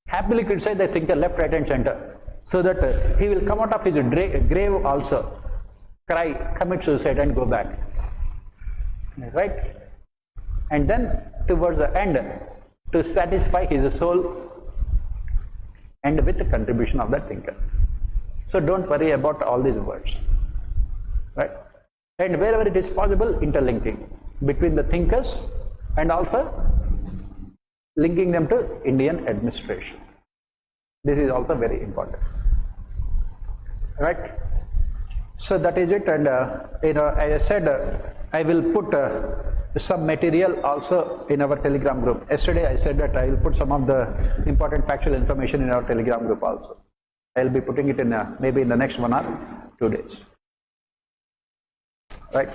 Happily criticize the thinker left, right and center, so that he will come out of his grave also, cry, commit suicide and go back. Right? And then towards the end, to satisfy his soul, and with the contribution of the thinker. So don't worry about all these words. Right? And wherever it is possible, interlinking between the thinkers and also linking them to Indian administration. This is also very important. Right? So that is it, and as I said, I will put some material also in our Telegram group. Yesterday I said that I will put some of the important factual information in our Telegram group also. I will be putting it in maybe in the next 1 or 2 days. Right.